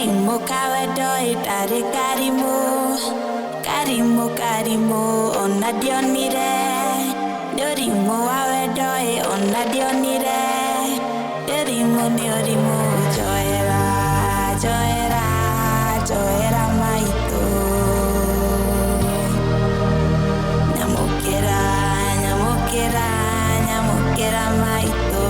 Karimo kawedoe tare karimo. Karimo karimo onna dionire. Dorimo awedoe onna dionire. Dorimo diorimo joera joera joera maito. Nyamukera nyamukera nyamukera maito.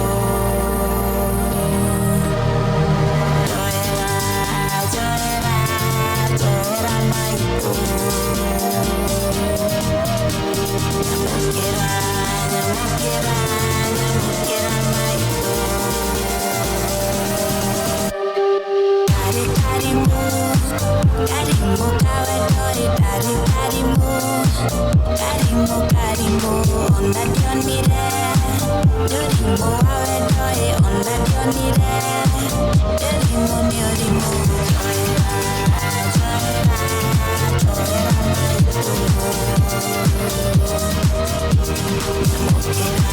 Karimo kawedoe tare karimo. Karimo karimo onna dionire. Dorimo awedoe onna dionire. Dorimo diorimo joera joera joera maito. Nyamukera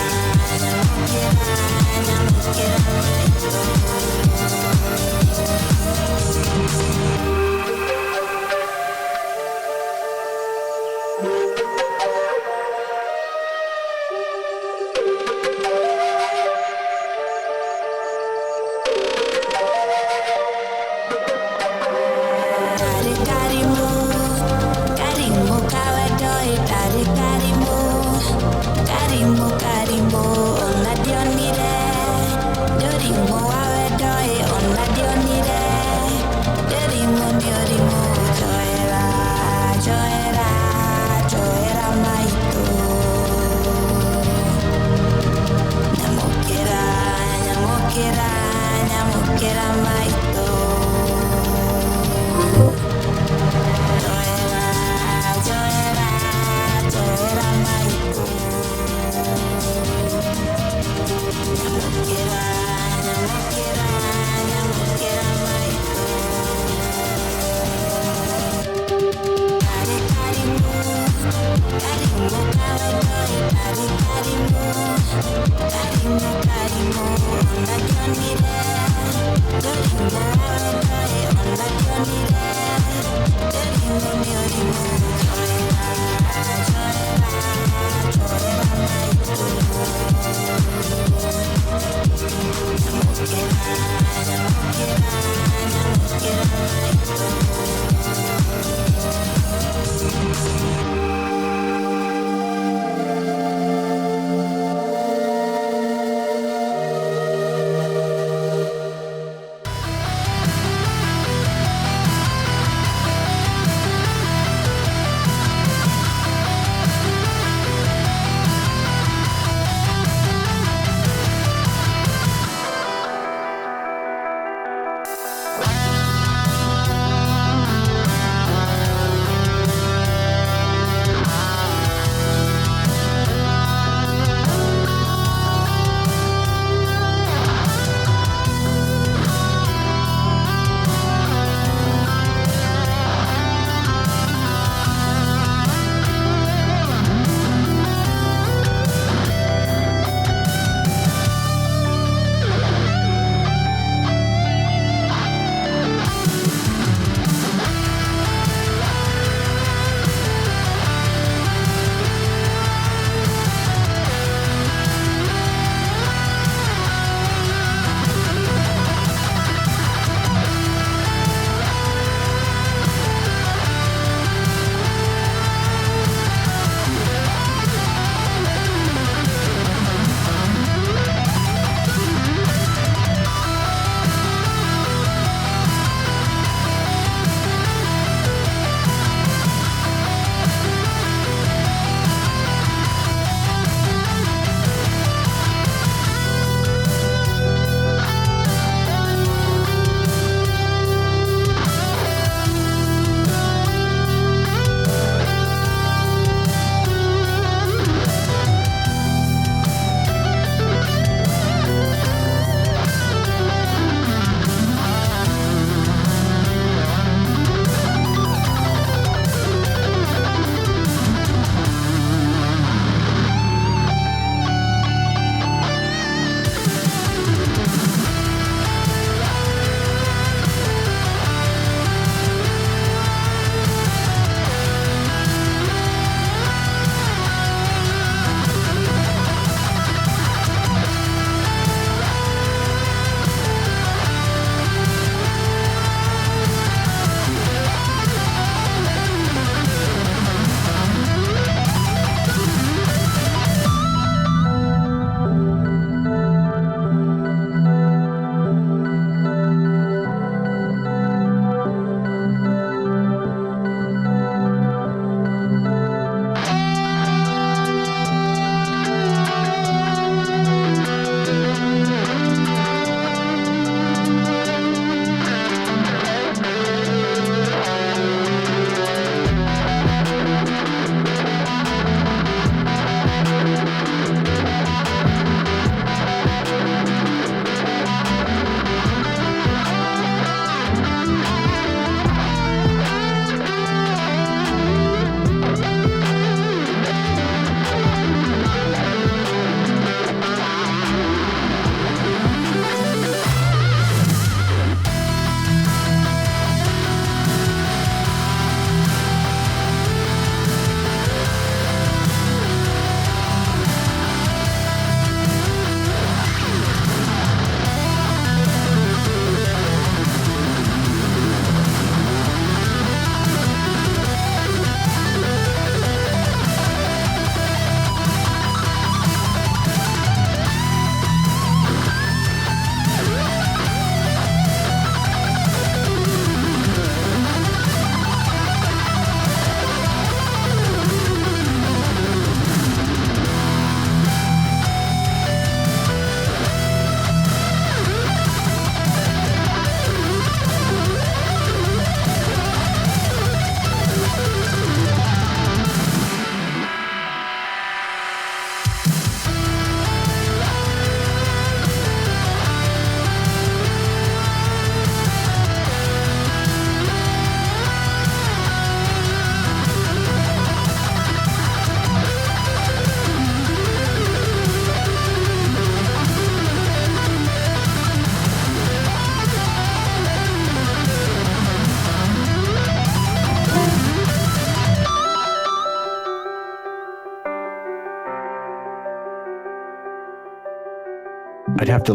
I'd have to.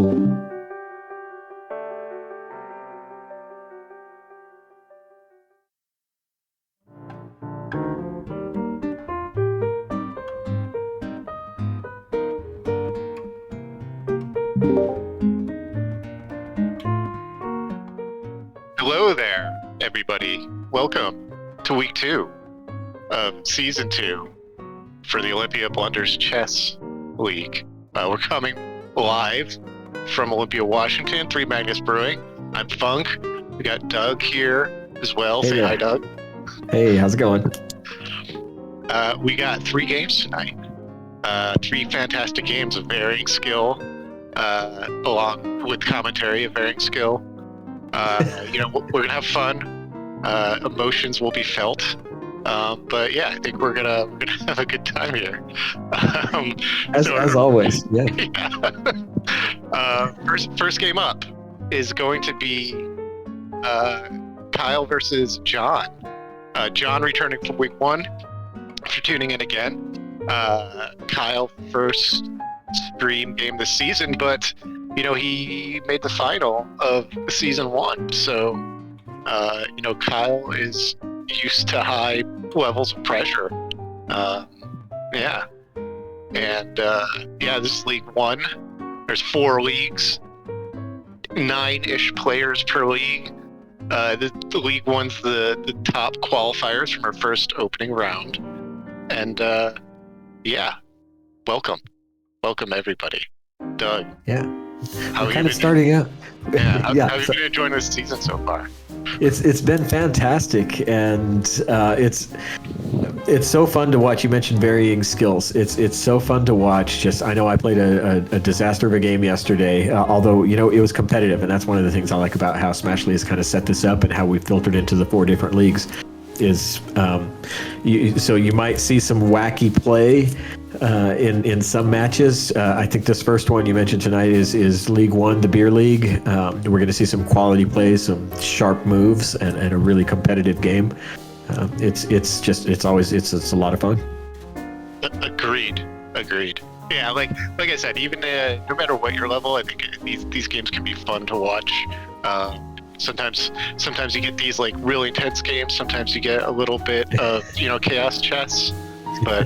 Hello there, everybody. Welcome to week 2 of season 2 for the Olympia Blunders Chess League. We're coming live from Olympia, Washington, Three Magnus Brewing. I'm Funk. We got Doug here as well. Hey Say there. hi, Doug. Hey, how's it going? We got 3 games tonight. 3 fantastic games of varying skill, along with commentary of varying skill. We're gonna have fun. Emotions will be felt. But yeah, I think we're gonna have a good time here. As always, yeah. First game up is going to be Kyle versus John. John returning from week 1. If you're tuning in again, Kyle first stream game this season, but he made the final of season 1. So Kyle is used to high levels of pressure. This is League 1. There's 4 leagues, 9-ish players per league. The League 1's the top qualifiers from our first opening round. And welcome everybody. Doug. Yeah. How We're kind of starting out. How have you been enjoying this season so far? It's been fantastic, and it's so fun to watch. You mentioned varying skills. It's so fun to watch. I know I played a disaster of a game yesterday, although it was competitive, and that's one of the things I like about how Smashly has kind of set this up and how we've filtered into the 4 different leagues. So you might see some wacky play in some matches. I think this first one you mentioned tonight is League 1, the beer league. We're going to see some quality plays, some sharp moves, and a really competitive game. It's a lot of fun. Agreed. Yeah, like I said, even no matter what your level, I think these games can be fun to watch. Sometimes you get these like really intense games. Sometimes you get a little bit of chaos chess, but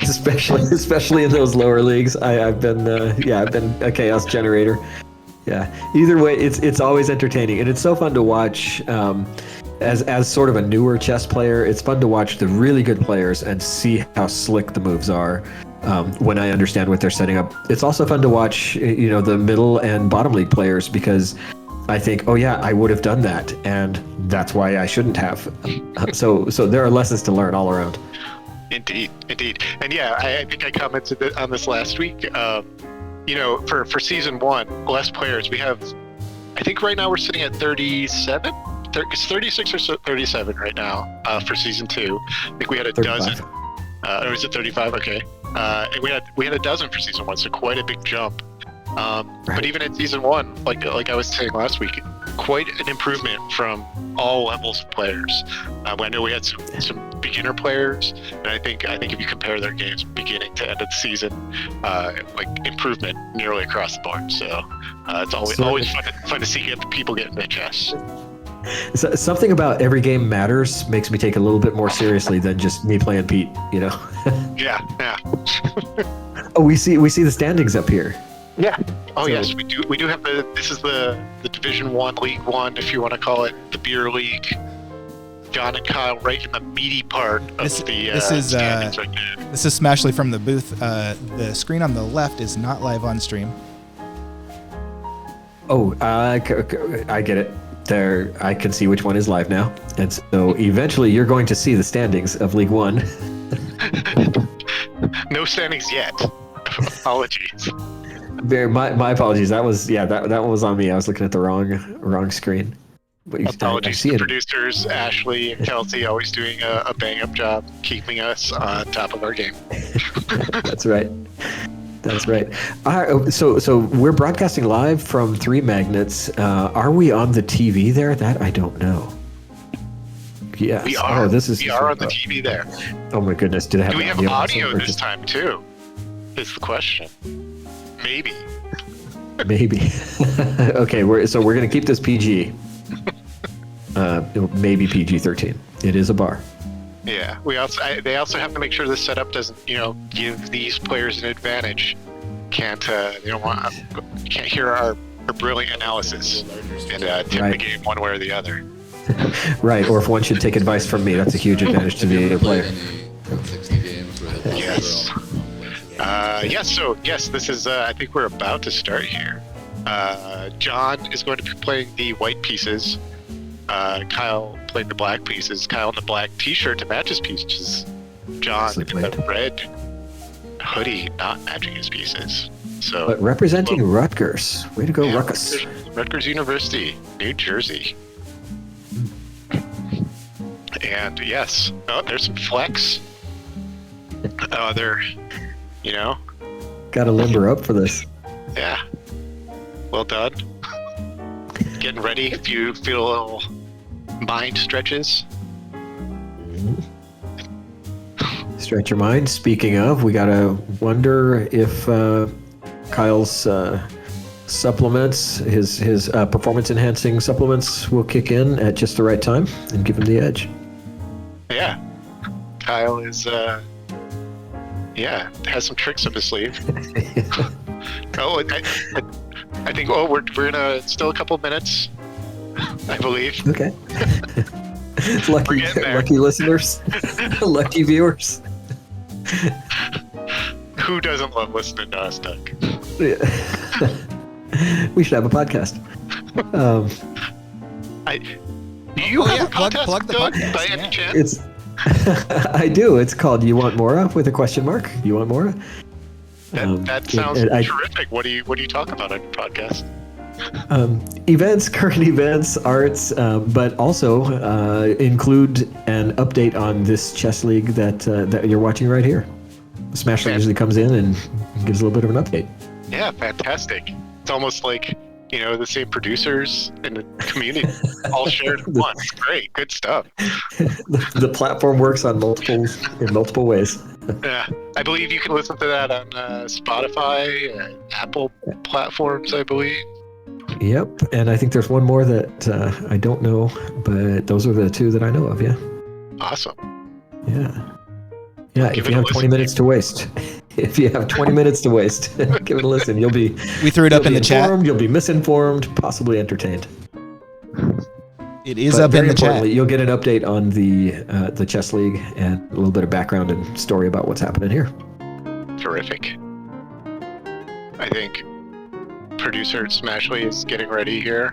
especially in those lower leagues. I've been a chaos generator. Yeah. Either way, it's always entertaining, and it's so fun to watch. As sort of a newer chess player, it's fun to watch the really good players and see how slick the moves are. When I understand what they're setting up, it's also fun to watch, the middle and bottom league players, because I think, oh yeah, I would have done that, and that's why I shouldn't have. So there are lessons to learn all around. Indeed, and yeah, I think I commented on this last week. For season 1, less players. We have, I think right now we're sitting at 37. It's 36 or 37 right now for season 2. I think we had a 35. dozen. Or is it 35? Okay. And we had a dozen for season 1, so quite a big jump. But even in season 1, like I was saying last week, quite an improvement from all levels of players. I know we had some beginner players, and I think if you compare their games beginning to end of the season, improvement nearly across the board. So it's always fun to see people get into chess. So, something about every game matters makes me take a little bit more seriously than just me playing Pete. Yeah. Oh, we see the standings up here. Yeah. Oh, yes, we do. We do have this is the Division 1, League 1, if you want to call it the beer league. John and Kyle right in the meaty part of the standings right now. This is Smashly from the booth. The screen on the left is not live on stream. Oh, I get it. There, I can see which one is live now, and so eventually you're going to see the standings of League 1. No standings yet. Apologies. My apologies. That one was on me. I was looking at the wrong screen. But apologies to the producers, Ashley and Kelsey, always doing a bang-up job keeping us on top of our game. That's right. So we're broadcasting live from Three Magnets. Are we on the TV there? That I don't know. Yes. We are. We are on the TV there. Oh my goodness! Do we have audio this time too? Is the question. Maybe. Maybe. Okay, we're gonna keep this PG. Maybe PG-13. It is a bar. Yeah. They also have to make sure this setup doesn't, give these players an advantage. Can't hear our brilliant analysis and tip the game one way or the other. Right, or if one should take advice from me, that's a huge advantage to the other player. 60 games with it. Yes. Yes, this is, I think we're about to start here. John is going to be playing the white pieces. Kyle playing the black pieces. Kyle in the black t-shirt to match his pieces. John in the red hoodie not matching his pieces. So, But representing Rutgers. Way to go, yeah, Ruckus. Rutgers University, New Jersey. And yes, there's some flex. They're, Gotta limber up for this. yeah. Well done. Getting ready if you feel a little mind stretches. Stretch your mind. Speaking of, we gotta wonder if Kyle's supplements, his performance-enhancing supplements, will kick in at just the right time and give him the edge. Yeah. Kyle is, has some tricks up his sleeve. I think, we're gonna, still a couple minutes, I believe. Okay. Lucky listeners, lucky viewers. Who doesn't love listening to us, Doug? Yeah. We should have a podcast. Do you have a podcast, plug the Doug, podcast, by any yeah. chance? It's I do. It's called "You Want Mora?" with a question mark. You want Mora? That sounds I- terrific. What do you talk about on your podcast? Events, current events, arts, but also include an update on this chess league that you're watching right here. Smash League usually comes in and gives a little bit of an update. Yeah, fantastic. It's almost like, the same producers and the community all shared in one. It's great. Good stuff. The platform works on multiple ways. Yeah. I believe you can listen to that on Spotify and Apple platforms, I believe. Yep, and I think there's one more that I don't know, but those are the two that I know of. Yeah. Awesome. Yeah. Yeah. Give If it you a have 20 listen. minutes to waste, give it a listen. You'll be We threw it up in the chat. informed, you'll be misinformed, possibly entertained. It is But up in very the chat. importantly, you'll get an update on the chess league and a little bit of background and story about what's happening here. Terrific. I think producer Smashley is getting ready here.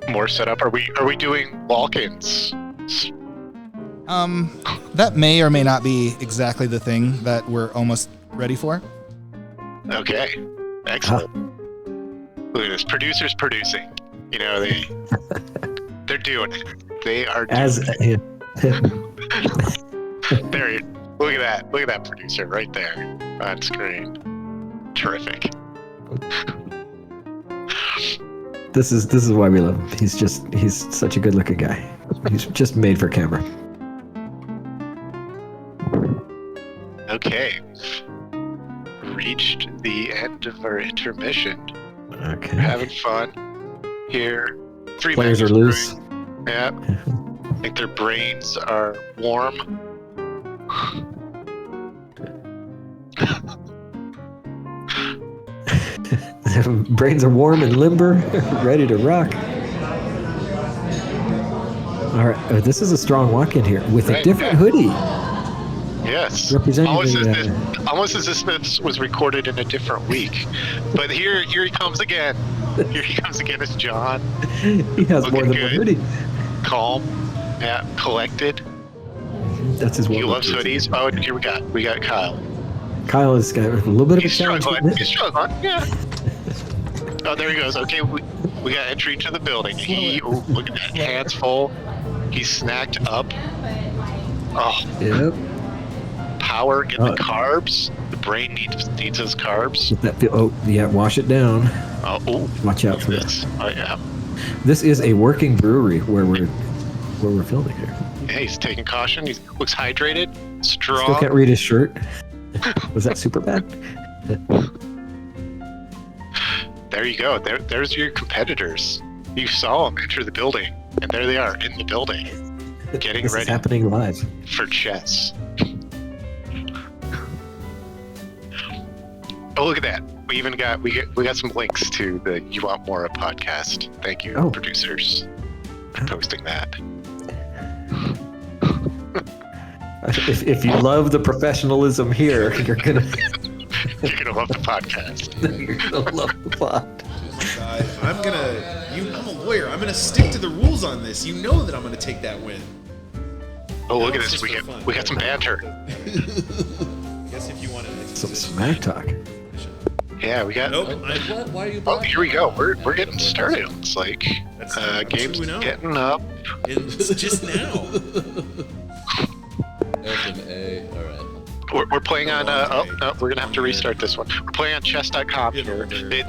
More setup. Are we doing walk-ins? That may or may not be exactly the thing that we're almost ready for. Okay. Excellent. Look at this. Producers producing. They're doing it. They are doing it. There you look at that. Look at that producer right there on screen. Terrific. This is why we love him. He's such a good looking guy. He's just made for camera. Okay. Reached the end of our intermission. Okay. Having fun here. 3 Players are matches loose. brewing. Yep. I think their brains are warm. Brains are warm and limber, ready to rock. All right, this is a strong walk-in here with a Right, different yeah. hoodie. Yes. Representing Almost the, almost as if this was recorded in a different week. But here he comes again. Here he comes again as John. He has more Looking than one good. hoodie. Calm. Yeah. Collected. That's his one. He loves hoodies. Oh, and here we got Kyle. Kyle has got a little bit of a He's challenge. struggling. He's struggling. Yeah. Oh, there he goes. Okay, we got entry to the building. Look at that. Hands full. He's snacked up. Oh, Yep. power. Get the carbs. The brain needs his carbs. Get that oh, yeah, wash it down. Oh, Watch out look for at this. this. Oh, yeah. This is a working brewery where we're filming here. Yeah, he's taking caution. He looks hydrated, Still strong. can't read his shirt. Was that super bad? There you go. There's your competitors. You saw them enter the building, and there they are in the building, getting This is ready happening live. for chess. Oh, look at that! We even got we got some links to the You Want More podcast. Thank you, Oh. producers, for posting that. If you love the professionalism here, you're gonna You're gonna love the podcast. you're gonna love the pod. God, I'm a lawyer. I'm gonna stick to the rules on this. You know that I'm gonna take that win. Oh, look at It's this! just We for got fun. we got some banter. Guess if you want to. Some smack talk. Yeah, we got. Nope. What? Why are you Oh, blocking? here we go. We're getting started. It's like That's game's 2-0. getting up. It's just now. F and A. All right. We're playing on. Long Oh, day. no, we're gonna have to restart this one. We're playing on chess.com here. They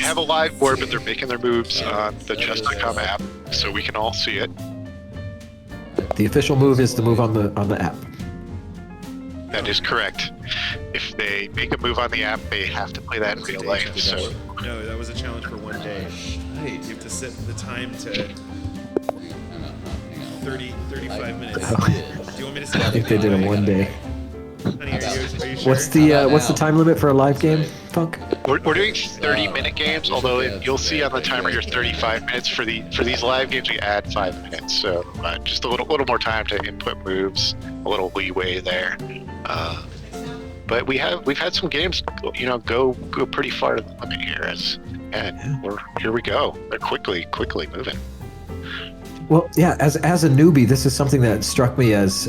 have a live board, but they're making their moves on the chess.com app, so we can all see it. The official move is the move on the app. That is correct. If they make a move on the app, they have to play that in real life. So No, that was a challenge for one day. Right. You have to set the time to Hang on. 35 minutes. I did. Do you want me to set I think they did it one day. Honey, are you sure? What's the time limit for a live game, Funk? we're doing 30-minute games, although you'll see on the timer here 35 minutes. For these live games, we add 5 minutes, so just a little more time to input moves, a little leeway there. But we've had some games, go pretty far to the limit here, and here we go. They're quickly moving. Well, yeah. As a newbie, this is something that struck me as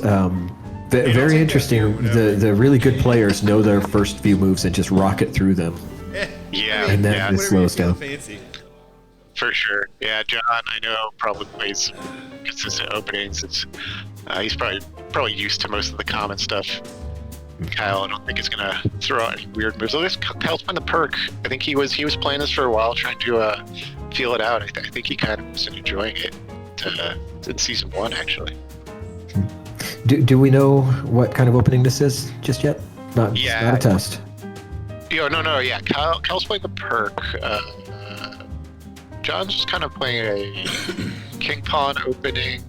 very interesting. The really good players know their first few moves and just rocket through them. Yeah, And then yeah, it Whatever slows you feel down. fancy. for sure. Yeah, John, I know probably plays consistent openings. He's probably used to most of the common stuff. Kyle, I don't think is gonna throw out any weird moves. At least Kyle's playing the perk. I think he was playing this for a while, trying to feel it out. I think he kind of was enjoying it in season 1, actually. Do we know what kind of opening this is just yet? Not a test. No, yeah. Kyle's playing the perk. John's just kind of playing a king pawn opening.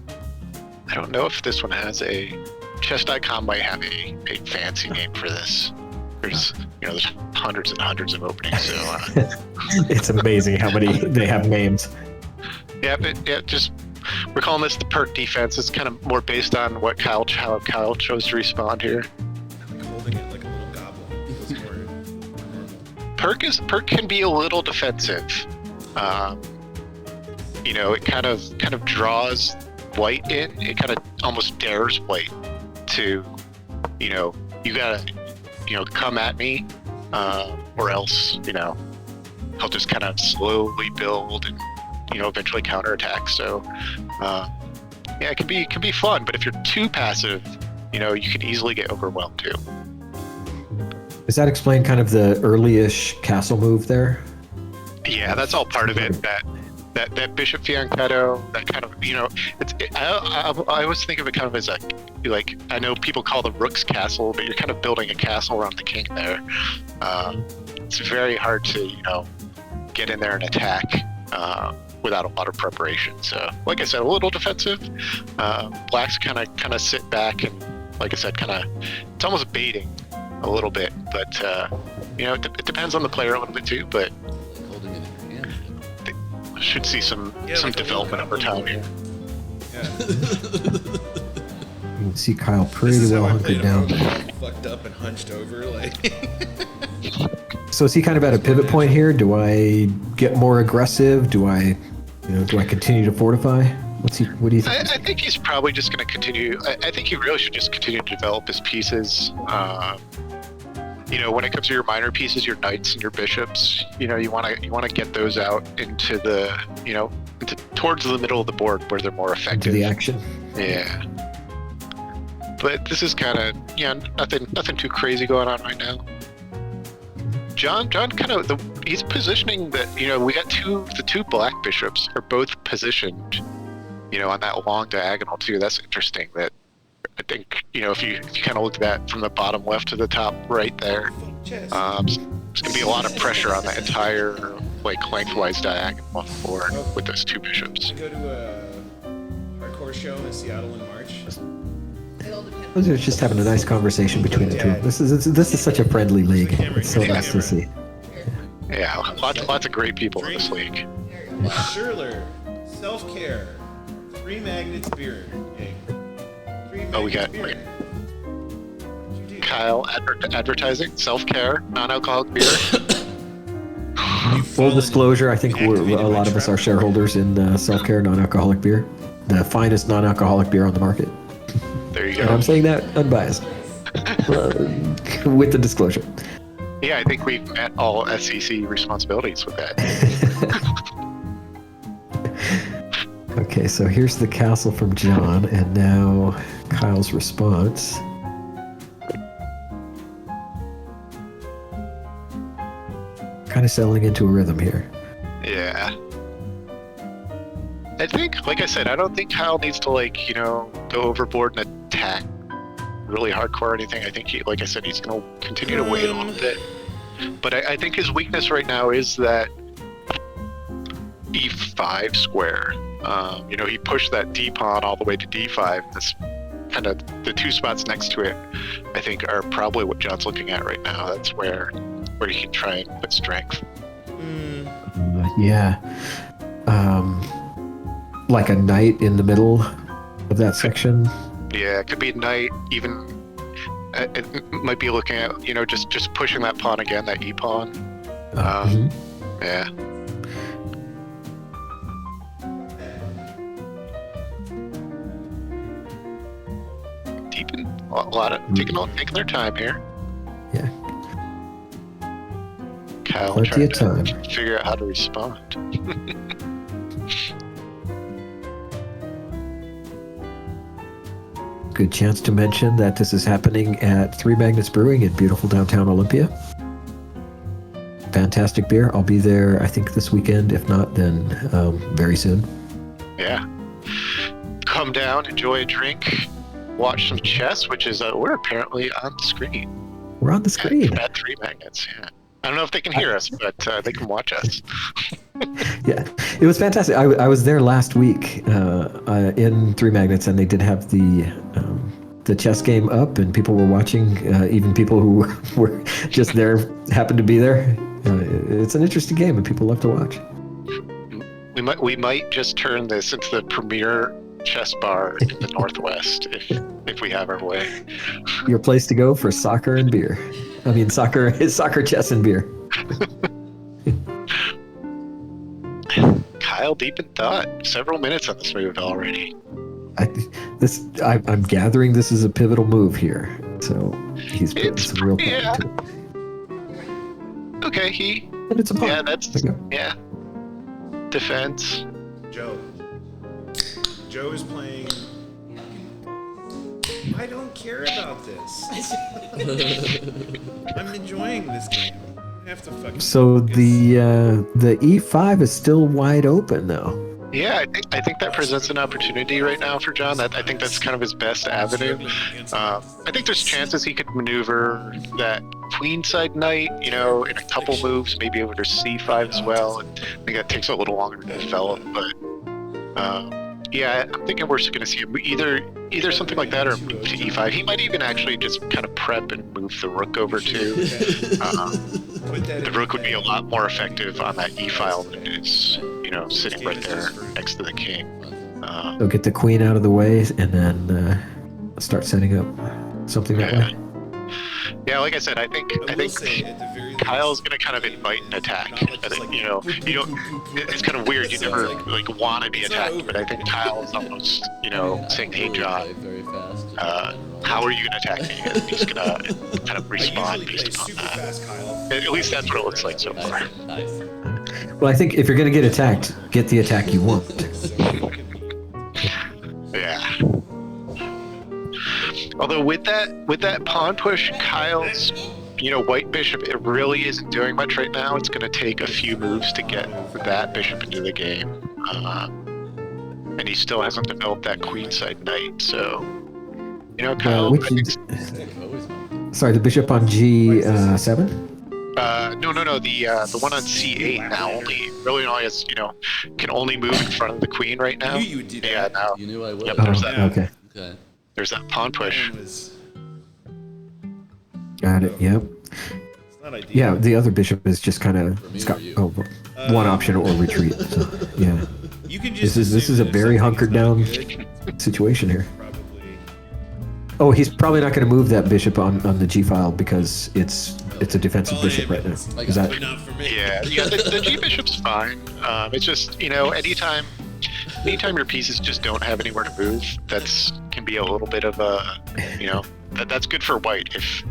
I don't know if this one has a. Chess.com might have a fancy name for this. There's hundreds and hundreds of openings. So It's amazing how many they have names. yeah, just we're calling this the perk defense. It's kind of more based on how Kyle chose to respond here. Like holding it like a little goblin. It was more normal. Perk can be a little defensive. It kind of draws white in. It kind of almost dares white to, you gotta, come at me, or else, he'll just kind of slowly build and, eventually counterattack. So, it can be fun. But if you're too passive, you can easily get overwhelmed too. Does that explain kind of the early-ish castle move there? Yeah, that's all part of it. That Bishop Fianchetto, that kind of, I always think of it kind of as I know people call the rook's castle, but you're kind of building a castle around the king there. It's very hard to, get in there and attack without a lot of preparation. So, like I said, a little defensive. Blacks kind of sit back and, like I said, it's almost baiting a little bit, but it depends on the player a little bit too. But Like holding it in your hand. should see some like a development over little time here. Yeah. You can see Kyle pretty This is well how I hunkered played down. him. Fucked up and hunched over, like. So is he kind of at a pivot point here? Do I get more aggressive? Do I continue to fortify? What do you think? I think he's probably just going to continue. I think he really should just continue to develop his pieces. When it comes to your minor pieces, your knights and your bishops, you want to get those out into the, towards the middle of the board where they're more Into effective. the action? Yeah. But this is kind of, nothing too crazy going on right now. John kind of, he's positioning that, we got the two black bishops are both positioned, on that long diagonal too. That's interesting that I think if you kind of look at that from the bottom left to the top right there, Chess. there's gonna be a lot of pressure on the entire lengthwise diagonal forward with those two bishops. Go to a hardcore show in Seattle in March. They're just having a nice conversation between the two. This is such a friendly league. It's so nice to see. Yeah, lots of great people in this league. Schurler, self-care, 3 Magnets beer. Hey. 3 Magnets We got beer. Kyle advertising self-care, non-alcoholic beer. Full disclosure, I think a lot of us are shareholders in Self-Care non-alcoholic beer, the finest non-alcoholic beer on the market. There you And go. I'm saying that unbiased, with the disclosure. Yeah, I think we've met all SEC responsibilities with that. Okay, so here's the castle from John, and now Kyle's response. Kind of settling into a rhythm here. Yeah. I think, like I said, I don't think Kyle needs to go overboard and attack really hardcore or anything. I think like I said, he's going to continue to wait a little bit. But I think his weakness right now is that E5 square. He pushed that D pawn all the way to D5. This kind of the two spots next to it, I think, are probably what John's looking at right now. That's where he can try and put strength. Yeah. Like a knight in the middle of that section. Yeah, it could be knight. Even it might be looking at just pushing that pawn again, that E pawn. Mhm. Yeah. Deepen a lot of taking their time here. Yeah. Kyle Plenty trying of time. to figure out how to respond. Good chance to mention that this is happening at Three Magnets Brewing in beautiful downtown Olympia. Fantastic beer. I'll be there, I think, this weekend. If not, then very soon. Yeah. Come down, enjoy a drink, watch some chess, which is we're apparently on the screen. We're on the screen. At Three Magnets, yeah. I don't know if they can hear us, but they can watch us. Yeah, it was fantastic. I was there last week in Three Magnets, and they did have the chess game up, and people were watching. Even people who were just there happened to be there. It's an interesting game, and people love to watch. We might just turn this into the premier chess bar in the Northwest if we have our way. Your place to go for soccer and beer. I mean, soccer, chess, and beer. Kyle deep in thought. Several minutes on this move already. I'm gathering this is a pivotal move here. So he's putting some real thought yeah. into it. Okay, And it's a pawn. yeah, that's There you go. yeah. Defense. Joe is playing. I don't care about this. I'm enjoying this game. I have to fucking. So the E5 is still wide open though. Yeah, I think that presents an opportunity right now for John. I think that's kind of his best avenue. I think there's chances he could maneuver that queenside knight, in a couple moves, maybe over to C5 as well. And I think that takes a little longer to develop, but yeah, I'm thinking we're going to see him either something like that or move to E5. He might even actually just kind of prep and move the rook over too. The rook would be a lot more effective on that E file than it is, sitting right there next to the king. So get the queen out of the way and then start setting up something that way. Yeah, like I said, I think Kyle's gonna kind of invite an attack. I think it's kind of weird. You never want to be attacked, but I think Kyle's almost saying, "Hey, John, Very fast. how are you gonna attack me?" And he's gonna kind of respond based upon that. At least that's what it looks like so far. Nice. Well, I think if you're going to get attacked, get the attack you want. Yeah. Although with that pawn push, Kyle's white bishop, it really isn't doing much right now. It's going to take a few moves to get that bishop into the game, and he still hasn't developed that queenside knight. So You know, Kyle. which I think- is, Sick. Always wanted sorry, the bishop on G7. no. The one on C8 now only really only has can only move in front of the queen right now. I knew you would do that. Yeah, now to. You knew I would. Yep, Oh, there's that. okay, Okay. There's that pawn push. That one was- got it. Yep. It's not ideal. Yeah, the other bishop is just kind of For me it's or got you? one option or retreat. So, yeah, You can just this is assume a that if very something's hunkered not down good, situation here. probably. Oh, he's probably not going to move that bishop on the G file because it's a defensive Oh, bishop yeah, right now. but- Is that But not for me. Yeah, the G bishop's fine. It's just anytime your pieces just don't have anywhere to move, can be a little bit of a that's good for white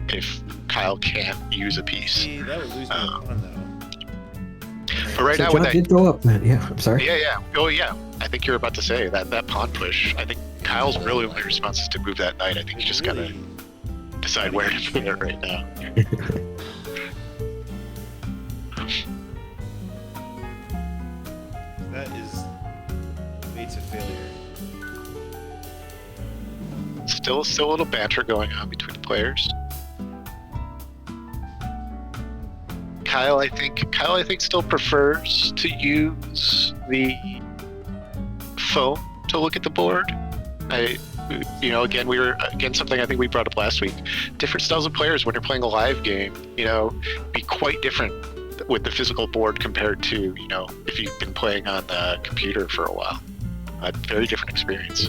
if Kyle can't use a piece. See, that would lose my pawn though. But right so now John with that, did go up, man. Yeah, I'm sorry. yeah. Oh yeah, I think you're about to say that pawn push. I think Kyle's really only response is to move that knight. I think you just gotta Really, decide where to put it right now. that is way to failure. Still a little banter going on between the players. Kyle, I think still prefers to use the phone to look at the board. Again, something I think we brought up last week. Different styles of players when you're playing a live game, be quite different with the physical board compared to, if you've been playing on the computer for a while. A very different experience.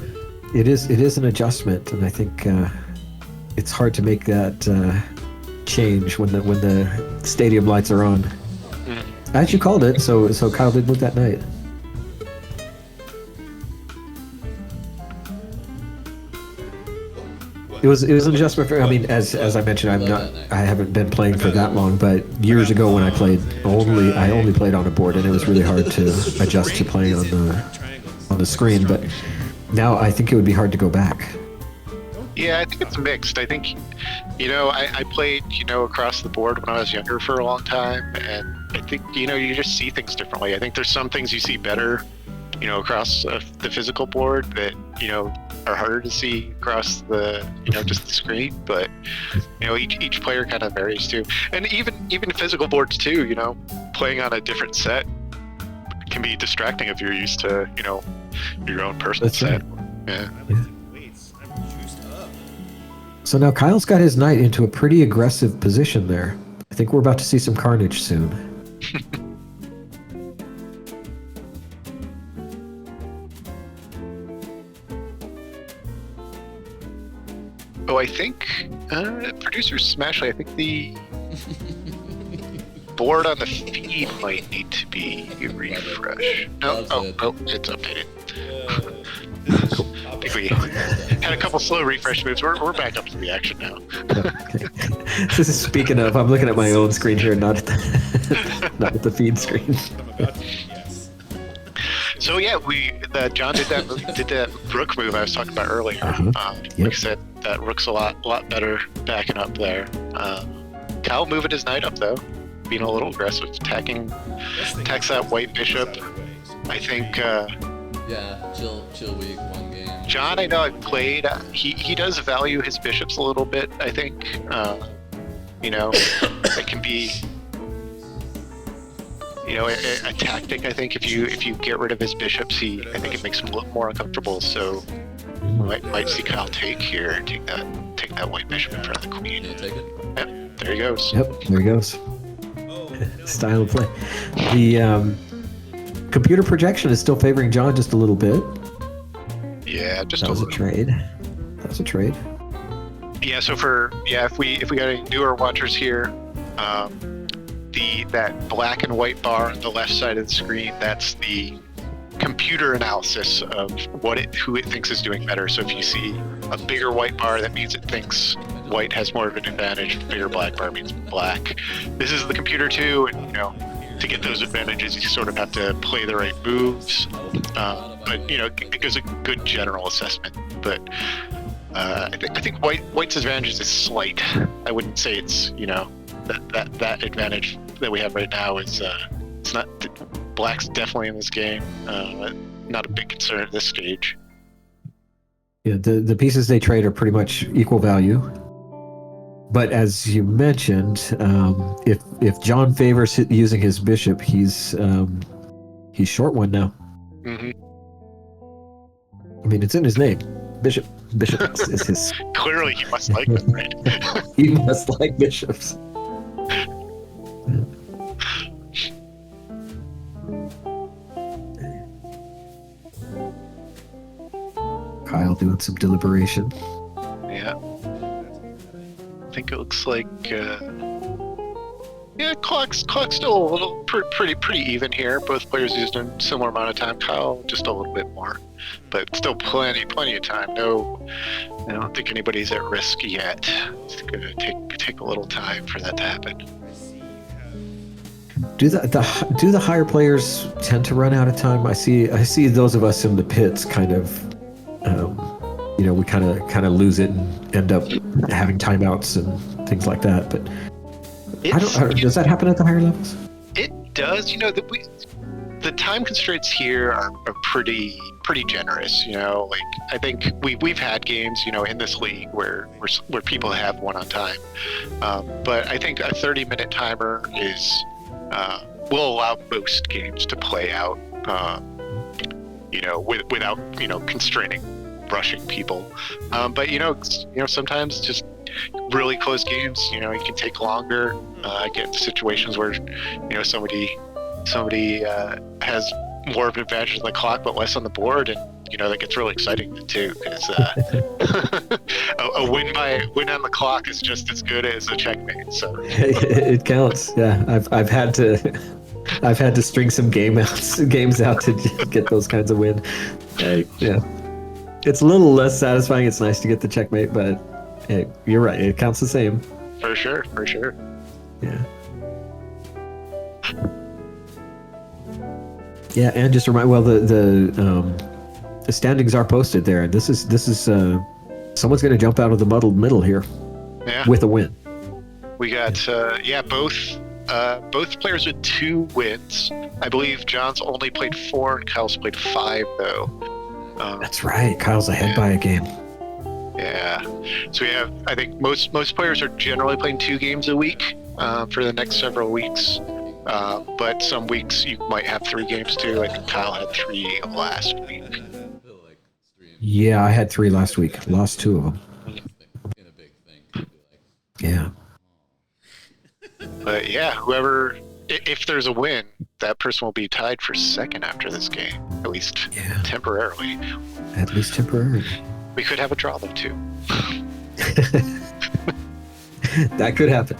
It is an adjustment, and I think it's hard to make that change when the stadium lights are on. As you called it, so Kyle did move that knight. It was an adjustment for. I mean, as I mentioned, I haven't been playing for that long, but years ago when I played, I only played on a board, and it was really hard to adjust to playing on the screen. But now I think it would be hard to go back. Yeah, I think it's mixed. I think, I played, across the board when I was younger for a long time, and I think, you just see things differently. I think there's some things you see better, across the physical board that, are harder to see across the, just the screen. But, each player kind of varies too. And even physical boards too, playing on a different set can be distracting if you're used to, your own personal That's set. right. Yeah. I'm lifting weights. I'm juiced up. So now Kyle's got his knight into a pretty aggressive position there. I think we're about to see some carnage soon. Oh, I think producer Smashley. I think the board on the feed might need to be refreshed. No, it's updated. I think we had a couple slow refresh moves. We're back up to the action now. Okay. This is speaking of. I'm looking at my own screen here, not at the feed screen. I'm about to. Yes. So yeah, John did that rook move I was talking about earlier. Like I said, that rook's a lot better backing up there. Kyle moving his knight up though, being a little aggressive, attacks that white bishop. I think Yeah, chill week, one game. John, I know I've played. He does value his bishops a little bit. I think it can be a tactic. I think if you get rid of his bishops, I think it makes him look more uncomfortable. So might see Kyle take here and take that white bishop in front of the queen. Can you take it? Yep, there he goes. Yep, there he goes. Oh, no. Style of play. The computer projection is still favoring John just a little bit. Yeah, just That a was a little. trade. That was a trade. Yeah, so if we got any newer watchers here, that black and white bar on the left side of the screen, that's the computer analysis of who it thinks is doing better. So if you see a bigger white bar, that means it thinks white has more of an advantage. Bigger black bar means black. This is the computer too, and to get those advantages, you sort of have to play the right moves. But it gives a good general assessment. But I think white's advantage is slight. I wouldn't say it's that advantage that we have right now is it's not. Black's definitely in this game. Not a big concern at this stage. Yeah, the pieces they trade are pretty much equal value. But as you mentioned, if John favors using his bishop, he's short one now. Hmm. I mean, it's in his name. Bishop is his. Clearly, he must like them, right? He must like bishops. Kyle doing some deliberation. Yeah. I think it looks like. Yeah, clock's still a little pretty even here. Both players used a similar amount of time. Kyle just a little bit more, but still plenty of time. No, I don't think anybody's at risk yet. It's gonna take a little time for that to happen. I see you have. Do the higher players tend to run out of time? I see those of us in the pits kind of, we kind of lose it and end up having timeouts and things like that. But does that happen at the higher levels? It does. The time constraints here are pretty generous. Like I think we've had games, in this league where people have won on time, but I think a 30-minute timer will allow most games to play out, without constraining rushing people. But sometimes just really close games, you can take longer, get into situations where somebody has more of an advantage on the clock but less on the board, and that gets really exciting too, because a win on the clock is just as good as a checkmate. So it counts. Yeah, I've had to string some games out to get those kinds of win. Yeah, it's a little less satisfying. It's nice to get the checkmate, but hey, you're right. It counts the same. For sure. Yeah. Yeah, and just remind. Well, the standings are posted there, and this is someone's going to jump out of the muddled middle here, with a win. We got both players with 2 wins. I believe John's only played 4 and Kyle's played 5 though. That's right. Kyle's ahead by a game. Yeah. So we have, I think most players are generally playing 2 games a week for the next several weeks. But some weeks you might have 3 games too. I think Kyle had 3 last week. Yeah, I had 3 last week. Lost 2 of them. In a big thing. Yeah. But yeah, if there's a win, that person will be tied for second after this game, at least temporarily. At least temporarily. We could have a draw though too. That could happen.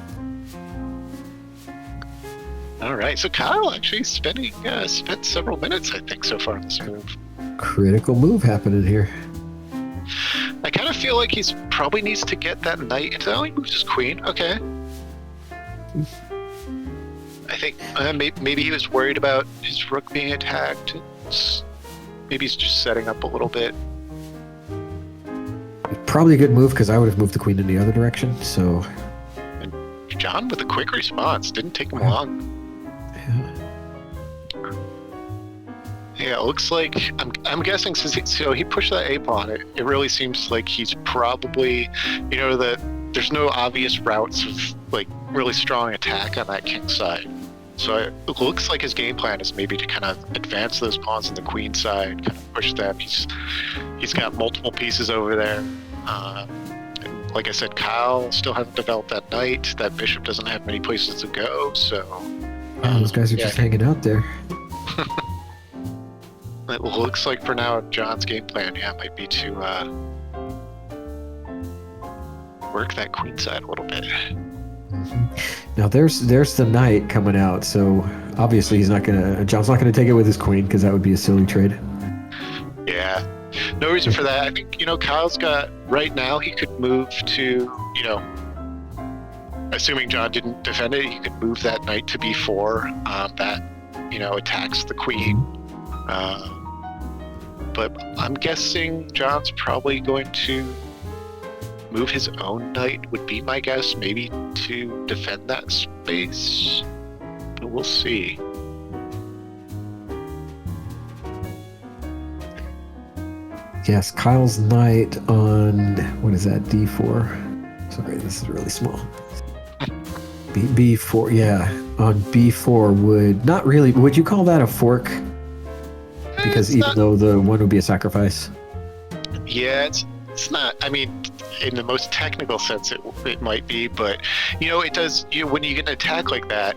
All right, so Kyle actually spent several minutes, I think, so far in this move. Critical move happening here. I kind of feel like he's probably needs to get that knight. Oh, he moves his queen. Okay. I think maybe he was worried about his rook being attacked. Maybe he's just setting up a little bit. Probably a good move, because I would have moved the queen in the other direction. So. And John with a quick response. Didn't take him long. Yeah, it looks like I'm guessing since he pushed that A pawn. It really seems like he's probably, that there's no obvious routes of like really strong attack on that king side. So it looks like his game plan is maybe to kind of advance those pawns on the queen side, kind of push them. He's got multiple pieces over there. And like I said, Kyle still hasn't developed that knight. That bishop doesn't have many places to go. So those guys are just hanging out there. It looks like for now, John's game plan, might be to work that queen side a little bit. Now there's the knight coming out, so obviously John's not gonna take it with his queen, because that would be a silly trade. Yeah, no reason for that. I think Kyle's got right now. He could move to assuming John didn't defend it, he could move that knight to b4. That attacks the queen. But I'm guessing John's probably going to move his own knight, would be my guess, maybe to defend that space. But we'll see. Yes, Kyle's knight on, what is that, D4? Sorry, this is really small. B4, yeah. On B4 would, not really, would you call that a fork? Because even though the one would be a sacrifice. Yeah, it's not. I mean, in the most technical sense, it might be, but it does. When you get an attack like that,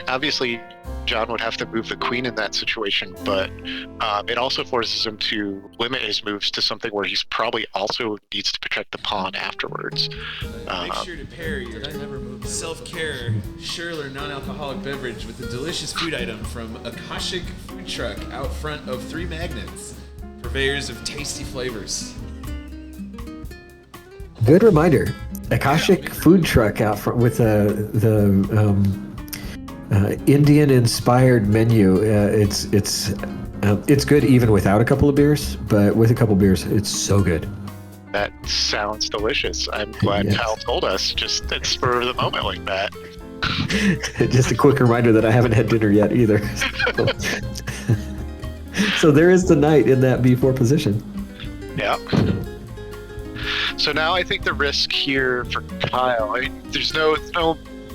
obviously John would have to move the queen in that situation, but it also forces him to limit his moves to something where he's probably also needs to protect the pawn afterwards. Make sure to pair your self-care Schürrle non-alcoholic beverage with a delicious food item from Akashic Food Truck out front of 3 Magnets, purveyors of tasty flavors. Good reminder. Akashic Food Truck out front with the Indian-inspired menu. It's good even without a couple of beers, but with a couple of beers, it's so good. That sounds delicious. I'm glad Kyle told us just at spur of the moment like that. Just a quick reminder that I haven't had dinner yet either. So there is the knight in that B4 position. Yeah. So now I think the risk here for Kyle, there's no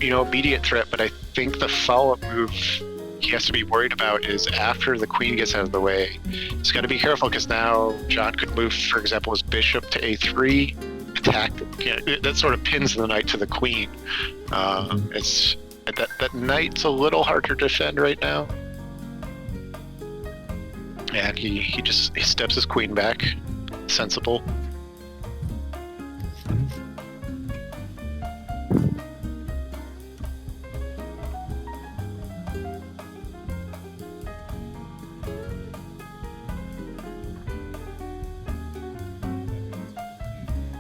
immediate threat, but I think the follow-up move he has to be worried about is after the queen gets out of the way. He's got to be careful because now John could move, for example, his bishop to A3, attack. That sort of pins the knight to the queen. It's that knight's a little hard to defend right now, and he steps his queen back. Sensible.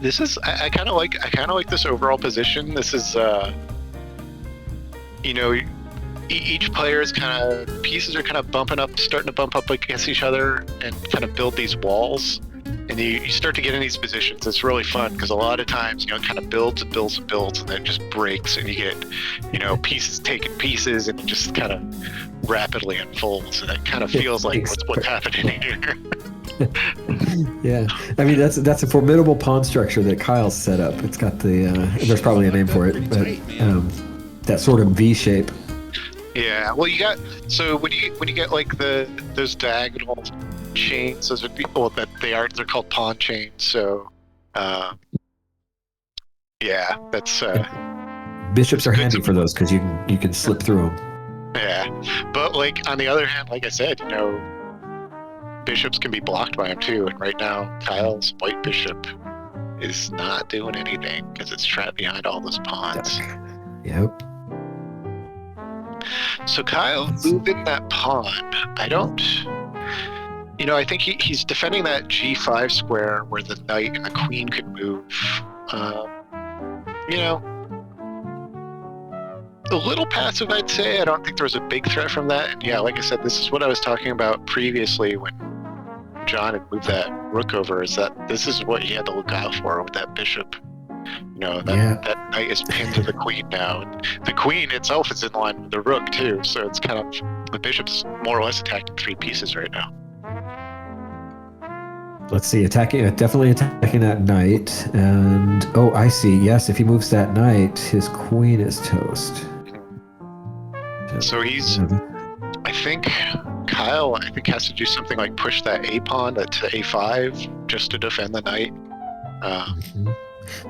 This is I kind of like this overall position. This is each player's pieces are kind of starting to bump up against each other and kind of build these walls. And you start to get in these positions. It's really fun because a lot of times, it kind of builds and builds and builds, and then it just breaks, and you get, pieces taking pieces, and it just kind of rapidly unfolds. And it kind of feels like what's happening here. Yeah, I mean that's a formidable pawn structure that Kyle's set up. It's got there's probably a name for it, but that sort of V shape. Yeah, well, when you get like those diagonal chains, those would be they're called pawn chains. So, yeah, that's bishops are handy for those because you can slip through them. Yeah, but like on the other hand, like I said, bishops can be blocked by him too. And right now, Kyle's white bishop is not doing anything because it's trapped behind all those pawns. Yep. So Kyle moving that pawn, I think he's defending that G5 square where the knight and the queen could move. A little passive, I'd say. I don't think there was a big threat from that. And yeah, like I said, this is what I was talking about previously when John had moved that rook over, is that this is what he had to look out for with that bishop. That knight is pinned to the queen now. And the queen itself is in line with the rook too, so it's kind of, the bishop's more or less attacking 3 pieces right now. Let's see, definitely attacking that knight. And, I see. Yes, if he moves that knight, his queen is toast. So Kyle has to do something like push that A pawn to A5 just to defend the knight.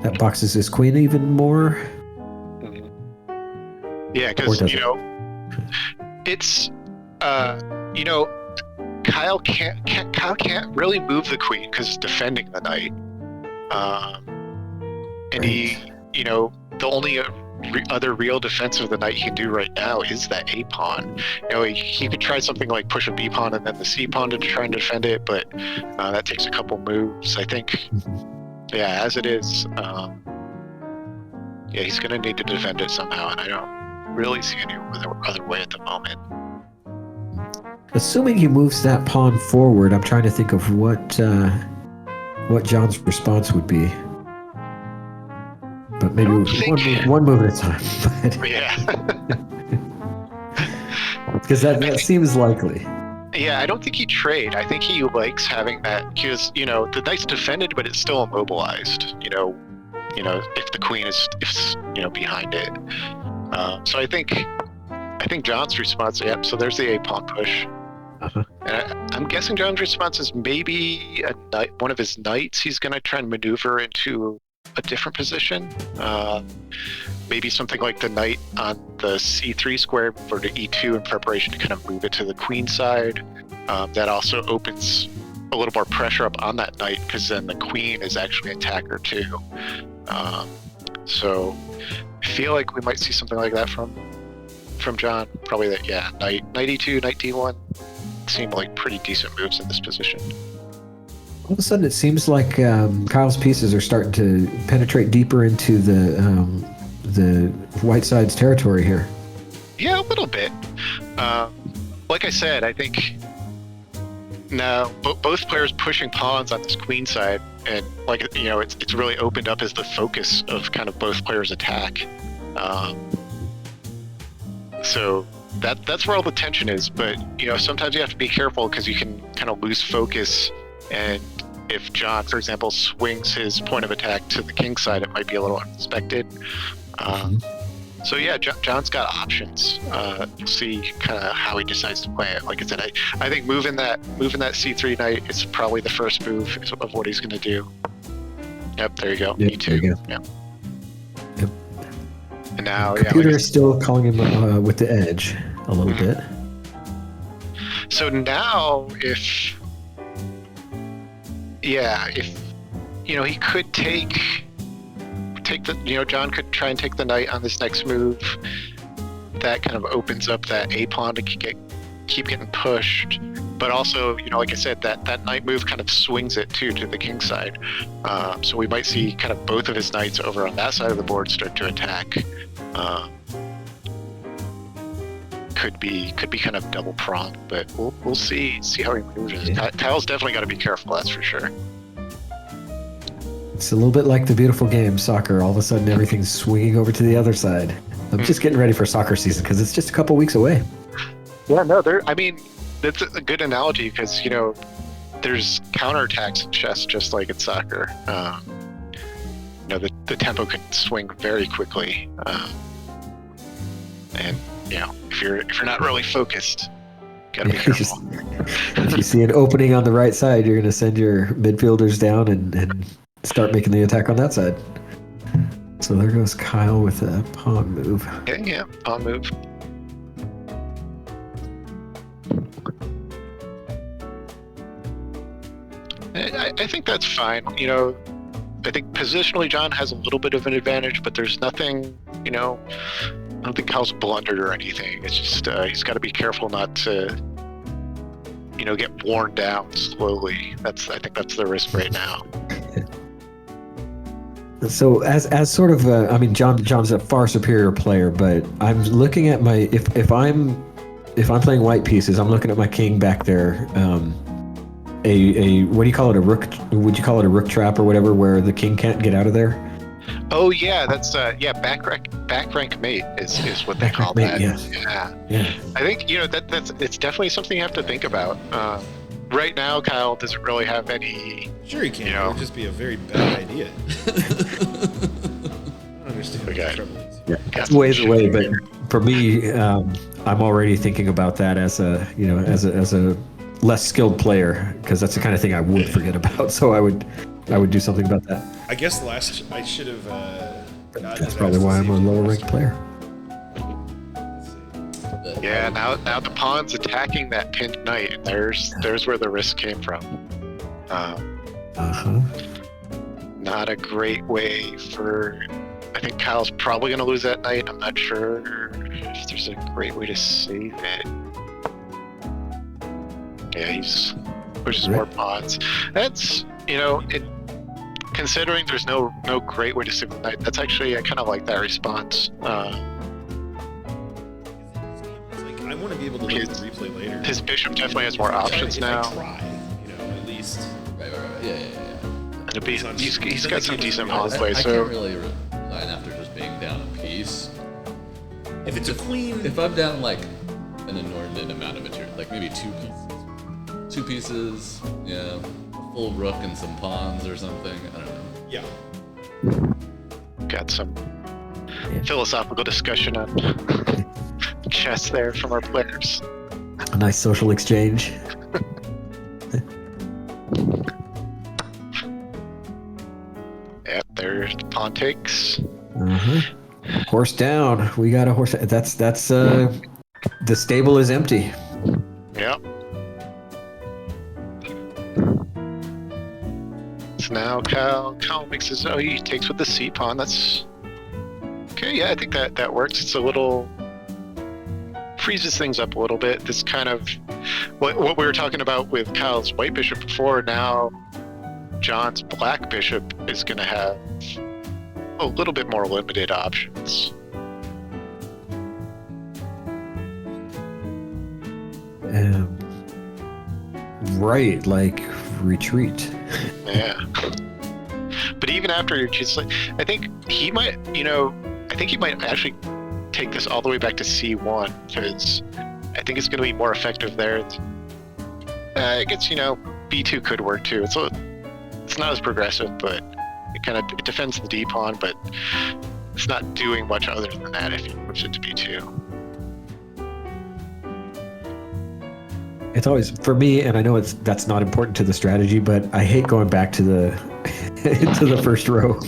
That boxes his queen even more. Yeah, because it's Kyle can't really move the queen because it's defending the knight. And he, the only other real defense of the knight he can do right now is that A pawn. He could try something like push a B pawn and then the C pawn to try and defend it, but that takes a couple moves. I think, as it is, he's going to need to defend it somehow, and I don't really see any other way at the moment. Assuming he moves that pawn forward, I'm trying to think of what John's response would be. But maybe one move at a time. Yeah. Because that seems likely. Yeah, I don't think he trade. I think he likes having that because the knight's defended, but it's still immobilized. If the queen is behind it. So I think John's response. Yep. So there's the a pawn push. Uh-huh. And I'm guessing John's response is maybe one of his knights. He's going to try and maneuver into a different position. Maybe something like the knight on the c3 square for the e2 in preparation to kind of move it to the queen side. That also opens a little more pressure up on that knight because then the queen is actually an attacker too. So I feel like we might see something like that from John. Probably that, yeah. Knight e2, knight d1 seem like pretty decent moves in this position. All of a sudden, it seems like Kyle's pieces are starting to penetrate deeper into the white side's territory here. Yeah, a little bit. Like I said, I think now both players pushing pawns on this queen side, and it's really opened up as the focus of kind of both players' attack. So that's where all the tension is. But sometimes you have to be careful because you can kind of lose focus. And if John, for example, swings his point of attack to the king side, it might be a little unexpected. So yeah, John's got options. We'll see kind of how he decides to play it. Like I said, I think moving that c3 knight is probably the first move of what he's going to do. Yep, there you go. Yep, E2. there you go. Yep. Yep. And now, Computer is still calling him with the edge a little bit. So now, if he could take the John could try and take the knight on this next move. That kind of opens up that a pawn to keep getting pushed. But also, like I said, that knight move kind of swings it too to the king side. So we might see kind of both of his knights over on that side of the board start to attack. Could be kind of double pronged, but we'll see how he moves. Yeah. Kyle's definitely got to be careful, that's for sure. It's a little bit like the beautiful game, soccer. All of a sudden, everything's swinging over to the other side. I'm just getting ready for soccer season because it's just a couple weeks away. Yeah, no, that's a good analogy because, there's counterattacks in chess just like in soccer. The tempo can swing very quickly. And, if you're not really focused, gotta be careful. If you see an opening on the right side, you're going to send your midfielders down and start making the attack on that side. So there goes Kyle with a pawn move. Yeah, pawn move. I think that's fine. I think positionally John has a little bit of an advantage, but there's nothing, I don't think Kyle's blundered or anything. It's just he's got to be careful not to, get worn down slowly. I think that's the risk right now. So as sort of John's a far superior player, but I'm looking at my if I'm playing white pieces, I'm looking at my king back there. A what do you call it? A rook? Would you call it a rook trap or whatever, where the king can't get out of there? Oh yeah, that's back rank mate is what they call mate, that. yes. Yeah. I think that's it's definitely something you have to think about. Right now, Kyle doesn't really have any. Sure, he can. It would just be a very bad idea. I don't understand what the trouble is. Yeah, that's ways away. But for me, I'm already thinking about that as a less skilled player, because that's the kind of thing I would forget about. So I would do something about that. I guess I should have. That's probably why I'm a lower ranked player. Yeah, now the pawn's attacking that pinned knight, and there's where the risk came from. Not a great way for. I think Kyle's probably going to lose that knight. I'm not sure if there's a great way to save it. Yeah, he's pushes more pawns. That's considering there's no great way to save the knight. That's actually I kind of like that response. I want to be able to look at the replay later. His bishop definitely has more options now. I try, at least. Right. Yeah. And he's got some decent pawn play. I So can't really resign after just being down a piece. If it's a queen, If I'm down like an inordinate amount of material, like maybe 2 pieces, 2 pieces, yeah, full rook and some pawns or something. I don't know. Yeah. Got some philosophical discussion on chess there from our players. A nice social exchange. Yep, there's the pawn takes. Horse down. We got a horse. That's the stable is empty. Yep. So now Kyle makes his. Oh, he takes with the c pawn. That's okay. Yeah, I think that works. It's a little freezes things up a little bit. This kind of what we were talking about with Kyle's white bishop before. Now John's black bishop is going to have a little bit more limited options. Right, like retreat. Yeah. But even after your retreats, I think he might actually take this all the way back to c1 because I think it's going to be more effective there. I guess b2 could work too. It's not as progressive, but it defends the d pawn, but it's not doing much other than that if you push it to b2. It's always for me, and I know that's not important to the strategy, but I hate going back to the to the first row.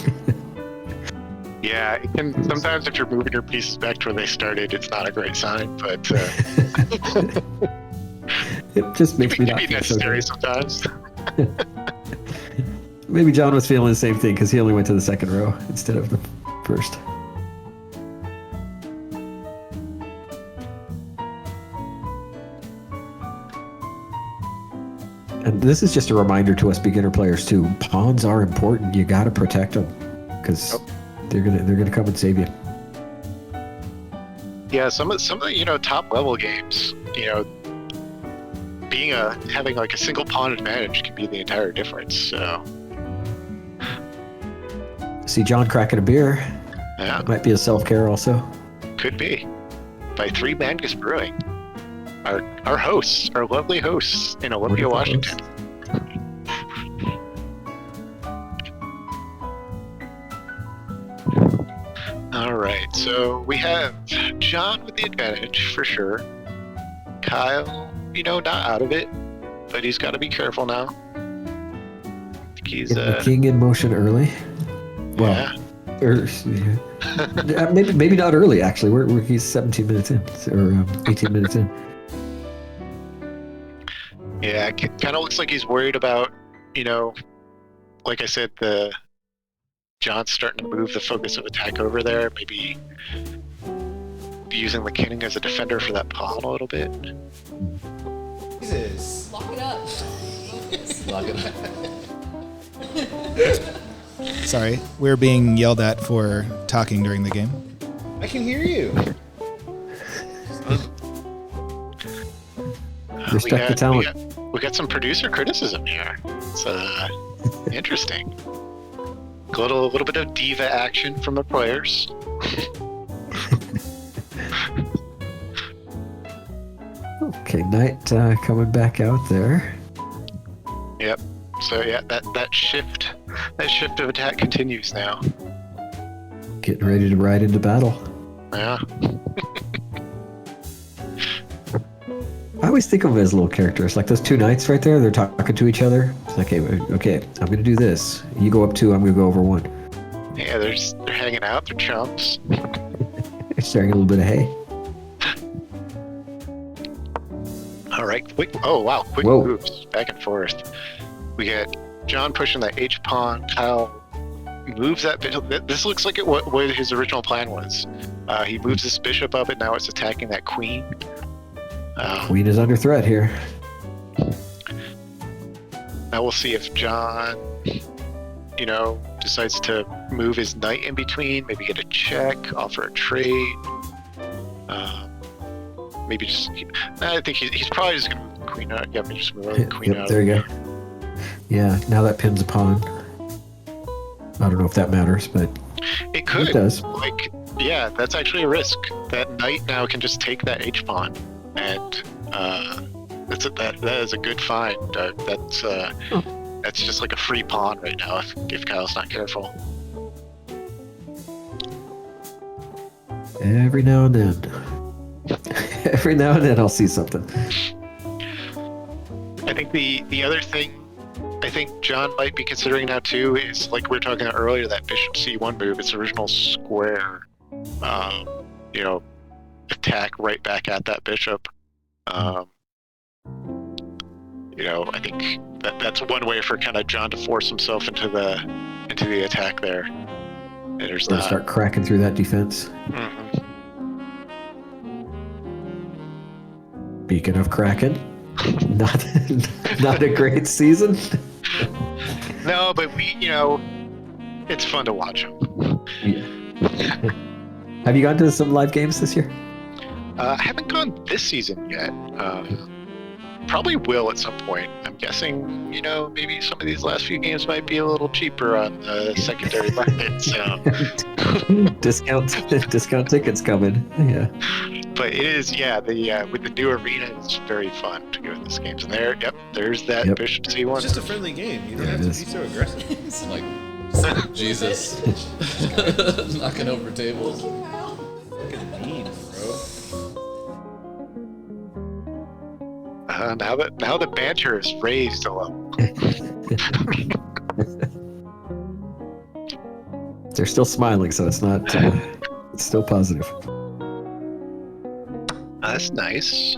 Yeah, and sometimes if you're moving your pieces back to where they started, it's not a great sign, but it just makes me it not can be feel so necessary good. sometimes. Maybe John was feeling the same thing because he only went to the second row instead of the first. And this is just a reminder to us beginner players too. Pawns are important. You got to protect them because they're gonna come and save you. Yeah, some of the top level games, having like a single pawn advantage can be the entire difference. So See John cracking a beer. yeah, Might be a self-care also. could be by 3 Magnus Brewing. Our hosts, our lovely hosts in Olympia, Wonderful Washington. All right, so we have John with the advantage for sure. Kyle, not out of it, but he's got to be careful now. I think he's Get the king in motion early. Well, maybe not early actually. He's 17 minutes in or 18 minutes in. Yeah, it kind of looks like he's worried about, like I said, John's starting to move the focus of attack over there. Maybe using the king as a defender for that pawn a little bit. Jesus. Lock it up. Lock it up. Sorry, we're being yelled at for talking during the game. I can hear you. Respect the talent. We got some producer criticism here. It's interesting. A little bit of diva action from the players. Okay, knight coming back out there. Yep. So yeah, that shift of attack continues now. Getting ready to ride into battle. Yeah. I always think of them as little characters, like those 2 knights right there. They're talking to each other. It's like, okay, I'm gonna do this. You go up 2, I'm gonna go over 1. Yeah, they're hanging out. They're chumps. They're sharing a little bit of hay. All right, quick. Oh wow, quick Whoa. moves back and forth. We got John pushing that H pawn. Kyle moves that bishop. This looks like what his original plan was. He moves this bishop up, and now it's attacking that queen. Queen is under threat here. Now we'll see if John, decides to move his knight in between. Maybe get a check, offer a trade. Maybe just. I think he's probably just gonna move the queen out. Yeah, maybe just move the queen out. There you go. Yeah, now that pins a pawn. I don't know if that matters, but It could. It does. Yeah, that's actually a risk. That knight now can just take that H pawn and that is a good find. That's just like a free pawn right now if Kyle's not careful. Every now and then. Every now and then I'll see something. I think the other thing I think John might be considering now too is, like we were talking about earlier, that bishop c1 move, its original square, attack right back at that bishop. I think that's one way for kind of John to force himself into the attack there. And there's Or start cracking through that defense. Mhm. Speaking of cracking, not a great season. No, but it's fun to watch him. Yeah. Have you gone to some live games this year? I haven't gone this season yet. Probably will at some point. I'm guessing, maybe some of these last few games might be a little cheaper on the secondary market. So. discount tickets coming. Yeah. But it is, with the new arena, it's very fun to go to these games. And there's that Bishop C1. It's just a friendly game. You don't have to be so aggressive. It's like Jesus knocking over tables. Fucking mean, bro. Now the banter is raised a level. They're still smiling, so it's not. It's still positive. That's nice.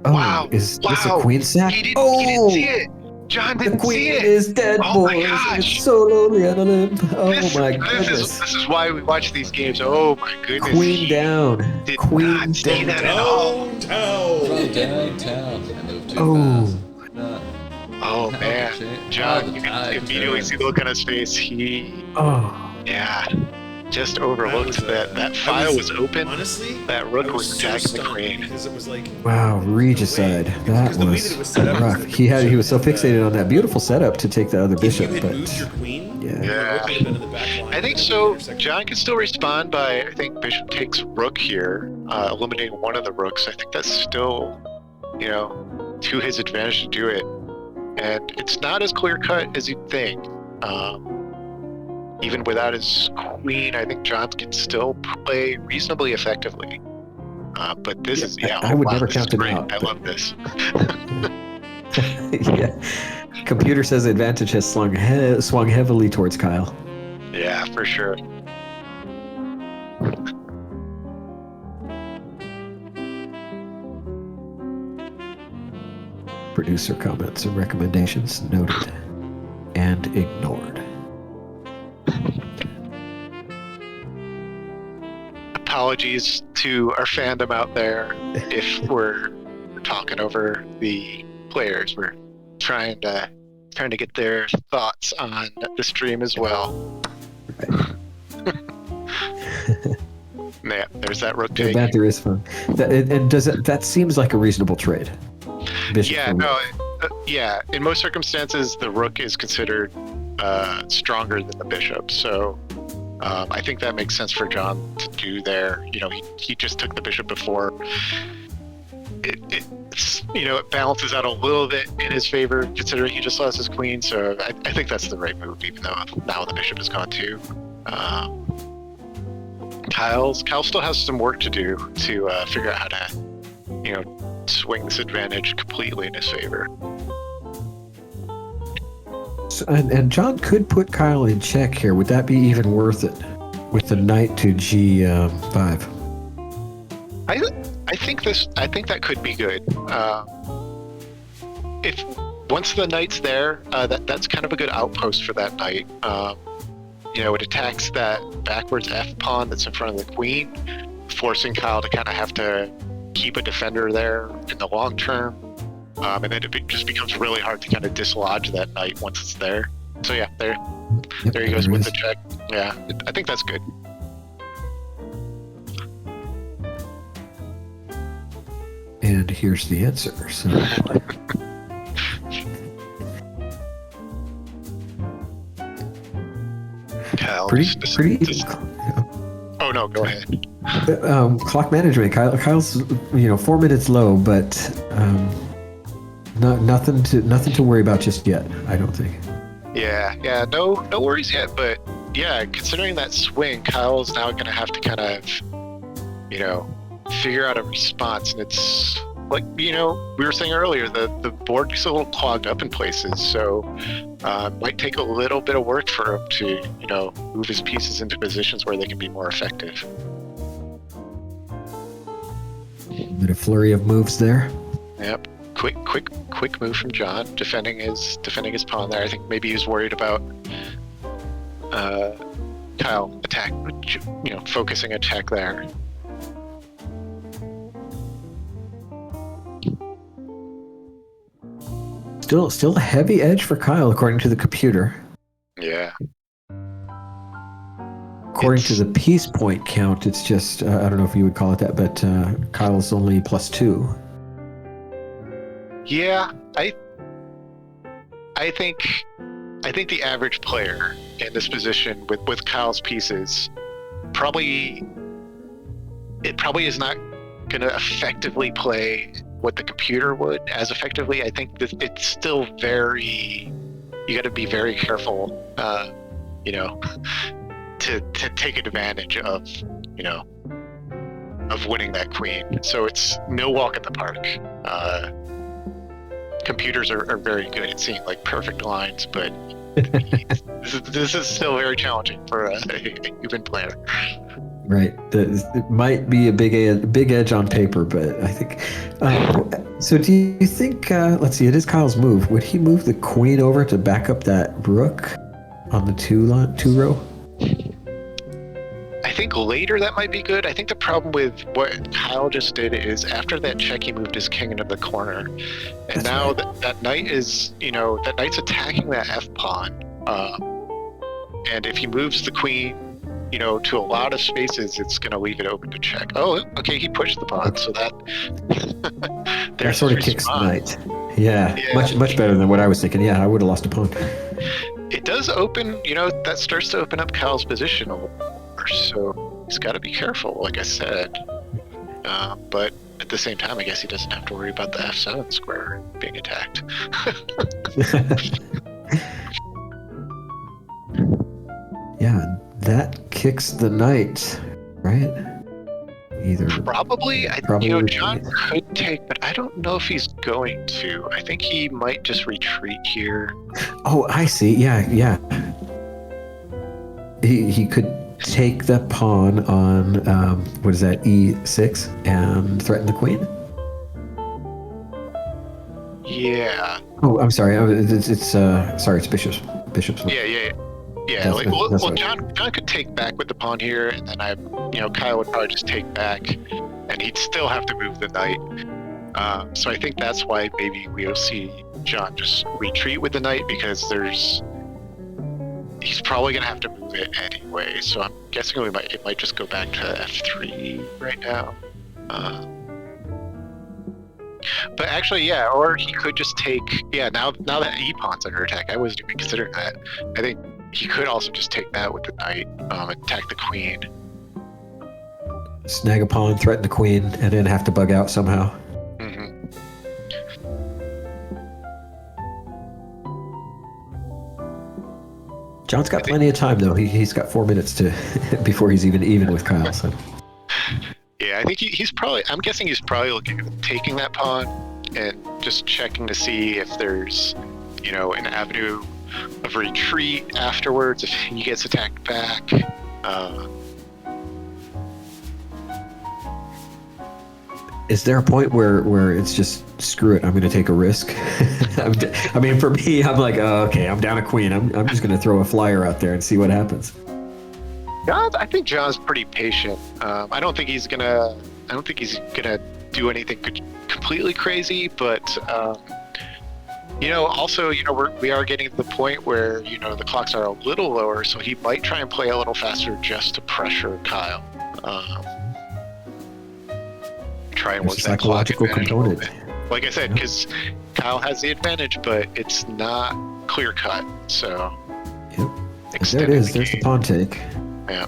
Oh, Wow! Is this a queen sack? He didn't see it. John The didn't queen see it. is dead, Oh my boys. gosh. It's so lonely on a limb. Oh my This goodness. is why we watch these games. Oh my goodness. Queen He down. Did Queen not see down. that at all. Downtown. From downtown. I moved too Oh. fast. Not- Oh man, John, the you can tide immediately turns. see the look on his face. Oh. Just overlooked that file was open. Honestly, That rook I was so attacking the stunned queen. because it was like Wow, regicide. That Because the way that it was set up rough. was that He was so the- fixated on that beautiful setup to take the other if bishop, you had but moved your queen, yeah. your rook would have been in the back line. I think so. John can still respond by, I think Bishop takes rook here, eliminating one of the rooks. I think that's still, to his advantage to do it. And it's not as clear cut as you'd think. Even without his queen, I think John can still play reasonably effectively. But this is, I would never this is count him great. out, I but- love this. Yeah. Computer says the advantage has swung heavily towards Kyle. Yeah, for sure. Producer comments and recommendations noted and ignored. Apologies to our fandom out there if we're talking over the players. We're trying to get their thoughts on the stream as well. Yeah, there's that rook The take. banter is fun. That seems like a reasonable trade. Bishop Yeah, for no, yeah. In most circumstances, the rook is considered stronger than the bishop. So I think that makes sense for John to do there. He just took the bishop before. It balances out a little bit in his favor, considering he just lost his queen. So I think that's the right move, even though now the bishop is gone too. Kyle still has some work to do to figure out how to, swing this advantage completely in his favor. So, and John could put Kyle in check here. Would that be even worth it with the knight to G5? I think that could be good. If once the knight's there, that's kind of a good outpost for that knight. It attacks that backwards F pawn that's in front of the queen, forcing Kyle to kind of have to keep a defender there in the long term. And then it just becomes really hard to kind of dislodge that knight once it's there. So yeah, there he goes with the check. Yeah, I think that's good. And here's the answer. So, Kyle, pretty just- even. Oh no, go ahead. Clock management. Kyle's 4 minutes low, but nothing to worry about just yet. I don't think. Yeah, no worries yet. But yeah, considering that swing, Kyle's now going to have to kind of, figure out a response, and it's like we were saying earlier, the board gets a little clogged up in places, so might take a little bit of work for him to move his pieces into positions where they can be more effective. Bit of flurry of moves there. Yep. Quick move from John, defending his pawn there. I think maybe he was worried about Kyle attack, focusing attack there. Still a heavy edge for Kyle, according to the computer. Yeah. According to the piece point count, it's just I don't know if you would call it that, but Kyle's only +2. Yeah, I think the average player in this position with Kyle's pieces probably is not going to effectively play what the computer would as effectively. I think that it's still you got to be very careful, to take advantage of winning that queen. So it's no walk in the park. Computers are very good at seeing like perfect lines, but this is still very challenging for a human player. Right. It might be a big edge on paper, but I think. So do you think? Let's see. It is Kyle's move. Would he move the queen over to back up that rook on the two row? I think later that might be good. I think the problem with what Kyle just did is after that check, he moved his king into the corner, and now that knight is, that knight's attacking that f pawn, and if he moves the queen, to a lot of spaces, it's going to leave it open to check. Oh, okay, he pushed the pawn, so that that sort of kicks the knight. Yeah, much better than what I was thinking. Yeah, I would have lost a pawn. It does open, that starts to open up Kyle's position a little more, so he's got to be careful, like I said. But at the same time, I guess he doesn't have to worry about the f7 square being attacked. Yeah, that kicks the knight, right? Probably. Probably John could take, but I don't know if he's going to. I think he might just retreat here. Oh, I see. Yeah. He could take the pawn on what is that, e6, and threaten the queen. Yeah. Oh, I'm sorry. It's bishops. Yeah. John could take back with the pawn here, and then Kyle would probably just take back, and he'd still have to move the knight. So I think that's why maybe we'll see John just retreat with the knight, because he's probably gonna have to move it anyway. So I'm guessing it might just go back to f3 right now. But actually, yeah, or he could just take. Yeah, now that e-pawn's under attack, I wasn't even considering that. I think he could also just take that with the knight, attack the queen. Snag a pawn, threaten the queen, and then have to bug out somehow. Mm-hmm. John's got plenty of time, though. He's got 4 minutes to before he's even with Kyle. So. Yeah, I think he's probably. I'm guessing he's probably looking at taking that pawn and just checking to see if there's, an avenue of retreat afterwards if he gets attacked back. Is there a point where it's just screw it? I'm going to take a risk. I mean, for me, I'm like, okay, I'm down a queen. I'm just going to throw a flyer out there and see what happens. I think John's pretty patient. I don't think he's gonna do anything completely crazy, but also, we are getting to the point where the clocks are a little lower, so he might try and play a little faster just to pressure Kyle. Try and work that psychological component. Like I said, because Kyle has the advantage, but it's not clear cut. So yep. There it is. There's the pawn take. Yeah.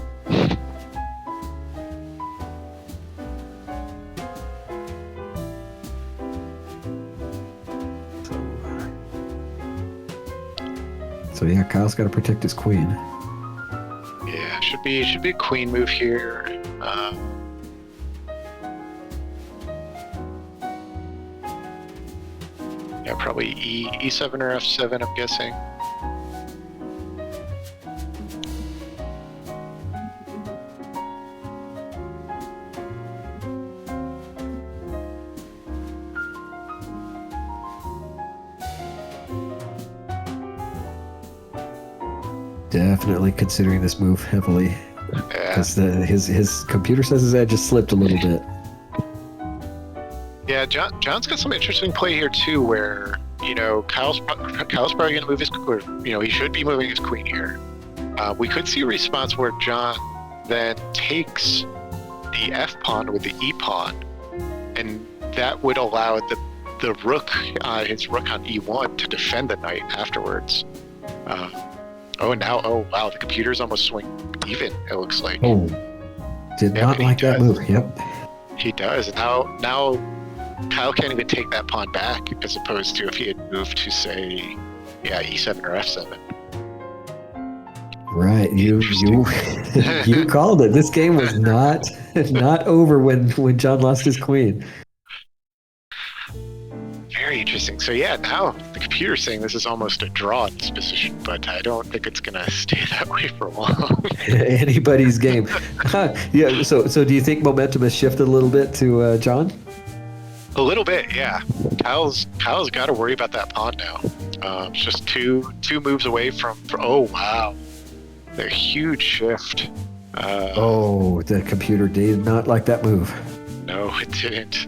So yeah, Kyle's got to protect his queen. Yeah, should be a queen move here. Yeah, probably E7 or F7, I'm guessing. Definitely considering this move heavily Yeah. because his computer says his edge just slipped a little bit. Yeah, John's got some interesting play here too, where Kyle's probably going to move his, or he should be moving his queen here. We could see a response where John then takes the F pawn with the E pawn, and that would allow the rook, his rook on E1, to defend the knight afterwards. Oh wow, the computer's almost swing even. It looks like. Oh, did Yeah, not but he like that does. move. Yep. He does. Now Kyle can't even take that pawn back, as opposed to if he had moved to say, E7 or F7. Right. You Interesting. you called it. This game was not over when John lost his queen. Very interesting. So yeah, now the computer's saying this is almost a draw in this position, but I don't think it's gonna stay that way for long. Anybody's game. Yeah. So do you think momentum has shifted a little bit to John? A little bit, yeah. Kyle's got to worry about that pawn now. It's just two moves away from. Oh wow, the huge shift. Oh, the computer did not like that move. No, it didn't.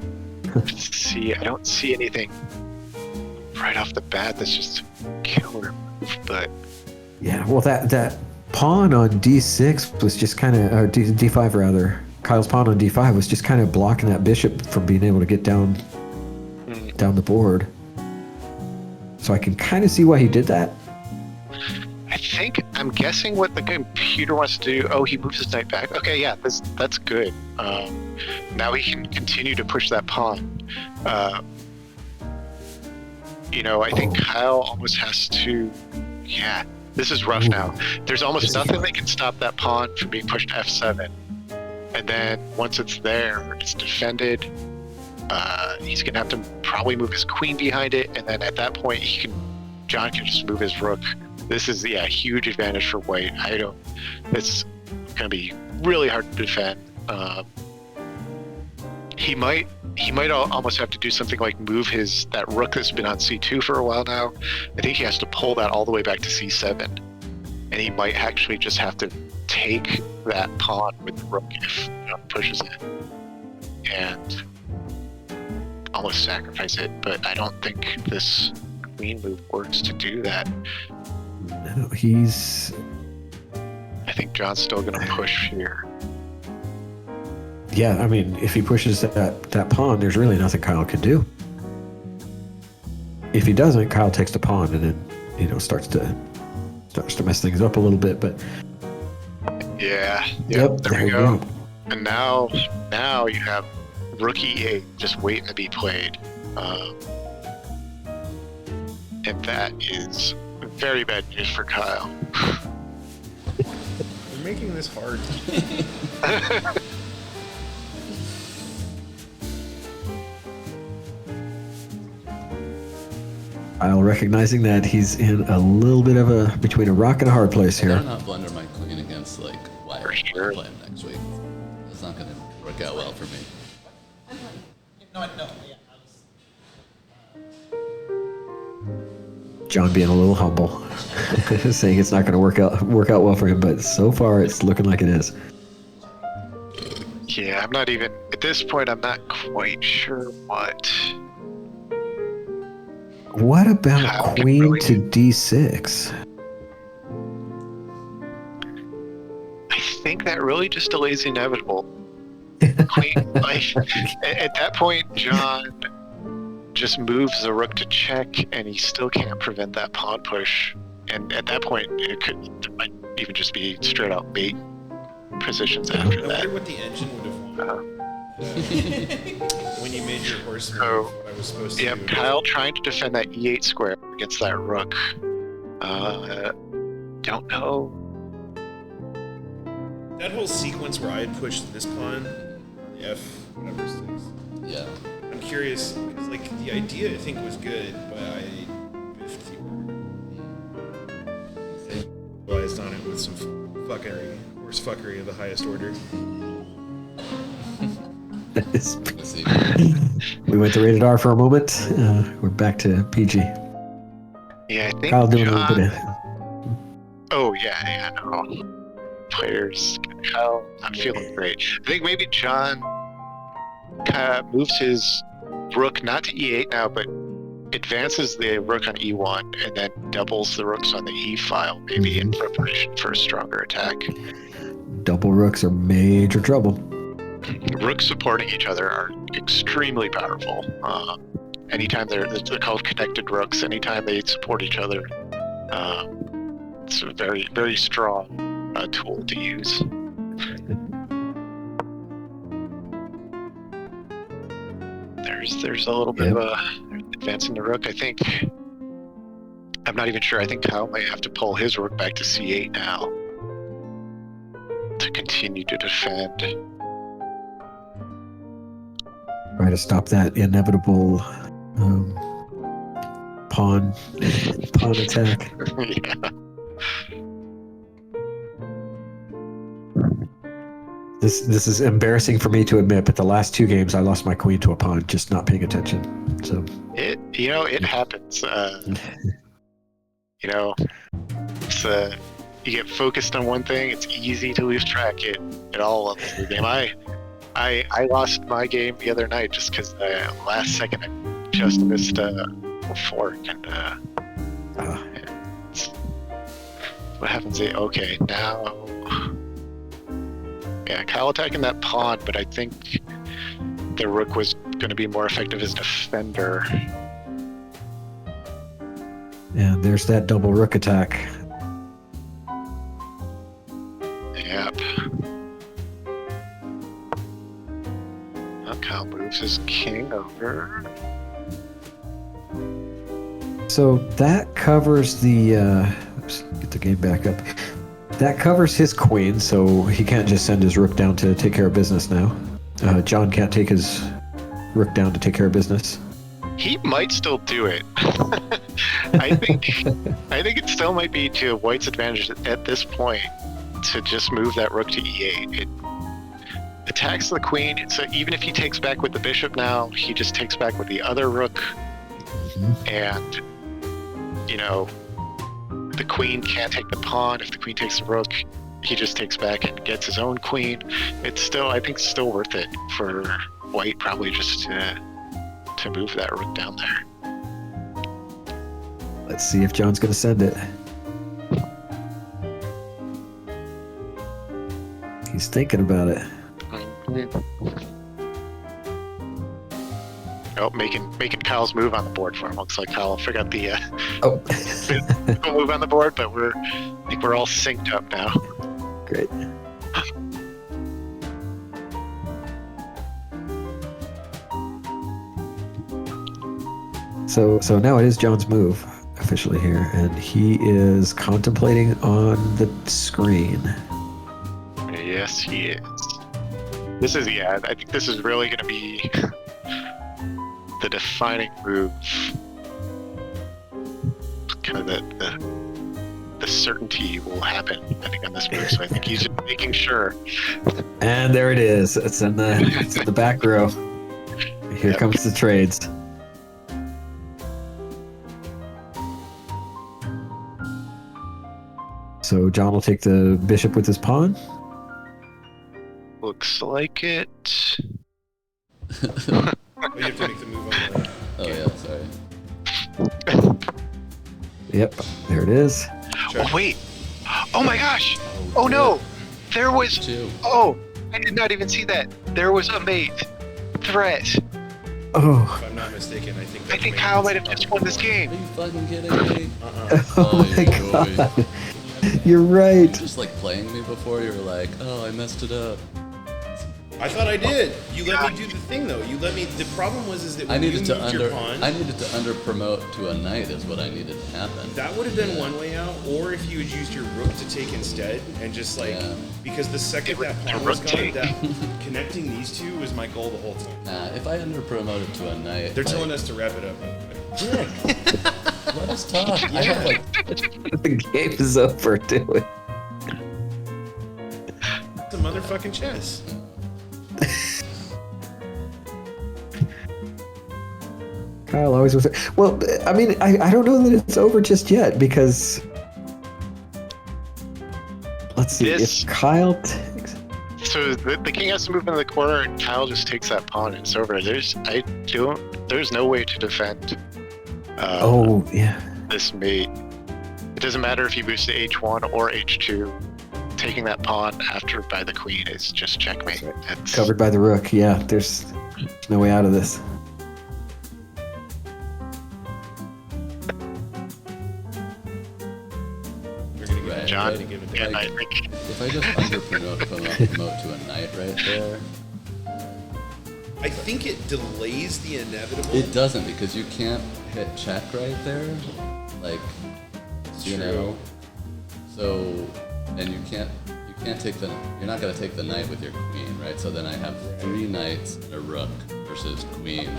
I don't see anything right off the bat that's just a killer move, but Yeah. Well, that pawn on D6 was just kind of, or D5 rather. Kyle's pawn on D5 was just kind of blocking that bishop from being able to get down the board. So I can kind of see why he did that. I'm guessing what the computer wants to do. Oh, he moves his knight back. Okay, yeah, that's good. Now he can continue to push that pawn. I think Kyle almost has to. Yeah, this is rough now. There's almost nothing that can stop that pawn from being pushed to F7. And then once it's there, it's defended. He's gonna have to probably move his queen behind it, and then at that point, John can just move his rook. This is a huge advantage for White. It's gonna be really hard to defend. He might almost have to do something like move that rook that's been on C2 for a while now. I think he has to pull that all the way back to C7, and he might actually just have to take that pawn with the rook if John pushes it, and almost sacrifice it. But I don't think this queen move works to do that. No, I think John's still going to push here. yeah, I mean, if he pushes that pawn, there's really nothing Kyle can do. If he doesn't, Kyle takes the pawn and then, starts to mess things up a little bit. But Yeah. yep, There we go. And now you have rook e8 just waiting to be played. And that is very bad news for Kyle. You're making this hard. Kyle recognizing that he's in a little bit of between a rock and a hard place Better here. not blunder my queen against Wyatt For sure. when I play him next week. It's not going to work out well for me. John being a little humble, saying it's not going to work out well for him, but so far it's looking like it is. Yeah, I'm not even at this point. I'm not quite sure what. What about Kyle can queen really to D6? I think that really just delays the inevitable. Queen, at that point, John just moves the rook to check, and he still can't prevent that pawn push. And at that point, it might even just be straight out mate positions after I wonder that. what the engine would have wanted when you made your horse move. So, What I was supposed to Yeah, do. Kyle trying to defend that e8 square against that rook. Don't know. That whole sequence where I had pushed this pawn, F, whatever, 6. Yeah. I'm curious, because, like, the idea I think was good, but I biffed the order. Realized on it with some fuckery, horse fuckery of the highest order. Let's see. We went to rated R for a moment. We're back to PG. Yeah, I think Kyle doing a John. little bit of. Oh yeah, no. Players, Kyle, not feeling great. I think maybe John kind of moves his rook not to e8 now, but advances the rook on e1 and then doubles the rooks on the e file, maybe in preparation for a stronger attack. Double rooks are major trouble. Rooks supporting each other are extremely powerful. Anytime they're called connected rooks, anytime they support each other, it's a very, very strong tool to use. There's a little bit of a advancing the rook. I think I'm not even sure. I think Kyle might have to pull his rook back to c8 now to continue to defend. Try to stop that inevitable pawn attack. Yeah. This is embarrassing for me to admit, but the last 2 games I lost my queen to a pawn, just not paying attention. So It happens. It's you get focused on one thing, it's easy to lose track at all levels of the game. I lost my game the other night just because last second I just missed a fork, and it's, what happens? Okay, now. Yeah, Kyle attacking that pawn, but I think the rook was going to be more effective as defender. and there's that double rook attack. Yep. Now Kyle moves his king over. So that covers the. Oops, get the game back up. That covers his queen, so he can't just send his rook down to take care of business now. John can't take his rook down to take care of business. He might still do it. I think it still might be to White's advantage at this point to just move that rook to e8. It attacks the queen, so even if he takes back with the bishop now, he just takes back with the other rook. And, the queen can't take the pawn. If the queen takes the rook, he just takes back and gets his own queen. It's still, I think, still worth it for White, probably just to move that rook down there. Let's see if John's going to send it. He's thinking about it. Oh, making Kyle's move on the board for him. Looks like Kyle forgot the physical move on the board, but I think we're all synced up now. Great. So now it is John's move officially here, and he is contemplating on the screen. Yes, he is. This is, I think this is really going to be the defining move. Kind of the certainty will happen, I think, on this move. So I think he's just making sure. And there it is. It's in the back row. Here comes the trades. So John will take the bishop with his pawn. Looks like it. Oh, you have to make the move on the... Oh yeah, sorry. Yep, there it is. Sure. Oh, wait. Oh my gosh. Oh no. There was. Two. Oh, I did not even see that. There was a mate threat. Oh, If I'm not mistaken, I think... I think Kyle might have just won this game. Are you fucking kidding me? oh my boy. god. You're right. Just like playing me before, you were like, oh, I messed it up. I thought I did. You let me do the thing though. You let me. The problem was that I when you needed to moved your pawn, under promote to a knight is what I needed to happen. that would have been one way out. Or if you had used your rook to take instead, and just because the second that pawn was gone, that connecting these two was my goal the whole time. If I under promoted to a knight, They're telling us to wrap it up. let us talk. I have like The game is over, dude. It's a motherfucking chess. Kyle always was. Well, I mean, I don't know that it's over just yet because let's see This- if Kyle takes. So the king has to move into the corner, and Kyle just takes that pawn, and it's over. There's no way to defend. Oh yeah. This mate. It doesn't matter if he moves to h1 or h2. Taking that pawn after by the queen is just checkmate. It's Covered by the rook. Yeah, there's no way out of this. We're gonna get Right. John. to give it Yeah, back. I think if I just under promote to a knight right there. I think it delays the inevitable. It doesn't because you can't hit check right there, like you True. know. So, and you can't take you're not gonna take the knight with your queen, right? So then I have 3 knights and a rook versus queen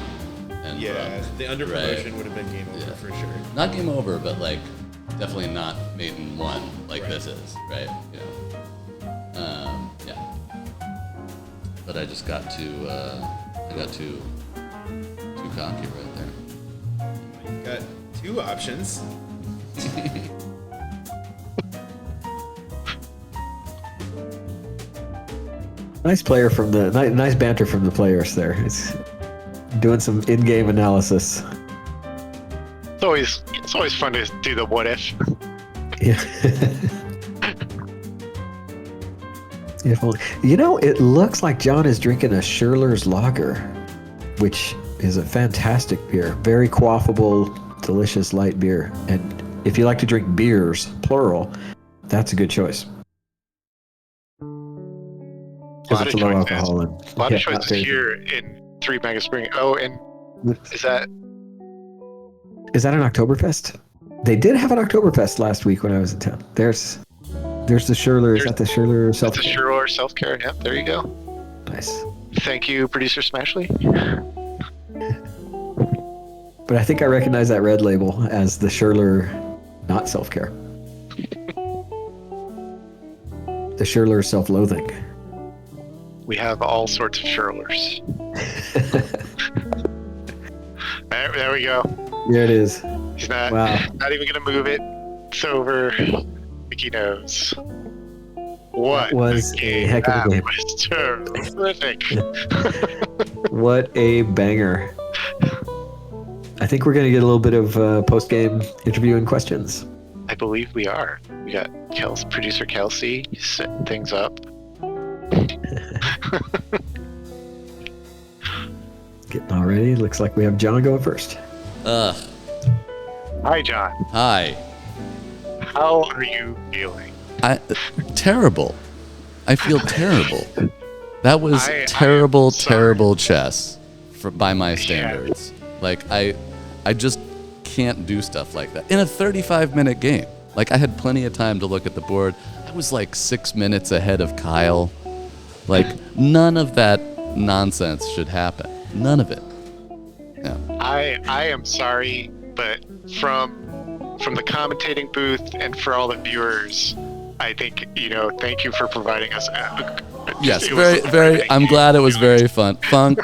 and Yeah, rook. the under right? promotion would have been game over Yeah. for sure. Not game over, but like definitely not mate in 1 like Right. this is, right? Yeah. But I just got too cocky right there. You've got 2 options. Nice nice banter from the players there. It's doing some in-game analysis. it's always fun to do the what if. Yeah. If only- You know, it looks like John is drinking a Schürler's Lager, which is a fantastic beer. Very quaffable, delicious light beer. And if you like to drink beers, plural, that's a good choice. Because it's of low choices. alcohol. And, A lot yeah, of choices not very- here in 3 Mega Spring. Oh, and is that Is that an Oktoberfest? They did have an Oktoberfest last week when I was in town. There's the Schürler. Is that the Schürler self? the Schürler self-care? Yep, there you go. Nice. Thank you, producer Smashley. But I think I recognize that red label as the Schürler not self-care. The Schürler self-loathing. We have all sorts of Schürlers. There we go. There it is. He's not Wow. not even gonna move it. It's over. I think he knows. What Was a game. heck of a That game. was terrific. What a banger. I think we're going to get a little bit of post-game interview and questions. I believe we are. We got producer Kelsey setting things up. Getting all ready. Looks like we have John going first. Hi, John. Hi. How are you feeling? Terrible. I feel terrible. That was I am terrible, sorry. terrible chess by my standards. Like I just can't do stuff like that in a 35-minute game. Like I had plenty of time to look at the board. I was like 6 minutes ahead of Kyle. Like none of that nonsense should happen. None of it. Yeah. I am sorry, but from the commentating booth and for all the viewers, I think thank you for providing us. Yes, it was very. I'm glad it was very. very fun. Funk,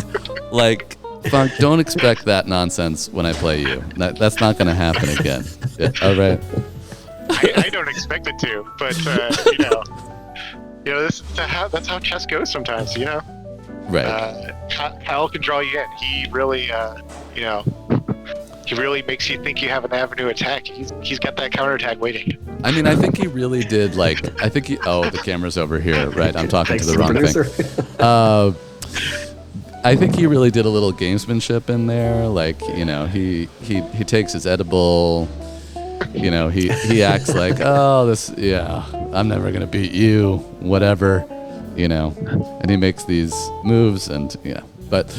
don't expect that nonsense when I play you. That's not going to happen again. Yeah, all right. I don't expect it to, but that's how chess goes sometimes. Right. Kyle can draw you in. He really, he really makes you think you have an avenue attack. He's got that counterattack waiting. I mean, I think he really did. The camera's over here. Right. I'm talking to the wrong thing. I think he really did a little gamesmanship in there. Like, he takes his edible. He acts like, I'm never gonna beat you. Whatever. you know, and he makes these moves, and But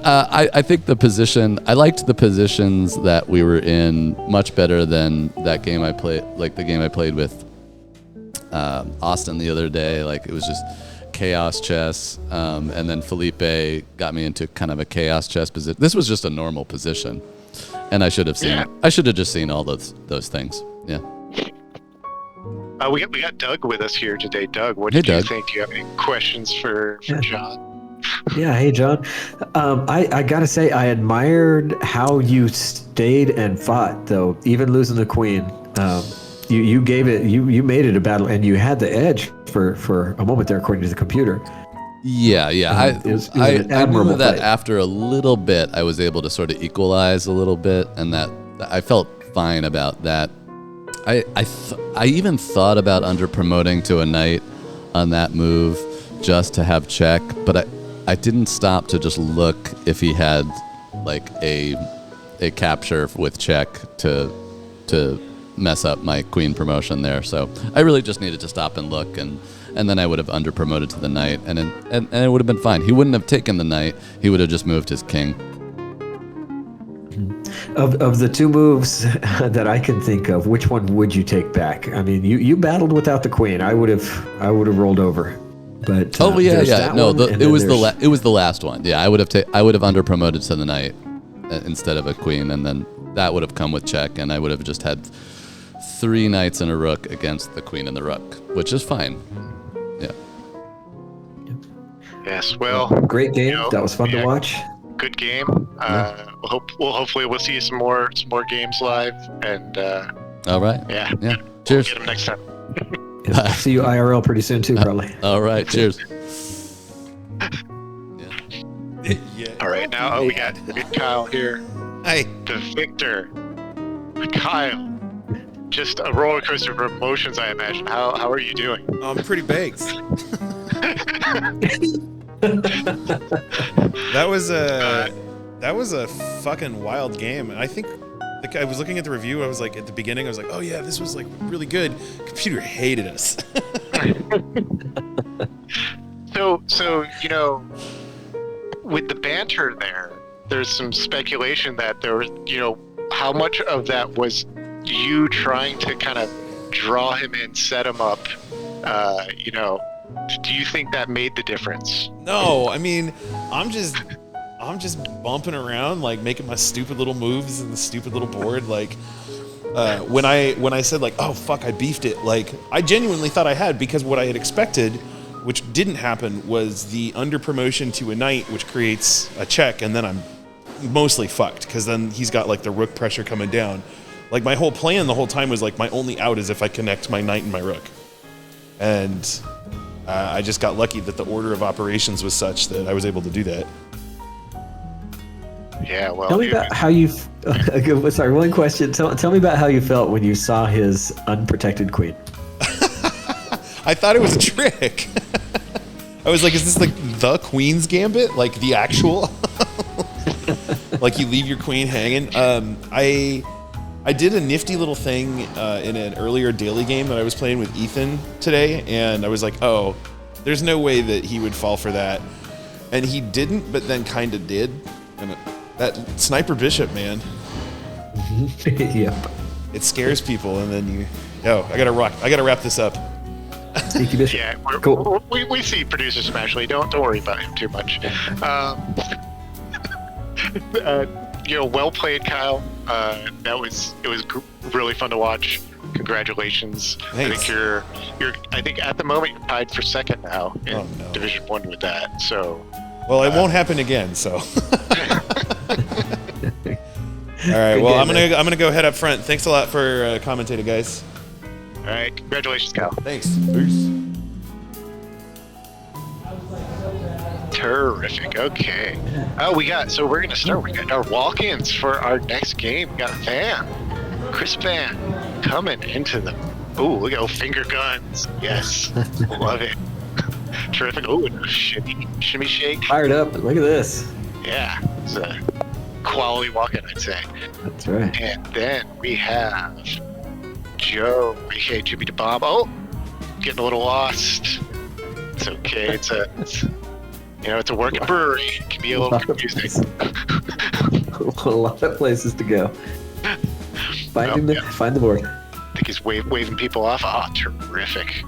I think I liked the positions that we were in much better than that game I played, like the game I played with Austin the other day. Like it was just chaos chess, and then Felipe got me into kind of a chaos chess position. This was just a normal position, and I should have seen. I should have just seen all those things. Yeah. We got Doug with us here today. Doug, what Hey, do you Doug. think? Do you have any questions for John? Yeah, hey John. I gotta say I admired how you stayed and fought though, even losing the queen. You gave it, you made it a battle, and you had the edge for a moment there, according to the computer. Yeah. It was an I knew admirable that fight. after a little bit, I was able to sort of equalize a little bit, and that I felt fine about that. I even thought about under promoting to a knight on that move just to have check, but I didn't stop to just look if he had like a capture with check to mess up my queen promotion there. So I really just needed to stop and look, and then I would have under promoted to the knight, and it would have been fine. He wouldn't have taken the knight. He would have just moved his king. Of the two moves that I can think of, which one would you take back? I mean, you battled without the queen. I would have rolled over. But there's that No, one, and it then was there's- it was the last one. Yeah, I would have under promoted to the knight instead of a queen, and then that would have come with check, and I would have just had 3 knights and a rook against the queen and the rook, which is fine. Yeah. Yes. Well, Great game. That was fun to yeah. watch. good game. Hopefully we'll see some more games live, and All right. yeah, Yeah. Cheers. get them next time. Yeah, I'll see you IRL pretty soon too, probably. All right. Cheers. Yeah. All right, now we got Kyle here, Hi. the victor. Kyle, just a roller coaster of emotions, I imagine. How are you doing? I'm pretty baked. That was a fucking wild game. And I think like I was looking at the review. I was like, at the beginning, I was like, oh yeah, this was like really good. Computer hated us. So with the banter there's some speculation that there was, how much of that was you trying to kind of draw him in, set him up? Do you think that made the difference? No, I mean, I'm just bumping around, like making my stupid little moves in the stupid little board. Like when I said like, oh fuck, I beefed it. Like I genuinely thought I had, because what I had expected, which didn't happen, was the under promotion to a knight, which creates a check, and then I'm mostly fucked because then he's got like the rook pressure coming down. Like my whole plan the whole time was like my only out is if I connect my knight and my rook, and I just got lucky that the order of operations was such that I was able to do that. Yeah, well, Tell me about how you. Sorry, one question. Tell me about how you felt when you saw his unprotected queen. I thought it was a trick. I was like, is this like the Queen's Gambit? Like the actual? Like you leave your queen hanging? I did a nifty little thing in an earlier daily game that I was playing with Ethan today, and I was like, oh, there's no way that he would fall for that. And he didn't, but then kind of did. And that Sniper Bishop, man, Yep. it scares people, and then I gotta wrap this up. Sneaky bishop. yeah, Cool. we see producer Smashley. Don't worry about him too much. Well played, Kyle. It was really fun to watch. Congratulations. Thanks. I think at the moment you're tied for second now in Oh, no. Division 1 with that. So Well, it won't happen again, so. All right. Well, I'm gonna go head up front. Thanks a lot for commentating, guys. all right, congratulations, Kyle. Thanks. Peace. Terrific. Okay. We're gonna start. We got our walk-ins for our next game. We got Van, Chris Van, coming into the. Ooh, look at finger guns. Yes, love it. Terrific. Ooh, and a shimmy shake. Fired up. Look at this. Yeah, it's a quality walk-in, I'd say. That's right. And then we have Joe, aka Jimmy the Bomb. Oh, getting a little lost. It's okay. It's a working brewery. It can be a little confusing. A lot of places to go. Find the board. I think he's waving people off. Oh, terrific.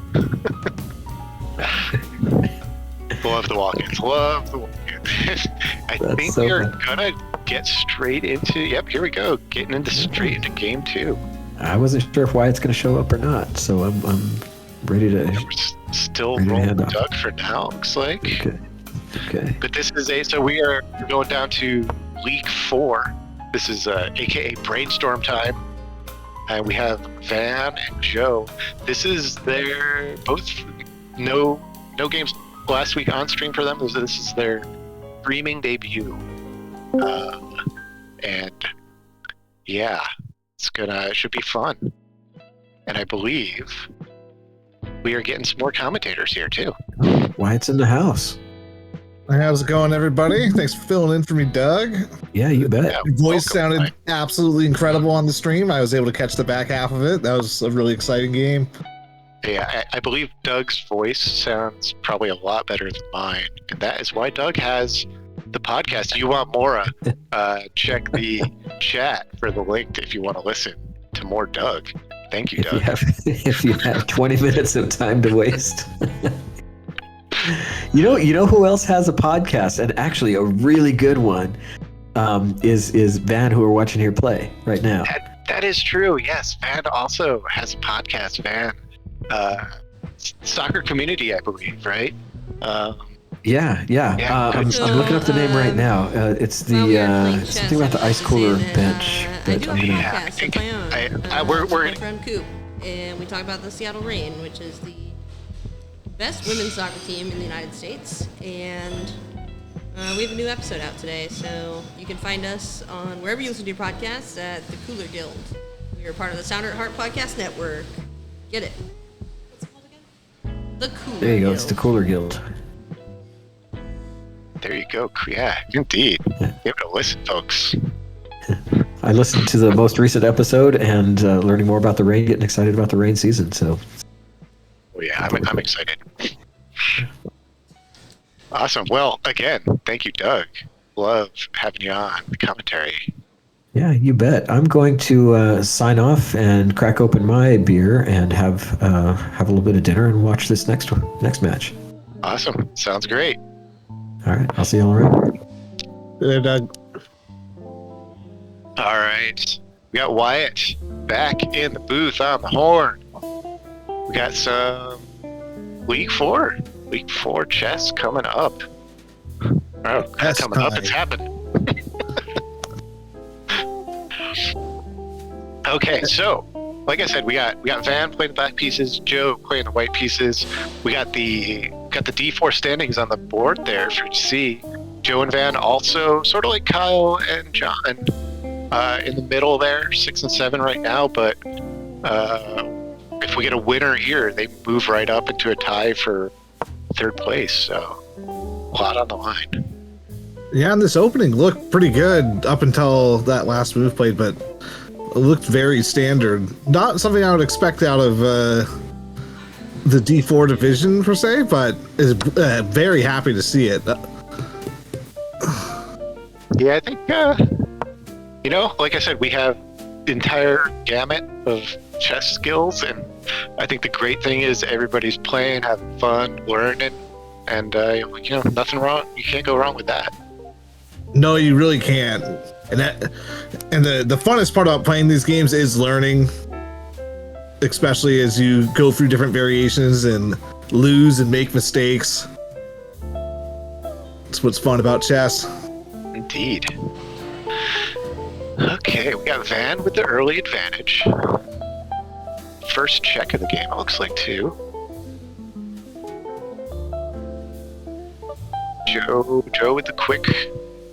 Love the walk-ins. Love the walk-ins. I think so we are fun. gonna get straight into. Yep, here we go. Getting straight into game 2. I wasn't sure if Wyatt's going to show up or not, so I'm ready to. We're still Ready to rolling hand off. Doug for now. Looks like. Okay. But this is so we are going down to League 4. This is AKA Brainstorm time. And we have Van and Joe. This is their both no games last week on stream for them. This is their streaming debut. And yeah, it should be fun. And I believe we are getting some more commentators here too. Wyatt's in the house. How's it going, everybody? Thanks for filling in for me, Doug. Yeah, you bet. Yeah, Your voice welcome, sounded Mike. absolutely incredible on the stream. I was able to catch the back half of it. That was a really exciting game. Yeah, I believe Doug's voice sounds probably a lot better than mine, and that is why Doug has the podcast. You want Mora? Check the chat for the link if you want to listen to more Doug. Thank you, Doug. If you have 20 minutes of time to waste. You know who else has a podcast, and actually a really good one, is Van, who we're watching here play right now. That is true. Yes, Van also has a podcast. Van, soccer community, I believe, right? Yeah. Yeah. I'm looking up the name right now. It's the While we were playing chess, something about the I ice have to cooler say that, bench. I But do I'm a gonna. Yeah, I podcast think of my own. we're with gonna- my friend Coop, and we talk about the Seattle Reign, which is the best women's soccer team in the United States. And we have a new episode out today, so you can find us on wherever you listen to your podcasts at the Cooler Guild. We are part of the Sounder at Heart Podcast Network. Get it? What's it called again? The Cooler There you go. Guild. It's the Cooler Guild. There you go. Yeah, indeed. Give it a listen, folks. I listened to the most recent episode and learning more about the rain, getting excited about the rain season. So Oh yeah, I'm excited. Awesome. Well, again, thank you, Doug. Love having you on the commentary. yeah, you bet. I'm going to sign off and crack open my beer and have a little bit of dinner and watch this next match. Awesome. Sounds great. All right, I'll see you all around. There, Doug. All right. We got Wyatt back in the booth on the horn. We got some League 4 chess coming up. Oh, not Chess coming up, time. it's happening. Okay, so like I said, we got Van playing the black pieces, Joe playing the white pieces. We got the D4 standings on the board there for you to see. Joe and Van also sort of like Kyle and John in the middle there, 6 and 7 right now. But if we get a winner here, they move right up into a tie for third place. So a lot on the line. Yeah, and this opening looked pretty good up until that last move played, but it looked very standard. Not something I would expect out of the D4 division per se, but is very happy to see it. Yeah, I think like I said, we have the entire gamut of chess skills, and I think the great thing is everybody's playing, having fun, learning, and nothing wrong. You can't go wrong with that. No, you really can't. And the funnest part about playing these games is learning, especially as you go through different variations and lose and make mistakes. That's what's fun about chess. Indeed. Okay, we got Van with the early advantage. First check of the game, it looks like, too. Joe with the quick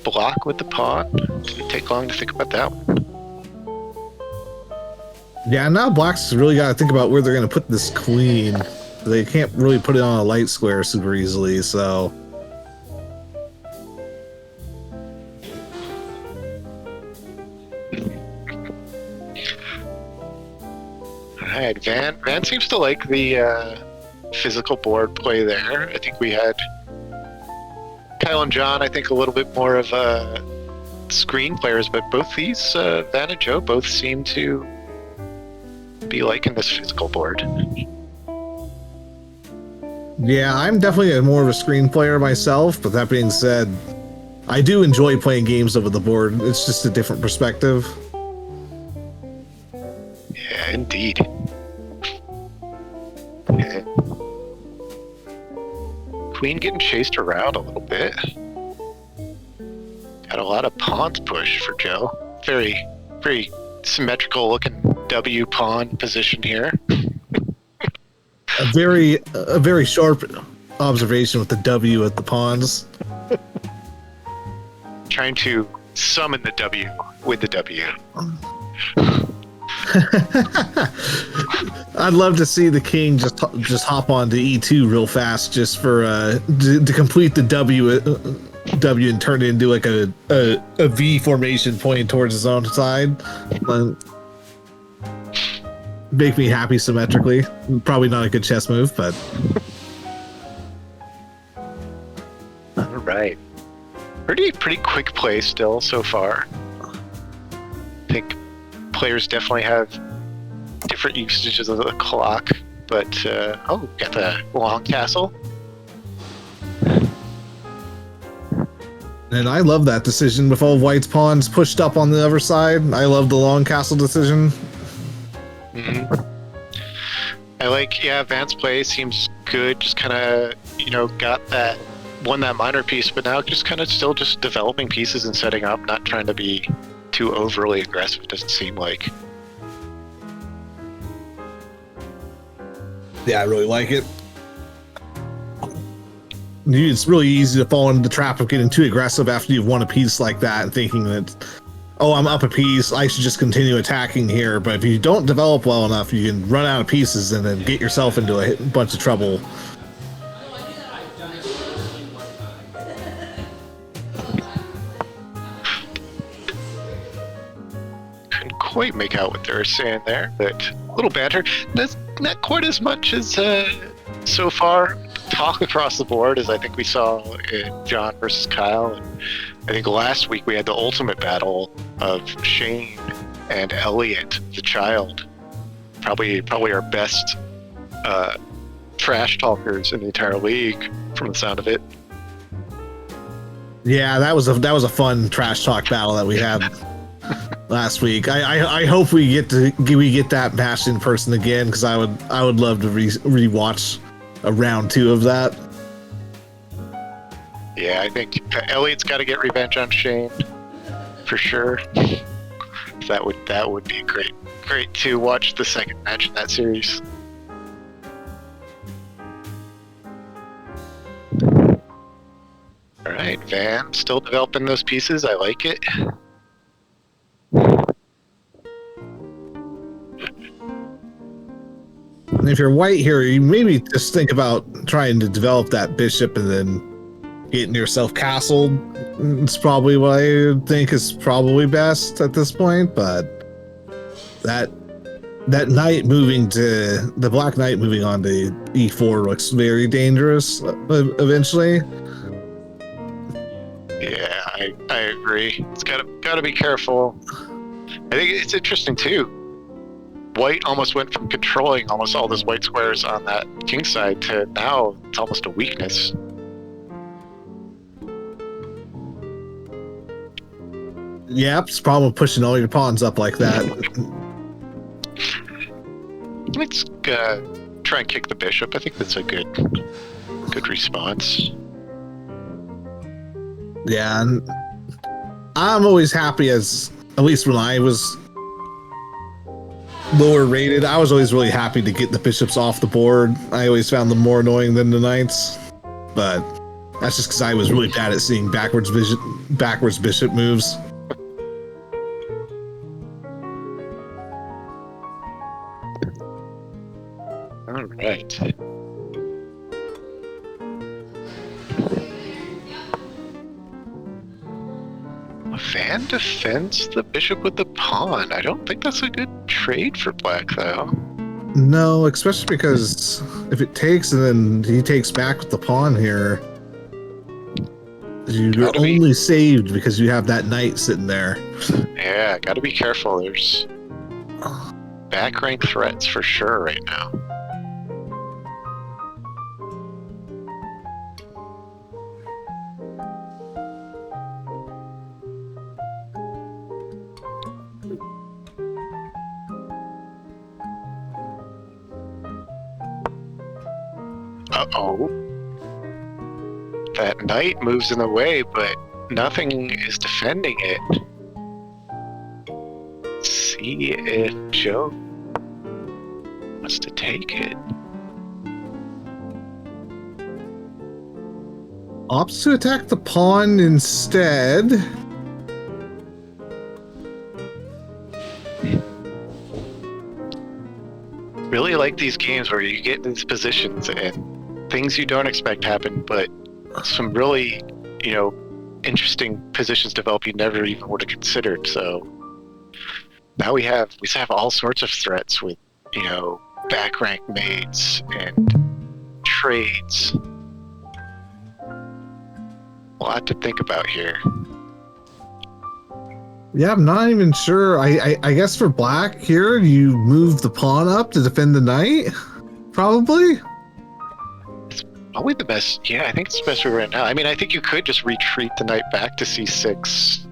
block with the pawn. Didn't take long to think about that one. Yeah, now Black's really got to think about where they're going to put this queen. They can't really put it on a light square super easily, so... Alright, Van seems to like the physical board play there. I think we had Kyle and John, I think, a little bit more of screen players, but both these, Van and Joe, both seem to be liking this physical board. Yeah, I'm definitely more of a screen player myself, but that being said, I do enjoy playing games over the board. It's just a different perspective. Yeah, indeed. Yeah. Queen getting chased around a little bit. Got a lot of pawns push for Joe. Very, very symmetrical looking W pawn position here. A very sharp observation with the W at the pawns. Trying to summon the W with the W. I'd love to see the king just hop on to E2 real fast, just for to complete the W and turn it into like a V formation pointing towards his own side. Make me happy symmetrically. Probably not a good chess move, but all right. Pretty quick play still so far. I think players definitely have different usages of the clock, but got the long castle. And I love that decision with all White's pawns pushed up on the other side. I love the long castle decision. Mm-hmm. I like, Van's play seems good. Just kind of, won that minor piece, but now just kind of still just developing pieces and setting up, not trying to be too overly aggressive, it doesn't seem like. Yeah, I really like it. It's really easy to fall into the trap of getting too aggressive after you've won a piece like that and thinking that, oh, I'm up a piece, I should just continue attacking here. But if you don't develop well enough, you can run out of pieces and then get yourself into a bunch of trouble. Couldn't quite make out what they were saying there, but a little banter. That's not quite as much as so far talk across the board as I think we saw in John versus Kyle. And I think last week we had the ultimate battle of Shane and Elliot, the child. Probably our best trash talkers in the entire league, from the sound of it. Yeah, that was a fun trash talk battle that we had last week. I hope we get that match in person again, because I would love to rewatch a round 2 of that. Yeah, I think Elliot's got to get revenge on Shane for sure. That would be great to watch the second match in that series. All right, Van still developing those pieces. I like it. And if you're White here, you maybe just think about trying to develop that bishop and then getting yourself castled. It's probably what I think is probably best at this point, but that knight moving to the black knight moving on to E4 looks very dangerous eventually. Yeah, I agree. It's gotta be careful. I think it's interesting too. White almost went from controlling almost all those white squares on that king side to now it's almost a weakness. Yep, it's a problem with pushing all your pawns up like that. Let's try and kick the bishop. I think that's a good response. Yeah, and I'm always happy, as at least when I was lower rated, I was always really happy to get the bishops off the board. I always found them more annoying than the knights, but that's just because I was really bad at seeing backwards bishop moves. All right. Van defends the bishop with the pawn. I don't think that's a good trade for black, though. No, especially because if it takes and then he takes back with the pawn here, you're Gotta be- only saved because you have that knight sitting there. Yeah, gotta be careful. There's back rank threats for sure right now. Uh-oh. That knight moves in the way, but nothing is defending it. Let's see if Joe wants to take it. Opts to attack the pawn instead. Really like these games where you get in these positions and things you don't expect happen, but some really, interesting positions develop you never even would have considered. So now we have all sorts of threats with, back rank mates and trades. A lot to think about here. Yeah, I'm not even sure. I guess for black here, you move the pawn up to defend the knight? Probably? Probably the best. Yeah, I think it's the best way right now. I mean, I think you could just retreat the knight back to c6.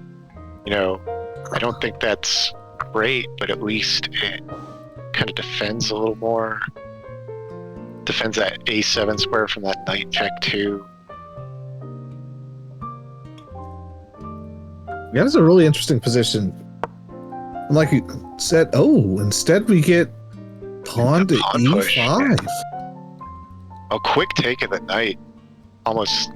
I don't think that's great, but at least it kind of defends a little more. Defends that a7 square from that knight check too. Yeah, that's a really interesting position. Like you said, instead we get pawn to Pawn e5. push, yeah. A quick take of the knight. Almost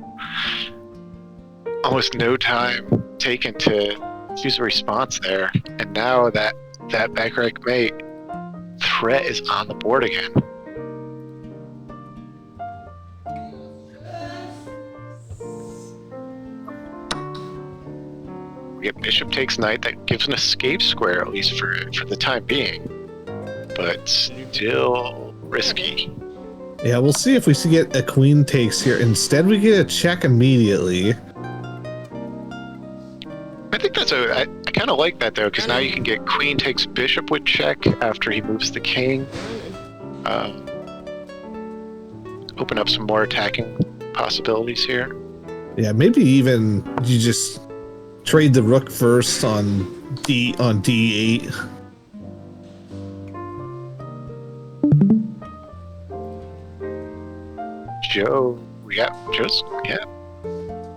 no time taken to use a response there. And now that back rank mate threat is on the board again. We get bishop takes knight. That gives an escape square, at least for the time being. But still risky. Yeah, we'll see if we get a queen takes here. Instead, we get a check immediately. I think I kind of like that though, because now you can get queen takes bishop with check after he moves the king. Open up some more attacking possibilities here. Yeah, maybe even you just trade the rook first on d8. Joe,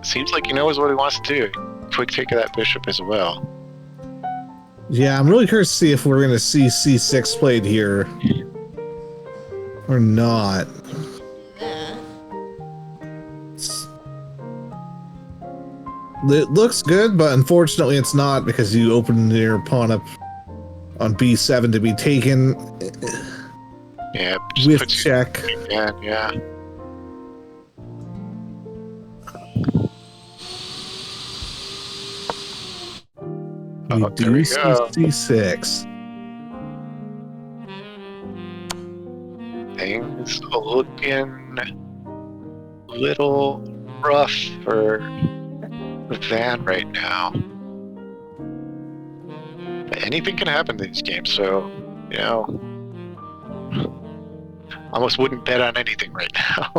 seems like he knows what he wants to do. Quick take of that bishop as well. Yeah, I'm really curious to see if we're going to see c6 played here or not. It looks good, but unfortunately it's not because you open your pawn up on b7 to be taken. Yeah, with check. Yeah. We there do we see go. c6. Things looking a little rough for Van right now. But anything can happen in these games, so, almost wouldn't bet on anything right now.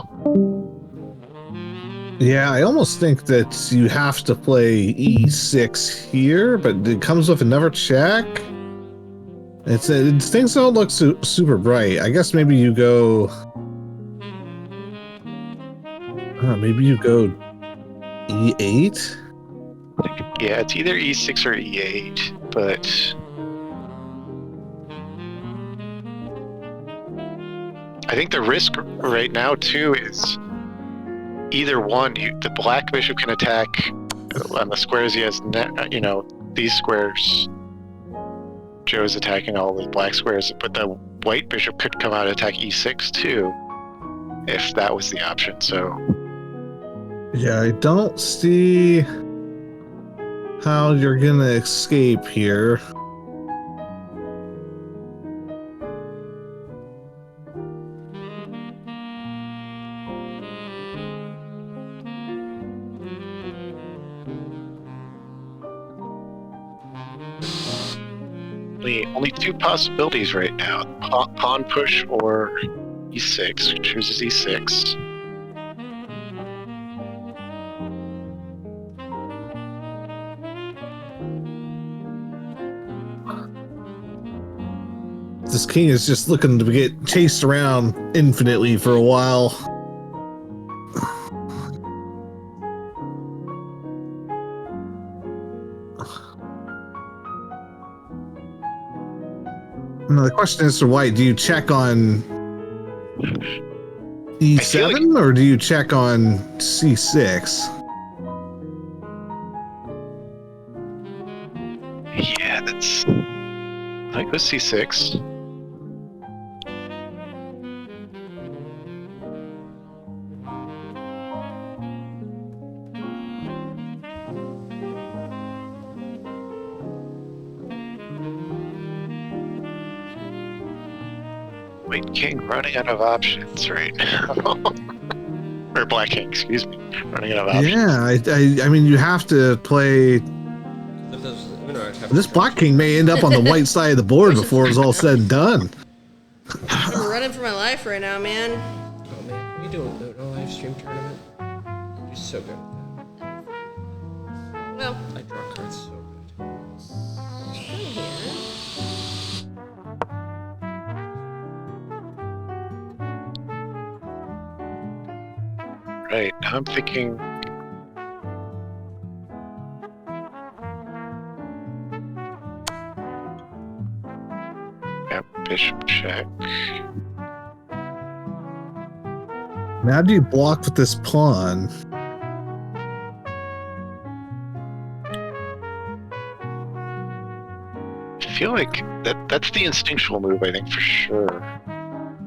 Yeah, I almost think that you have to play e6 here, but it comes with another check. Things don't look super bright. I guess maybe you go. Maybe you go e8. Yeah, it's either e6 or e8, but I think the risk right now too is either one. The black bishop can attack on the squares he has. These squares. Joe's attacking all the black squares, but the white bishop could come out and attack e6 too, if that was the option. So yeah, I don't see how you're gonna escape here. Only two possibilities right now: pawn push or e6. Chooses e6. This king is just looking to get chased around infinitely for a while. Now the question is for white, do you check on e7 or do you check on c6? Yeah, that's. I go c6. White king running out of options right now. Or black king, excuse me. Running out of options. Yeah, I mean, you have to play. This black king may end up on the white side of the board before it's all said and done. I'm running for my life right now, man. Oh man, can we do a live stream tournament? You're so good at that. Well, I draw cards so good. Right, now I'm thinking. Yeah, bishop check. Now, how do you block with this pawn? I feel like that's the instinctual move, I think, for sure.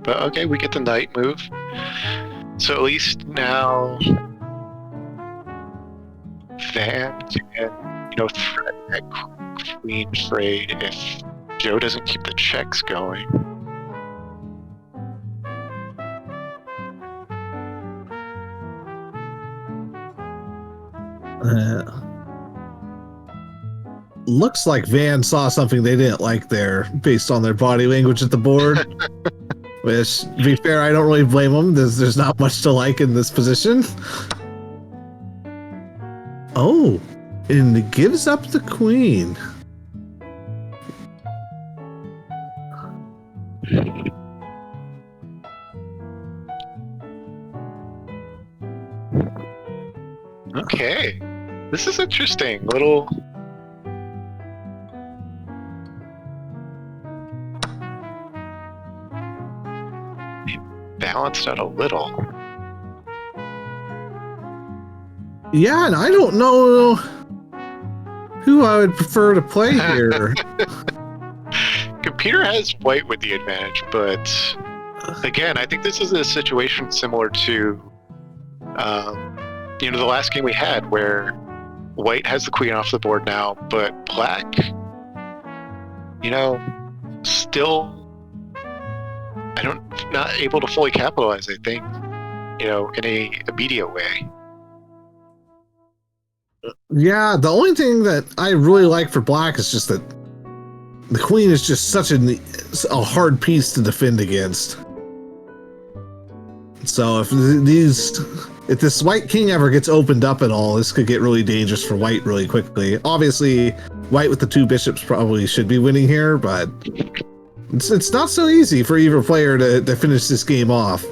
But okay, we get the knight move. So at least now Van can, threaten that queen trade if Joe doesn't keep the checks going. Looks like Van saw something they didn't like there based on their body language at the board. Which, to be fair, I don't really blame them. There's not much to like in this position. Oh, and it gives up the queen. Okay, this is interesting. Little. Balanced out a little. Yeah, and I don't know who I would prefer to play here. Computer has white with the advantage, but again, I think this is a situation similar to, the last game we had where white has the queen off the board now, but black, still. Not able to fully capitalize, I think, in a immediate way. Yeah, the only thing that I really like for black is just that the queen is just such a hard piece to defend against. So if this white king ever gets opened up at all, this could get really dangerous for white really quickly. Obviously, white with the two bishops probably should be winning here, but it's not so easy for either player to finish this game off.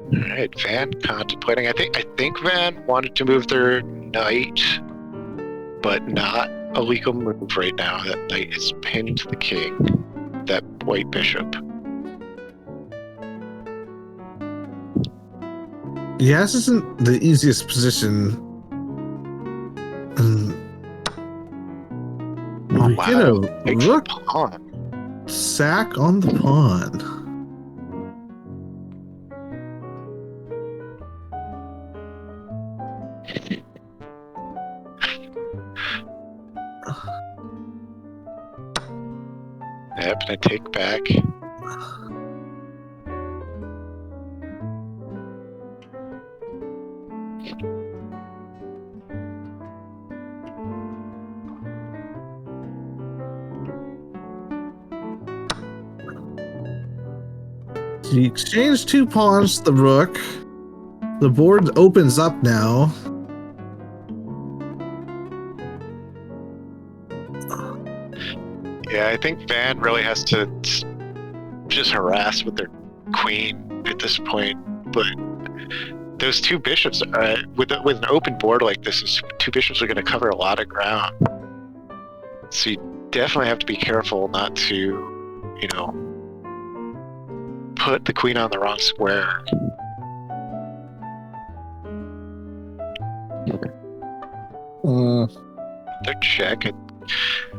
All right, Van contemplating. I think Van wanted to move their knight, but not a legal move right now. That knight is pinned to the king, that white bishop. Yeah, this isn't the easiest position. We get a rook pawn. Sack on the pawn. Yep, and I take back. You exchange 2 pawns to the rook. The board opens up now. Yeah, I think Van really has to just harass with their queen at this point. But those 2 bishops, with an open board like this, 2 bishops are going to cover a lot of ground. So you definitely have to be careful not to, you know, put the queen on the wrong square. They're checking.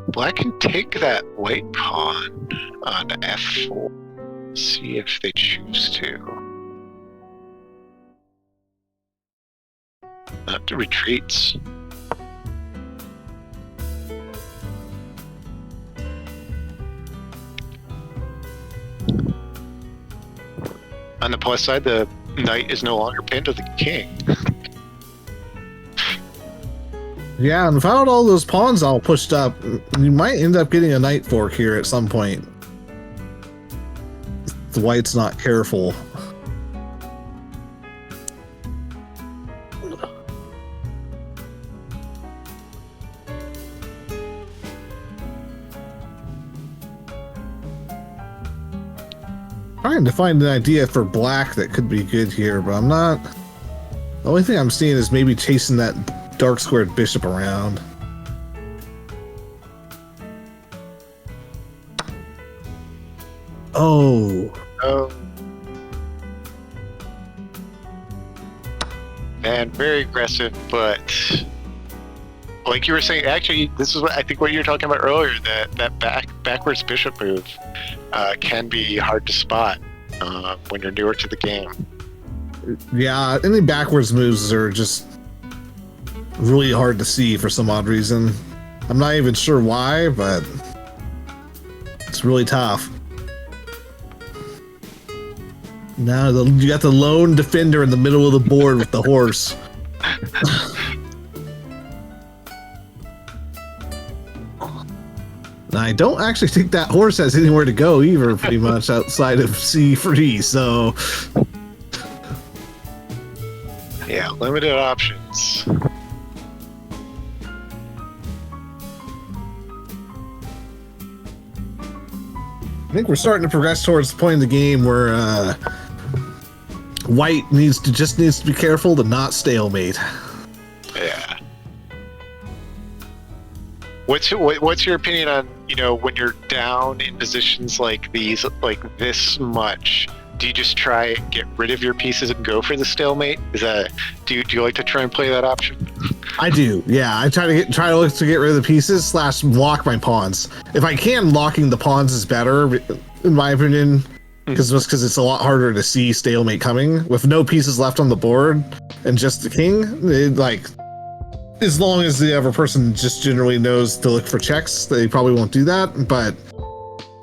Black can take that white pawn on f4. See if they choose to. Not to retreats. On the plus side, the knight is no longer pinned to the king. Yeah, and without all those pawns all pushed up, you might end up getting a knight fork here at some point. If the white's not careful. Trying to find an idea for black that could be good here, but I'm not. The only thing I'm seeing is maybe chasing that dark squared bishop around. Oh. Man, very aggressive, but like you were saying, actually, this is what I think what you were talking about earlier. That backwards bishop move can be hard to spot when you're newer to the game. Yeah, any backwards moves are just really hard to see for some odd reason. I'm not even sure why, but it's really tough. Now you got the lone defender in the middle of the board with the horse. I don't actually think that horse has anywhere to go either, pretty much outside of C3, so yeah, limited options. I think we're starting to progress towards the point in the game where white needs to be careful to not stalemate. Yeah. What's your opinion on, you know, when you're down in positions like these, like this much? Do you just try and get rid of your pieces and go for the stalemate? Is that do you like to try and play that option? I do, yeah. I try to look to get rid of the pieces / lock my pawns. If I can, locking the pawns is better, in my opinion, because it's a lot harder to see stalemate coming with no pieces left on the board and just the king. As long as the other person just generally knows to look for checks, they probably won't do that. But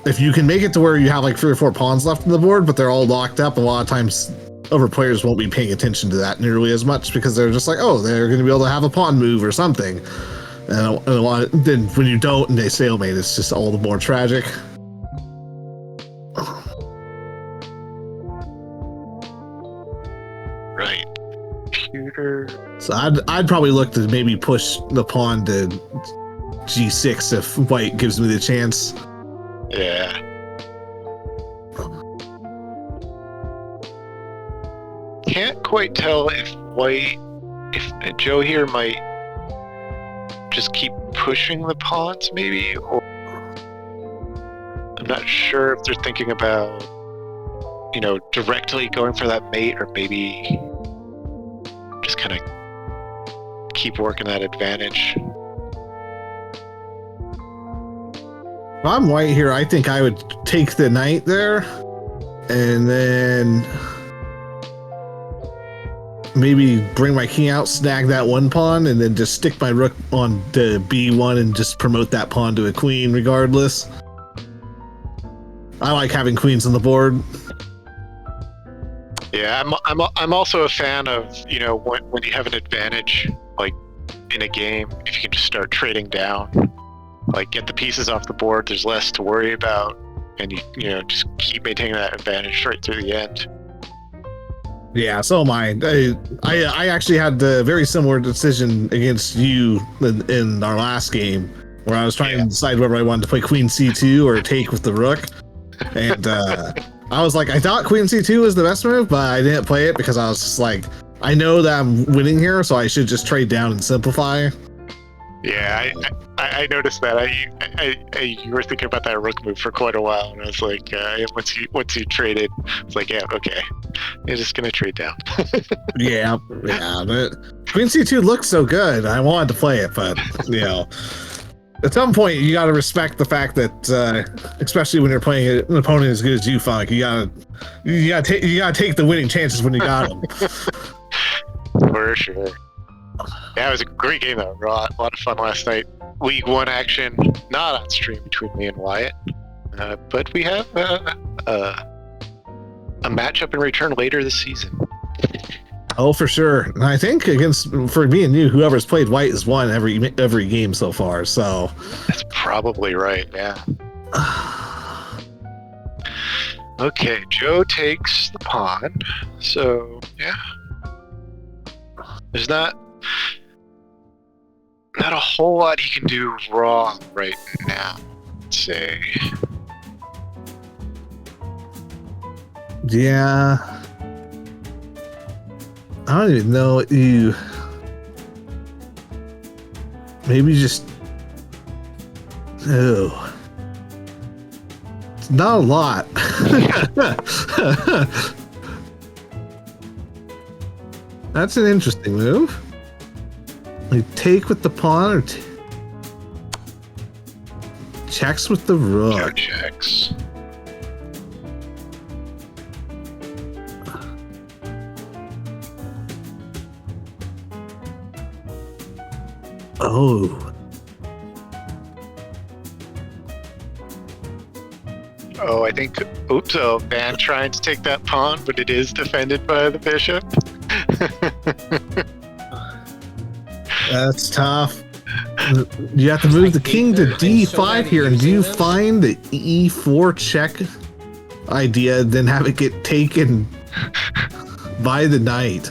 if you can make it to where you have like 3 or 4 pawns left on the board, but they're all locked up, a lot of times other players won't be paying attention to that nearly as much because they're just like, oh, they're going to be able to have a pawn move or something. And then when you don't and they stalemate, it's just all the more tragic. Right. Computer. So I'd probably look to maybe push the pawn to G6 if white gives me the chance. Yeah. Can't quite tell if Joe here might just keep pushing the pawns, maybe, or I'm not sure if they're thinking about, you know, directly going for that mate, or maybe just kind of keep working that advantage. If I'm white here, I think I would take the knight there, and then maybe bring my king out, snag that one pawn, and then just stick my rook on the B1 and just promote that pawn to a queen regardless. I like having queens on the board. Yeah, I'm also a fan of, you know, when you have an advantage, like in a game, if you can just start trading down, like get the pieces off the board, there's less to worry about, and you know, just keep maintaining that advantage right through the end. Yeah, so am I. I actually had the very similar decision against you in our last game, where I was trying to decide whether I wanted to play Queen C2 or take with the Rook, and I was like, I thought Queen C2 was the best move, but I didn't play it because I was just like, I know that I'm winning here, so I should just trade down and simplify. Yeah, I noticed that. You were thinking about that Rook move for quite a while, and I was like, once you traded, I was like, yeah, okay, you're just gonna trade down. yeah, but Queen C2 looks so good. I wanted to play it, but you know, at some point you got to respect the fact that, especially when you're playing an opponent as good as you, Funk, you gotta take the winning chances when you got them. For sure. Yeah, it was a great game though. A lot of fun last night. League One action, not on stream between me and Wyatt, but we have a matchup in return later this season. Oh, for sure. And I think for me and you, whoever's played White has won every game so far. So that's probably right. Yeah. Okay, Joe takes the pawn. So yeah, there's not a whole lot he can do wrong right now, let's say. Yeah. I don't even know what you... Maybe just... Oh. It's not a lot. That's an interesting move. We take with the pawn or checks with the rook. No checks. Oh. Oh, I think. Oops! Oh, Van trying to take that pawn, but it is defended by the bishop. That's tough. You have to move the king to d5 here, and do you find the e4 check idea, then have it get taken by the knight?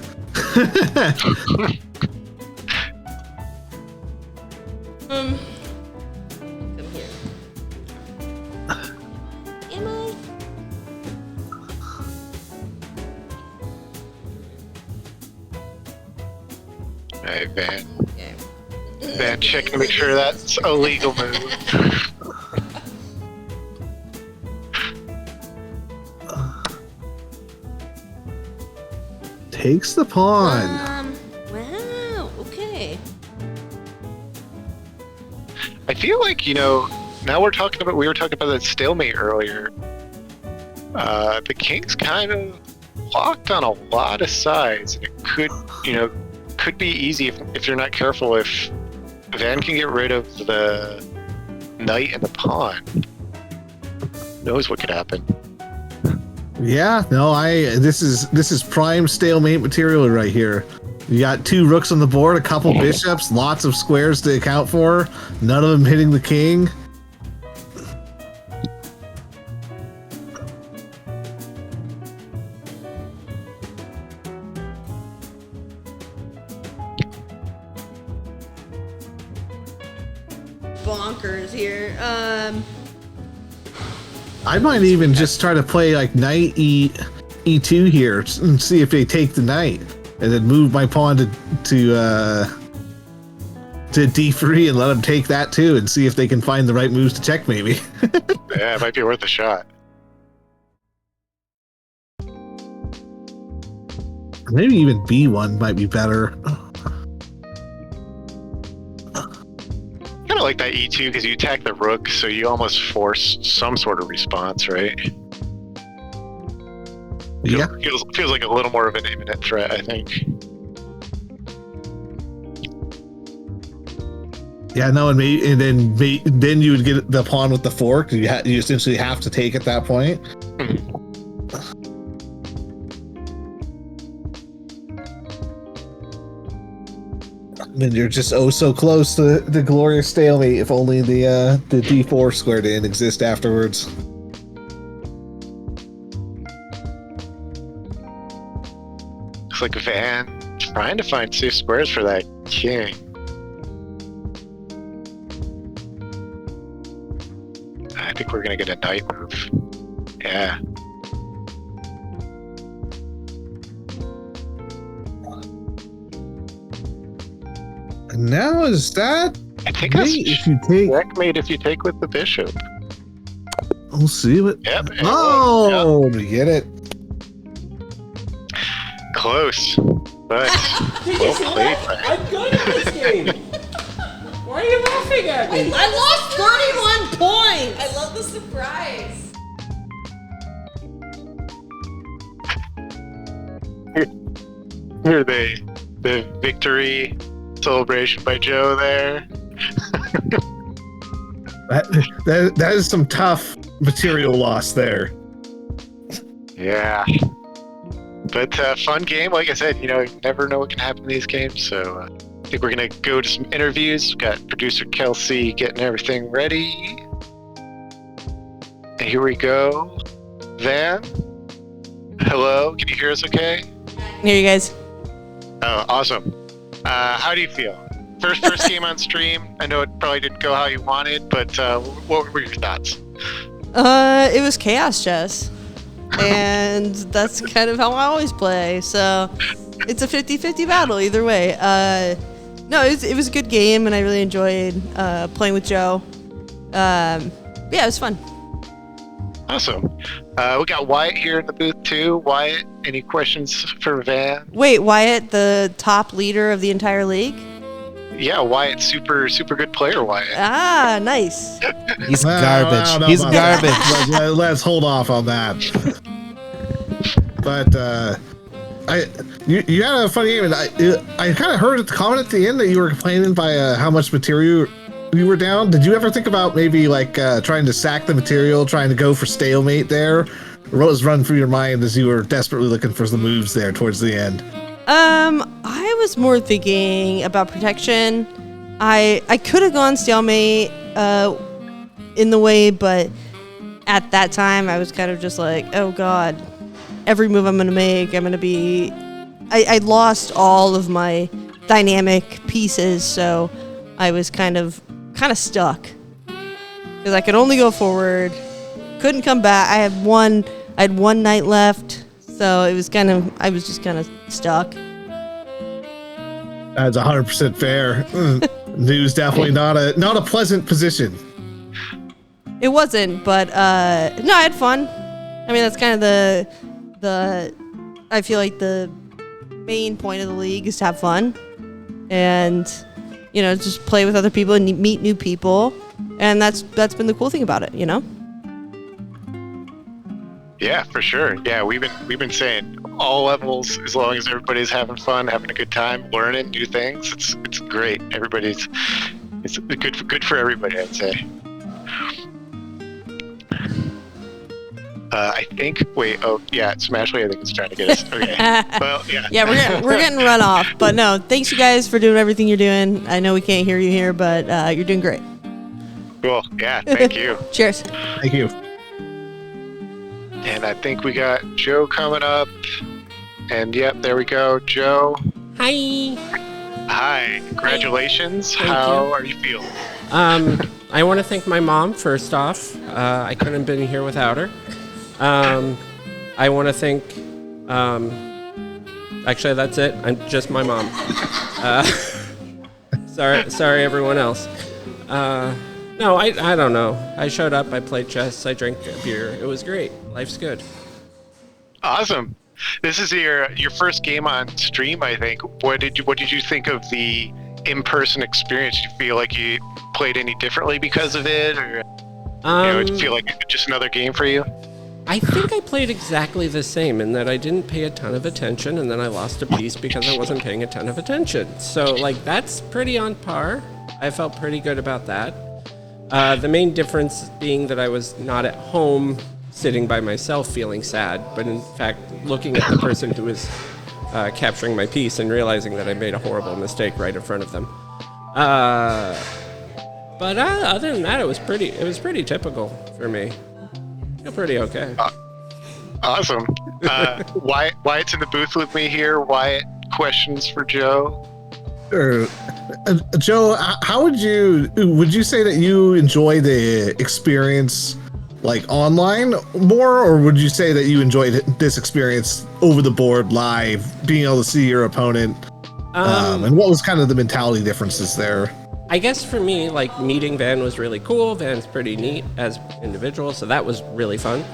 Come here. Am I? Alright, Van. Okay. Van, check to make sure that's a legal move. Takes the pawn. Wow. Okay. I feel like, you know, now we were talking about that stalemate earlier. The king's kind of locked on a lot of sides, and it could be easy if you're not careful. If Van can get rid of the knight and the pawn, who knows what could happen. Yeah, no, this is prime stalemate material right here. You got two rooks on the board, a couple bishops, lots of squares to account for, none of them hitting the king. Bonkers here. I might even just try to play like knight e2 here and see if they take the knight, and then move my pawn to d3 and let them take that too, and see if they can find the right moves to check maybe. Yeah, it might be worth a shot. Maybe even b1 might be better. Kind of like that e2 because you attack the rook, so you almost force some sort of response, right? Yeah. Feels like a little more of an imminent threat, I think. Yeah, no, and then you would get the pawn with the fork. You essentially have to take at that point. Then you're just so close to the glorious stalemate. If only the d4 square didn't exist afterwards. Looks like Van trying to find safe squares for that king. I think we're gonna get a knight move. Yeah. And now is that? I think that's if you take. checkmate if you take with the bishop. We'll see what. Yep. Oh, we get it. Close, but well played. I'm good at this game. Why are you laughing at me? I lost 31 points. I love the surprise. Here the victory celebration by Joe there. That is some tough material loss there. Yeah. But fun game. Like I said, you never know what can happen in these games. So I think we're going to go to some interviews. We've got producer Kelsey getting everything ready. And here we go. Van? Hello? Can you hear us okay? Here, you guys. Oh, awesome. How do you feel? First game on stream. I know it probably didn't go how you wanted, but what were your thoughts? It was chaos chess. And that's kind of how I always play. So it's a 50-50 battle either way. No, it was a good game, and I really enjoyed playing with Joe. Yeah, it was fun. Awesome. We got Wyatt here in the booth too. Wyatt, any questions for Van? Wait, Wyatt, the top leader of the entire league? Yeah, Wyatt, super good player, Wyatt. Ah, nice. He's Well, garbage. I don't know He's about garbage. that. Let's hold off on that. But you had a funny game, and I kind of heard a comment at the end that you were complaining by how much material you were down. Did you ever think about maybe like trying to sack the material, trying to go for stalemate there? Or what was running through your mind as you were desperately looking for the moves there towards the end? I was more thinking about protection. I could have gone stalemate in the way, but at that time I was kind of just like, oh god, every move I'm gonna make, I'm gonna be. I lost all of my dynamic pieces, so I was kind of stuck because I could only go forward, couldn't come back. I had one knight left, so it was I was just kind of stuck. That's 100% fair. News definitely not a pleasant position. It wasn't, but no, I had fun. I mean, that's kind of the I feel like the main point of the league is to have fun and just play with other people and meet new people, and that's been the cool thing about it, Yeah, for sure. Yeah, we've been saying all levels, as long as everybody's having fun, having a good time, learning new things. It's great. It's good for everybody, I'd say. I think. Wait. Oh, yeah. Smashley, I think is trying to get us. Okay. Well, yeah. Yeah, we're getting run off, but no, thanks you guys for doing everything you're doing. I know we can't hear you here, but you're doing great. Cool. Yeah. Thank you. Cheers. Thank you. And I think we got Joe coming up. And yep, there we go, Joe. Hi. Hi. Congratulations. Thank How you. are you feeling? I want to thank my mom first off. I couldn't have been here without her. I want to thank. Actually, that's it. I'm just my mom. Sorry, everyone else. No, I don't know. I showed up. I played chess. I drank a beer. It was great. Life's good. Awesome. This is your first game on stream, I think. What did you think of the in-person experience? Do you feel like you played any differently because of it, or did you feel like it was just another game for you? I think I played exactly the same in that I didn't pay a ton of attention, and then I lost a piece because I wasn't paying a ton of attention. So, that's pretty on par. I felt pretty good about that. The main difference being that I was not at home sitting by myself feeling sad, but in fact looking at the person who was capturing my piece and realizing that I made a horrible mistake right in front of them. But other than that, it was pretty typical for me. I feel pretty okay. Awesome. Wyatt's in the booth with me here. Wyatt, questions for Joe? Joe, how would you say that you enjoy the experience like online more, or would you say that you enjoyed this experience over the board live, being able to see your opponent? And what was kind of the mentality differences there? I guess for me, like, meeting Van was really cool. Van's pretty neat as individual, so that was really fun.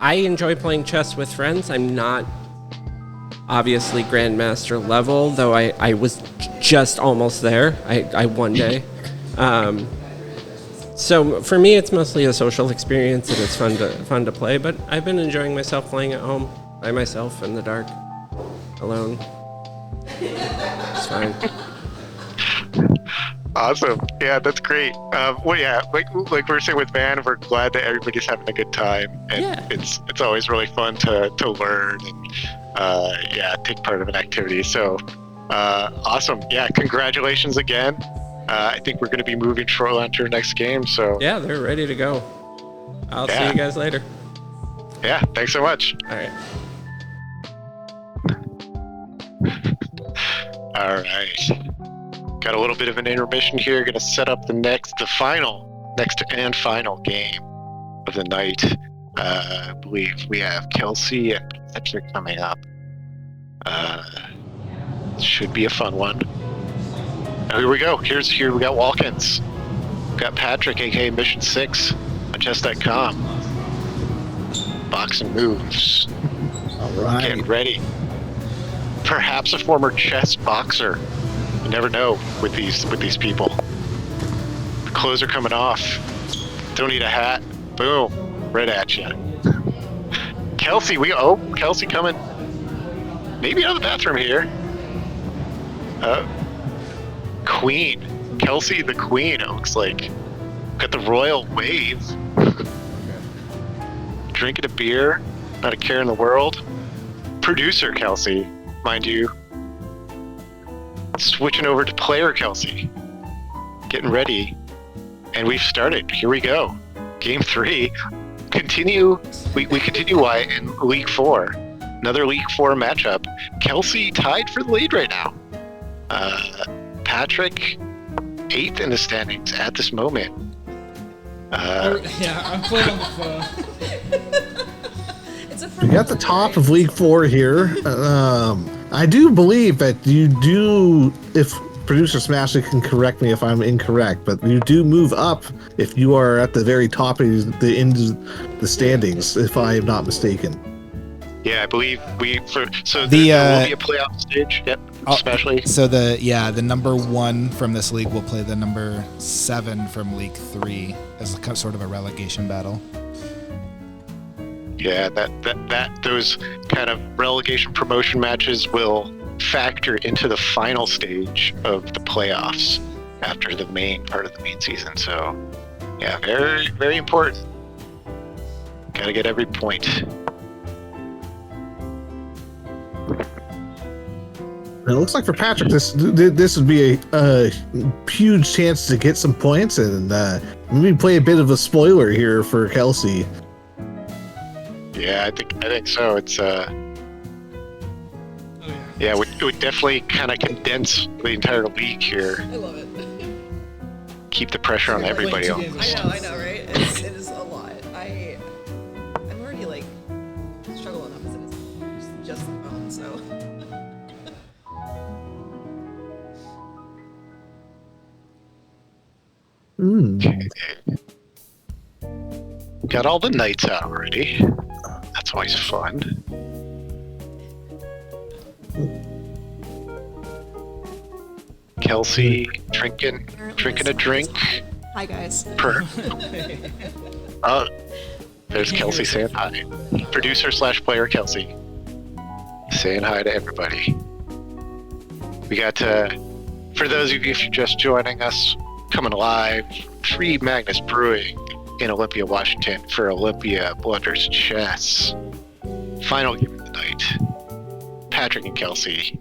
I enjoy playing chess with friends. I'm not obviously Grandmaster level, though I was just almost there. I one day. So for me, it's mostly a social experience, and it's fun to play. But I've been enjoying myself playing at home by myself in the dark, alone. It's fine. Awesome. Yeah, that's great. Well, yeah, like we were saying with Van, we're glad that everybody's having a good time, and Yeah. it's always really fun to learn and take part of an activity. So awesome. Yeah, congratulations again. I think we're going to be moving shortly on to our next game. So Yeah, they're ready to go. I'll see Yeah. you guys later. yeah, thanks so much. All right. All right. Got a little bit of an intermission here. Going to set up the next and final game of the night. I believe we have Kelsey and Patrick coming up. Should be a fun one. Now, here we go. Here we got Walkins. We got Patrick, aka Mission 6 on chess.com. Boxing moves. All right. Get ready. Perhaps a former chess boxer. You never know with these people. The clothes are coming off. Don't need a hat. Boom. Right at you. Kelsey, Kelsey coming. Maybe out of the bathroom here. Queen. Kelsey the Queen, it looks like. Got the royal wave. Drinking a beer. Not a care in the world. Producer Kelsey, mind you. Switching over to player Kelsey. Getting ready. And we've started. Here we go. Game 3. We continue Wyatt in League 4. Another League 4 matchup. Kelsey tied for the lead right now. Patrick 8th in the standings at this moment. Yeah, I'm playing on the phone. We got the top of League 4 here. I do believe that you do, if producer Smashy can correct me if I'm incorrect, but you do move up if you are at the very top of the end of the standings, if I am not mistaken. Yeah, I believe there will The, be a playoff stage. Yep, especially. So the number 1 from this league will play the number 7 from League 3 as a sort of a relegation battle. Yeah, those kind of relegation promotion matches will factor into the final stage of the playoffs after the main part of the main season. So, yeah, very, very important. Gotta get every point. And it looks like for Patrick, this would be a huge chance to get some points and maybe play a bit of a spoiler here for Kelsey. Yeah, I think so. It's yeah, it would definitely kind of condense the entire league here. I love it. Keep the pressure on everybody else. I know, right? It is a lot. I'm already like struggling enough as it is just the phone, so. Got all the knights out already. That's always fun. Kelsey drinking a drink. Hi guys. There's Kelsey saying hi. Producer / player Kelsey saying hi to everybody. We got For those of you if you're just joining us, coming live, 3 Magnus Brewing in Olympia, Washington for Olympia Blunders Chess. Final game of the night. Patrick and Kelsey.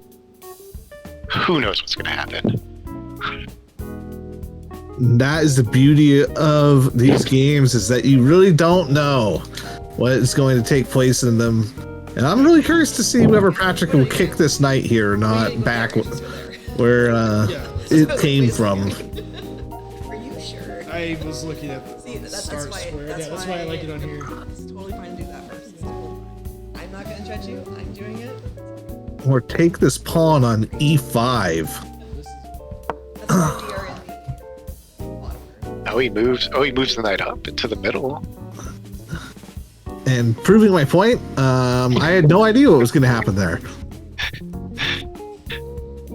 Who knows what's going to happen? That is the beauty of these games, is that you really don't know what is going to take place in them. And I'm really curious to see whether Patrick will kick this knight here or not back where it came from. Are you sure? I was looking at the See, that's start why. square. That's Yeah, that's why I like it on here. It's totally fine to do that first. I'm not gonna judge you. I'm doing it. Or take this pawn on e5. That's why we are in the bottom group. Oh, he moves the knight up into the middle. And proving my point, I had no idea what was going to happen there.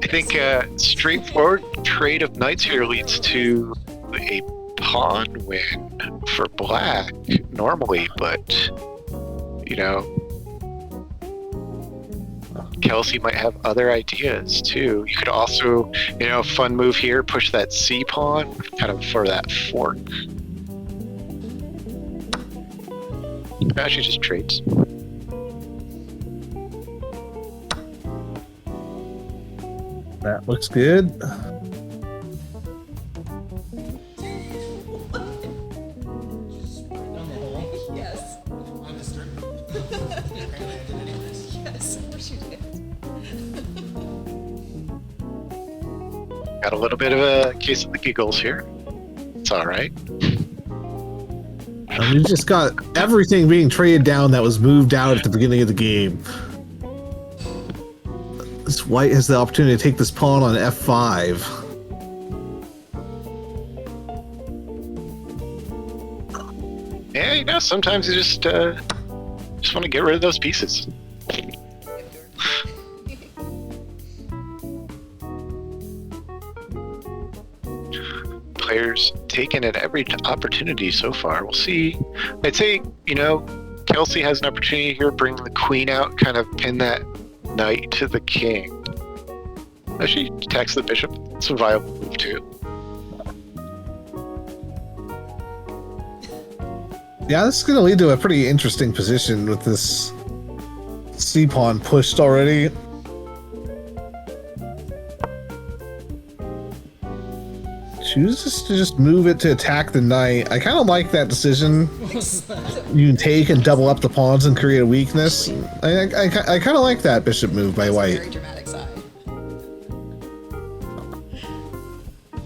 I think straightforward trade of knights here leads to a pawn win for black normally, but you know, Kelsey might have other ideas too. You could also, you know, fun move here, push that C pawn kind of for that fork. Actually just trades. That looks good. Yes. Yes, of course you did. Got a little bit of a case of the giggles here. It's all right. And we just got everything being traded down that was moved out at the beginning of the game. This white has the opportunity to take this pawn on f5. Yeah, you know, sometimes you just want to get rid of those pieces. Players taken at every opportunity so far. We'll see. I'd say, you know, Kelsey has an opportunity here, bring the queen out, kind of pin that knight to the king. Actually, attacks the bishop. It's a viable move too. Yeah, this is going to lead to a pretty interesting position with this C pawn pushed already. Chooses to just move it to attack the knight. I kind of like that decision. You can take and double up the pawns and create a weakness. I kind of like that bishop move by white. Very dramatic side.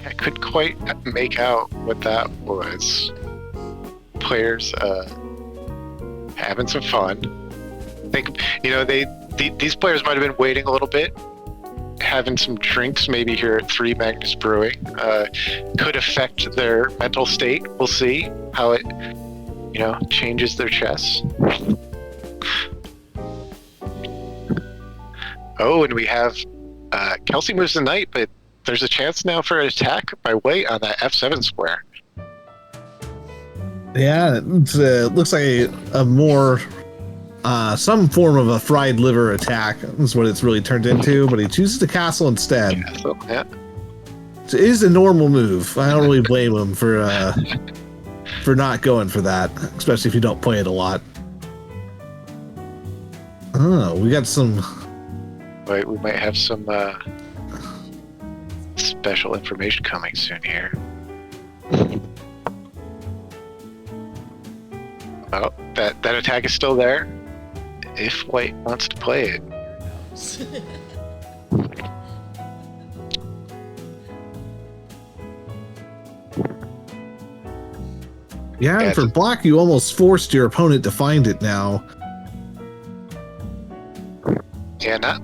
I couldn't quite make out what that was. Players having some fun. I think, you know, these players might have been waiting a little bit, having some drinks maybe here at 3 Magnus Brewing. Could affect their mental state. We'll see how it, you know, changes their chess. Oh, and we have Kelsey moves the knight, but there's a chance now for an attack by white on that f7 square. Yeah, it looks like a more some form of a fried liver attack is what it's really turned into, but he chooses to castle instead. So, yeah. It is a normal move. I don't really blame him for not going for that, especially if you don't play it a lot. Oh, we got some. Wait, we might have some special information coming soon here. Oh, that attack is still there. If white wants to play it. Yeah, and for black, you almost forced your opponent to find it now. Yeah, not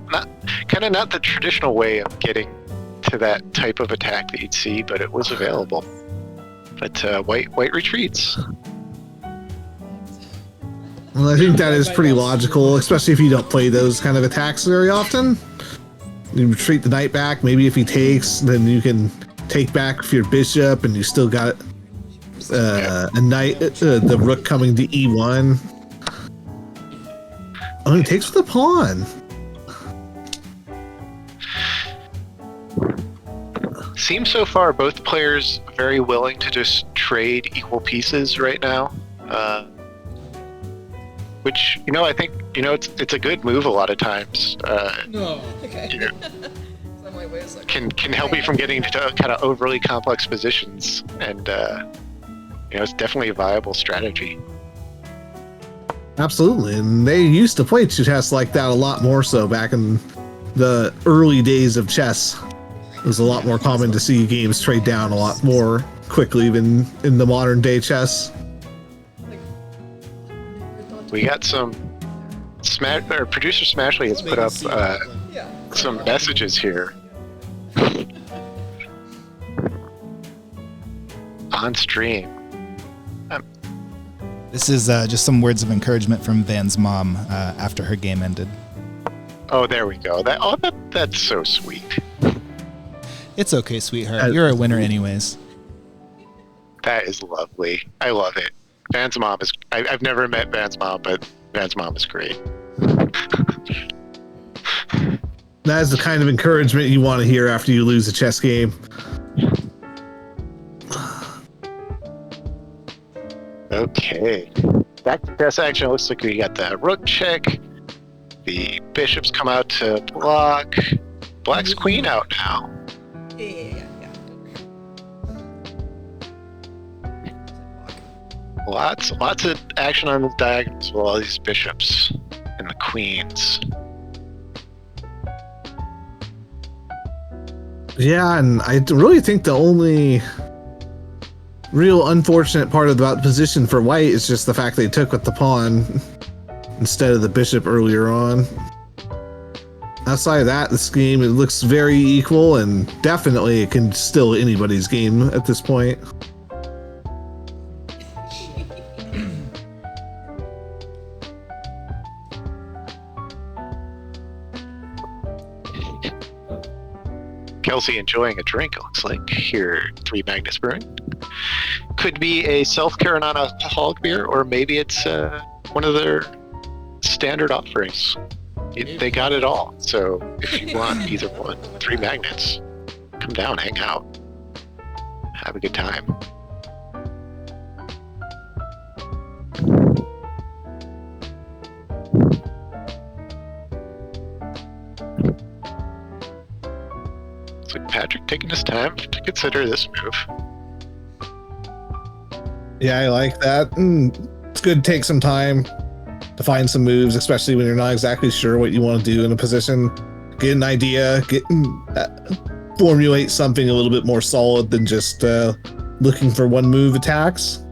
the traditional way of getting to that type of attack that you'd see, but it was available. But white retreats. Well, I think that is pretty logical, especially if you don't play those kind of attacks very often. You retreat the knight back. Maybe if he takes, then you can take back for your bishop, and you still got a knight, the rook coming to e1. Oh, he takes with the pawn. seems so far both players very willing to just trade equal pieces right now. Which, I think, it's a good move a lot of times. No. Okay. You know, So I'm like, wait a second. can help you from getting into kind of overly complex positions, and it's definitely a viable strategy. Absolutely, and they used to play chess like that a lot more so back in the early days of chess. It was a lot more common to see games trade down a lot more quickly than in the modern day chess. We got some producer Smashley has put up some messages here on stream. This is just some words of encouragement from Van's mom after her game ended. Oh, there we go. That's so sweet. It's okay, sweetheart. You're a winner anyways. That is lovely. I love it. Van's mom is. I've never met Van's mom, but Van's mom is great. That is the kind of encouragement you want to hear after you lose a chess game. Okay. Back to chess action. It looks like we got the rook check. The bishops come out to block. Black's queen out now. Yeah. Lots of action on the diagonals with all these bishops and the queens. Yeah, and I really think the only real unfortunate part about the position for white is just the fact they took with the pawn instead of the bishop earlier on. Outside of that, this game, it looks very equal, and definitely it can still anybody's game at this point. Kelsey enjoying a drink, it looks like. Here, 3 Magnus Brewing. Could be a self-care non-alcoholic beer, or maybe it's one of their standard offerings. They got it all. So if you want either one, 3 Magnets, come down, hang out, have a good time. Looks like Patrick taking his time to consider this move. Yeah, I like that. It's good to take some time to find some moves, especially when you're not exactly sure what you want to do in a position. Get an idea, formulate something a little bit more solid than just looking for one move attacks.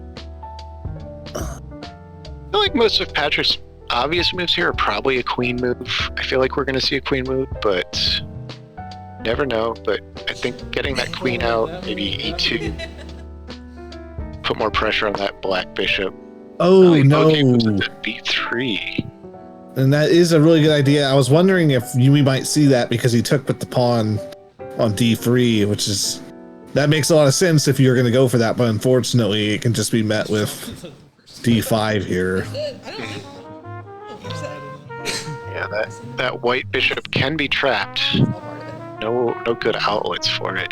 I feel like most of Patrick's obvious moves here are probably a queen move. I feel like we're going to see a queen move, but never know. But I think getting that queen out, maybe e2, put more pressure on that black bishop. Oh, no. Okay, moves into b3. And that is a really good idea. I was wondering if we might see that because he took with the pawn on d3, which is... That makes a lot of sense if you're going to go for that, but unfortunately it can just be met with d5 here. Yeah, that white bishop can be trapped. No good outlets for it.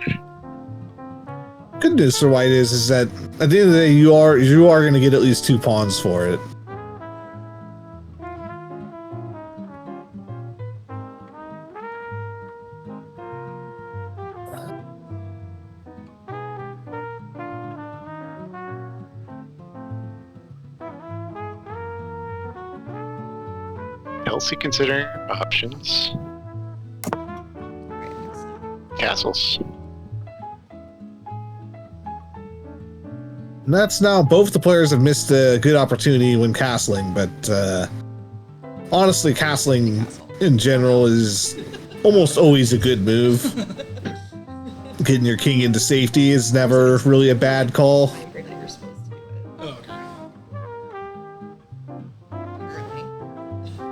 Good news for white is that at the end of the day you are going to get at least 2 pawns for it. Kelsey considering options. Castles. And that's now both the players have missed a good opportunity when castling, but honestly, castling in general is almost always a good move. Getting your king into safety is never really a bad call.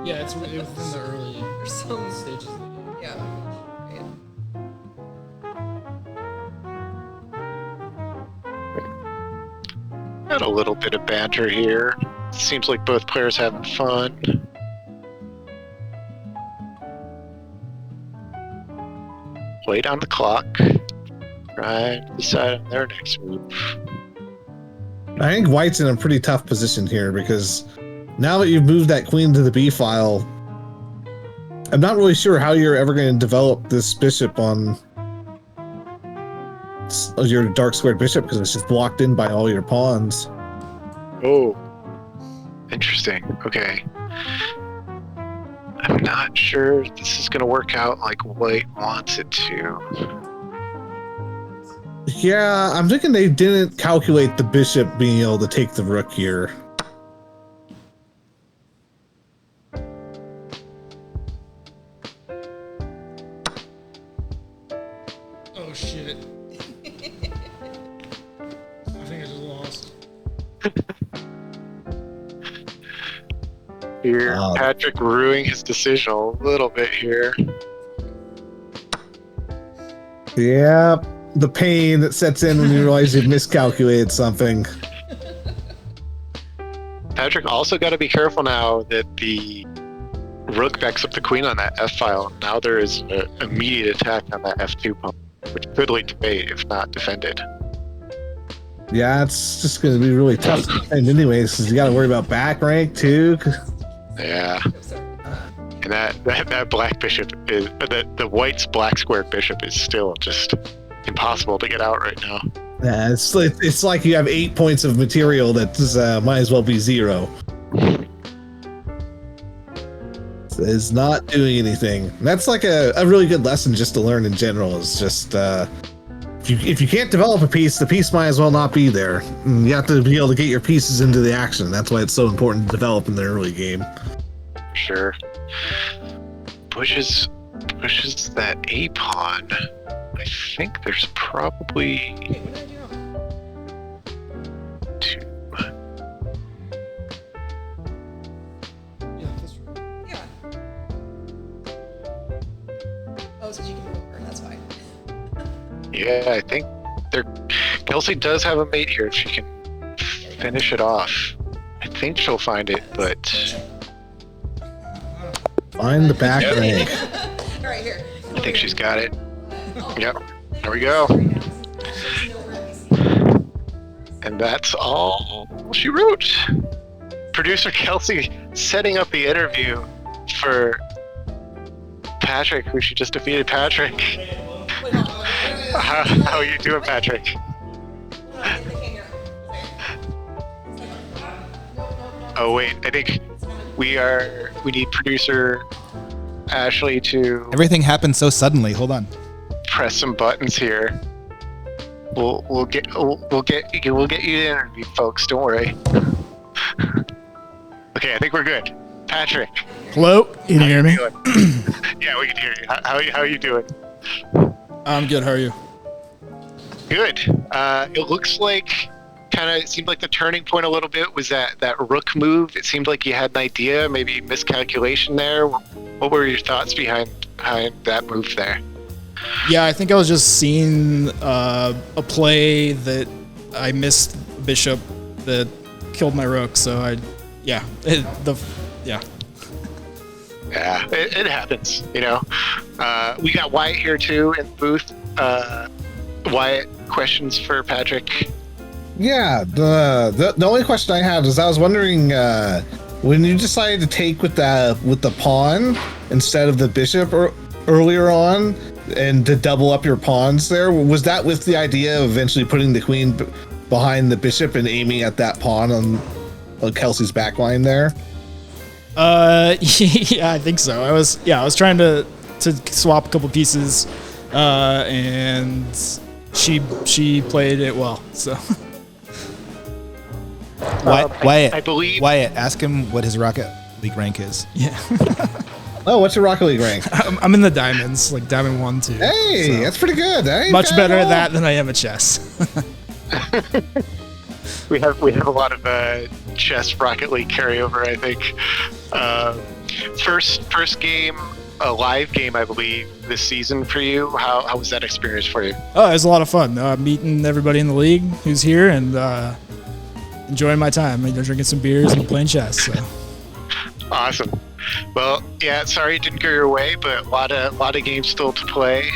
Yeah, it's within the early stages of the game. Yeah. Got a little bit of banter here. Seems like both players having fun. Wait on the clock. try to decide on their next move. I think White's in a pretty tough position here because now that you've moved that queen to the B file, I'm not really sure how you're ever going to develop this bishop on your dark squared bishop because it's just blocked in by all your pawns. Oh, interesting. Okay. I'm not sure this is going to work out like White wants it to. Yeah, I'm thinking they didn't calculate the bishop being able to take the rook here. Oh shit. I think I just lost. Here, Patrick ruining his decision a little bit here. Yeah, the pain that sets in when you realize you've miscalculated something. Patrick also got to be careful now that the rook backs up the queen on that F file. Now there is an immediate attack on that F2 pawn, which could lead to mate if not defended. Yeah, it's just going to be really tough to defend anyways, because you got to worry about back rank too. Yeah. And that black bishop is the white's black squared bishop is still just impossible to get out right now. Yeah, it's like you have 8 points of material that might as well be 0. It's not doing anything. That's like a really good lesson just to learn in general. Is just if you can't develop a piece, the piece might as well not be there. You have to be able to get your pieces into the action. That's why it's so important to develop in the early game. Sure. Pushes that A pawn. I think there's probably two. Yeah. Oh, so you can move her. That's fine. Yeah, I think Kelsey does have a mate here if she can finish it off. I think she'll find it, but find the back rank. Right here. I think she's got it. Yep. There we go. And that's all she wrote. Producer Kelsey setting up the interview for Patrick, who she just defeated. Patrick. How are you doing, Patrick? Oh wait, I think we need producer Ashley to Everything happened so suddenly. Hold on. press some buttons here. We'll get you the interview, folks. Don't worry. Okay, I think we're good. Patrick. Hello? Can you hear me? Yeah, we can hear you. How are you doing? I'm good. How are you? Good. It looks like it seemed like the turning point a little bit was that rook move. It seemed like you had an idea, maybe miscalculation there. What were your thoughts behind that move there? Yeah, I think I was just seeing a play that I missed bishop that killed my rook. So Yeah, it happens. You know, we got Wyatt here too in the booth. Wyatt, questions for Patrick? Yeah, the only question I had is I was wondering when you decided to take with the pawn instead of the bishop earlier on and to double up your pawns there, was that with the idea of eventually putting the queen behind the bishop and aiming at that pawn on Kelsey's backline there? Yeah, I think so. I was trying to swap a couple pieces, and she played it well. So Wyatt, I believe Wyatt, ask him what his Rocket League rank is. Yeah. Oh, what's your Rocket League rank? I'm in the diamonds, like diamond 1, 2. Hey, so that's pretty good. That ain't much bad better at at all. that than I am at chess. we have a lot of chess Rocket League carryover, I think. First game, a live game, I believe, this season for you. How was that experience for you? Oh, it was a lot of fun. Meeting everybody in the league who's here and enjoying my time. Drinking some beers and playing chess. So. Awesome. Well, yeah, sorry it didn't go your way, but a lot of games still to play.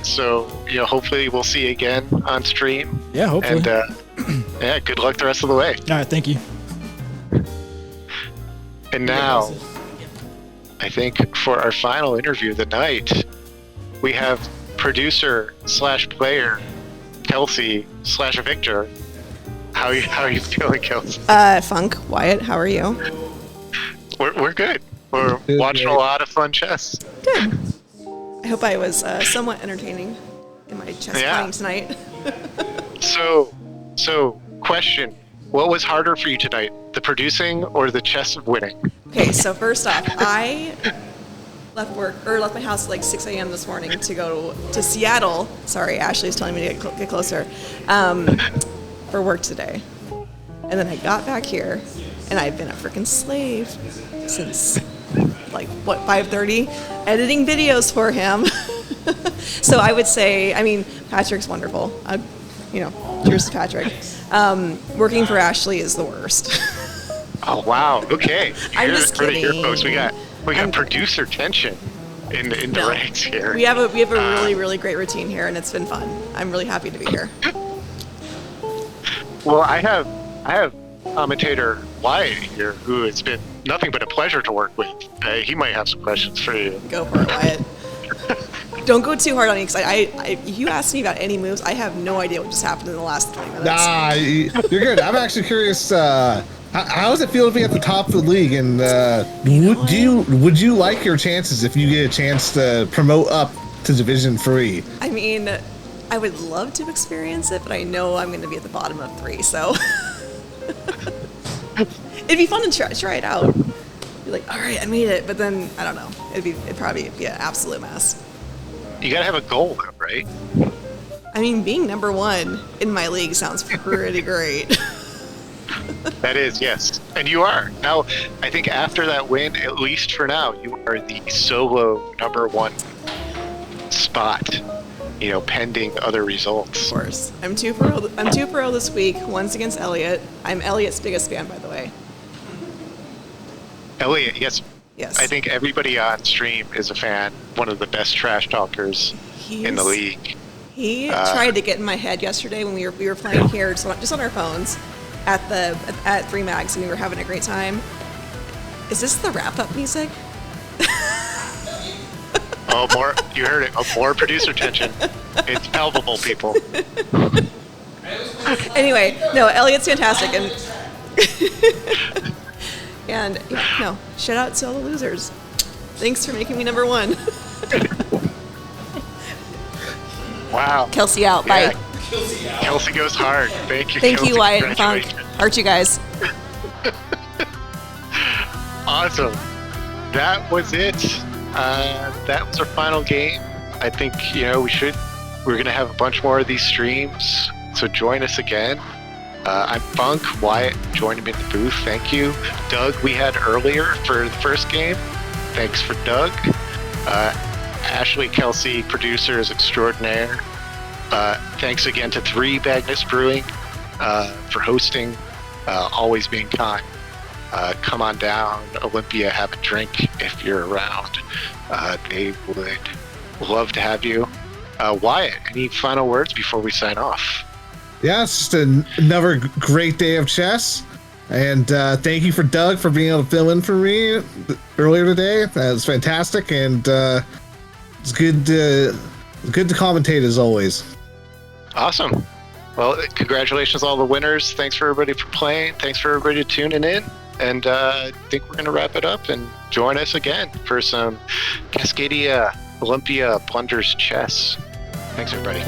So hopefully we'll see you again on stream. Yeah, hopefully. And yeah, good luck the rest of the way. All right, thank you. And now, I think for our final interview of the night, we have producer/player Kelsey /Victor. How are you feeling, Kelsey? Funk, Wyatt, how are you? We're good. We're watching a lot of fun chess. Good. I hope I was somewhat entertaining in my chess playing tonight. So, question: what was harder for you tonight, the producing or the chess winning? Okay, so first off, I left my house at like 6 a.m. this morning to go to Seattle. Sorry, Ashley's telling me to get closer for work today. And then I got back here, and I've been a freaking slave since 5:30, editing videos for him. So I would say, Patrick's wonderful. Cheers to Patrick. Working for Ashley is the worst. Oh wow! Okay, I'm just kidding. Here, folks. We got producer tension in the ranks here. We have a really, really great routine here, and it's been fun. I'm really happy to be here. Well, I have commentator Wyatt here, who has been nothing but a pleasure to work with. He might have some questions for you. Go for it, Wyatt. Don't go too hard on me, because if you ask me about any moves, I have no idea what just happened in the last 20 minutes. Nah, you're good. I'm actually curious. How does it feel to be at the top of the league? And would you like your chances if you get a chance to promote up to Division 3? I would love to experience it, but I know I'm going to be at the bottom of 3, so it'd be fun to try it out. Be like, all right, I made it, but then I don't know. It'd probably be an absolute mess. You gotta have a goal, though, right? Being number 1 in my league sounds pretty great. That is, yes. And you are. Now, I think after that win, at least for now, you are the solo number 1 spot, pending other results. Of course. I'm 2-0 this week, once against Elliot. I'm Elliot's biggest fan, by the way. Elliot, yes. Yes. I think everybody on stream is a fan. One of the best trash talkers in the league. He tried to get in my head yesterday when we were playing here, just on our phones, at 3 Mags, and we were having a great time. Is this the wrap-up music? Oh, more! You heard it. More producer tension. It's palpable, people. Anyway, no, Elliot's fantastic, and shout out to all the losers. Thanks for making me number 1. Wow. Kelsey out. Bye. Kelsey goes hard. Thank you. Thank Kelsey. you, Wyatt and Funk. Heart you guys. Awesome. That was it. That was our final game. I think we're gonna have a bunch more of these streams. So join us again. I'm Funk. Wyatt joined me in the booth. Thank you. Doug, we had earlier for the first game. Thanks for Doug. Ashley, Kelsey, producers extraordinaire. Thanks again to 3 Magnus Brewing for hosting, always being kind. Come on down, Olympia, have a drink if you're around. They would love to have you. Wyatt, any final words before we sign off? Yeah, it's just another great day of chess. And thank you for Doug for being able to fill in for me earlier today. That was fantastic, and it's good to commentate as always. Awesome. Well, congratulations all the winners. Thanks for everybody for playing. Thanks for everybody tuning in. And I think we're going to wrap it up and join us again for some Cascadia Olympia Blunders chess. Thanks, everybody.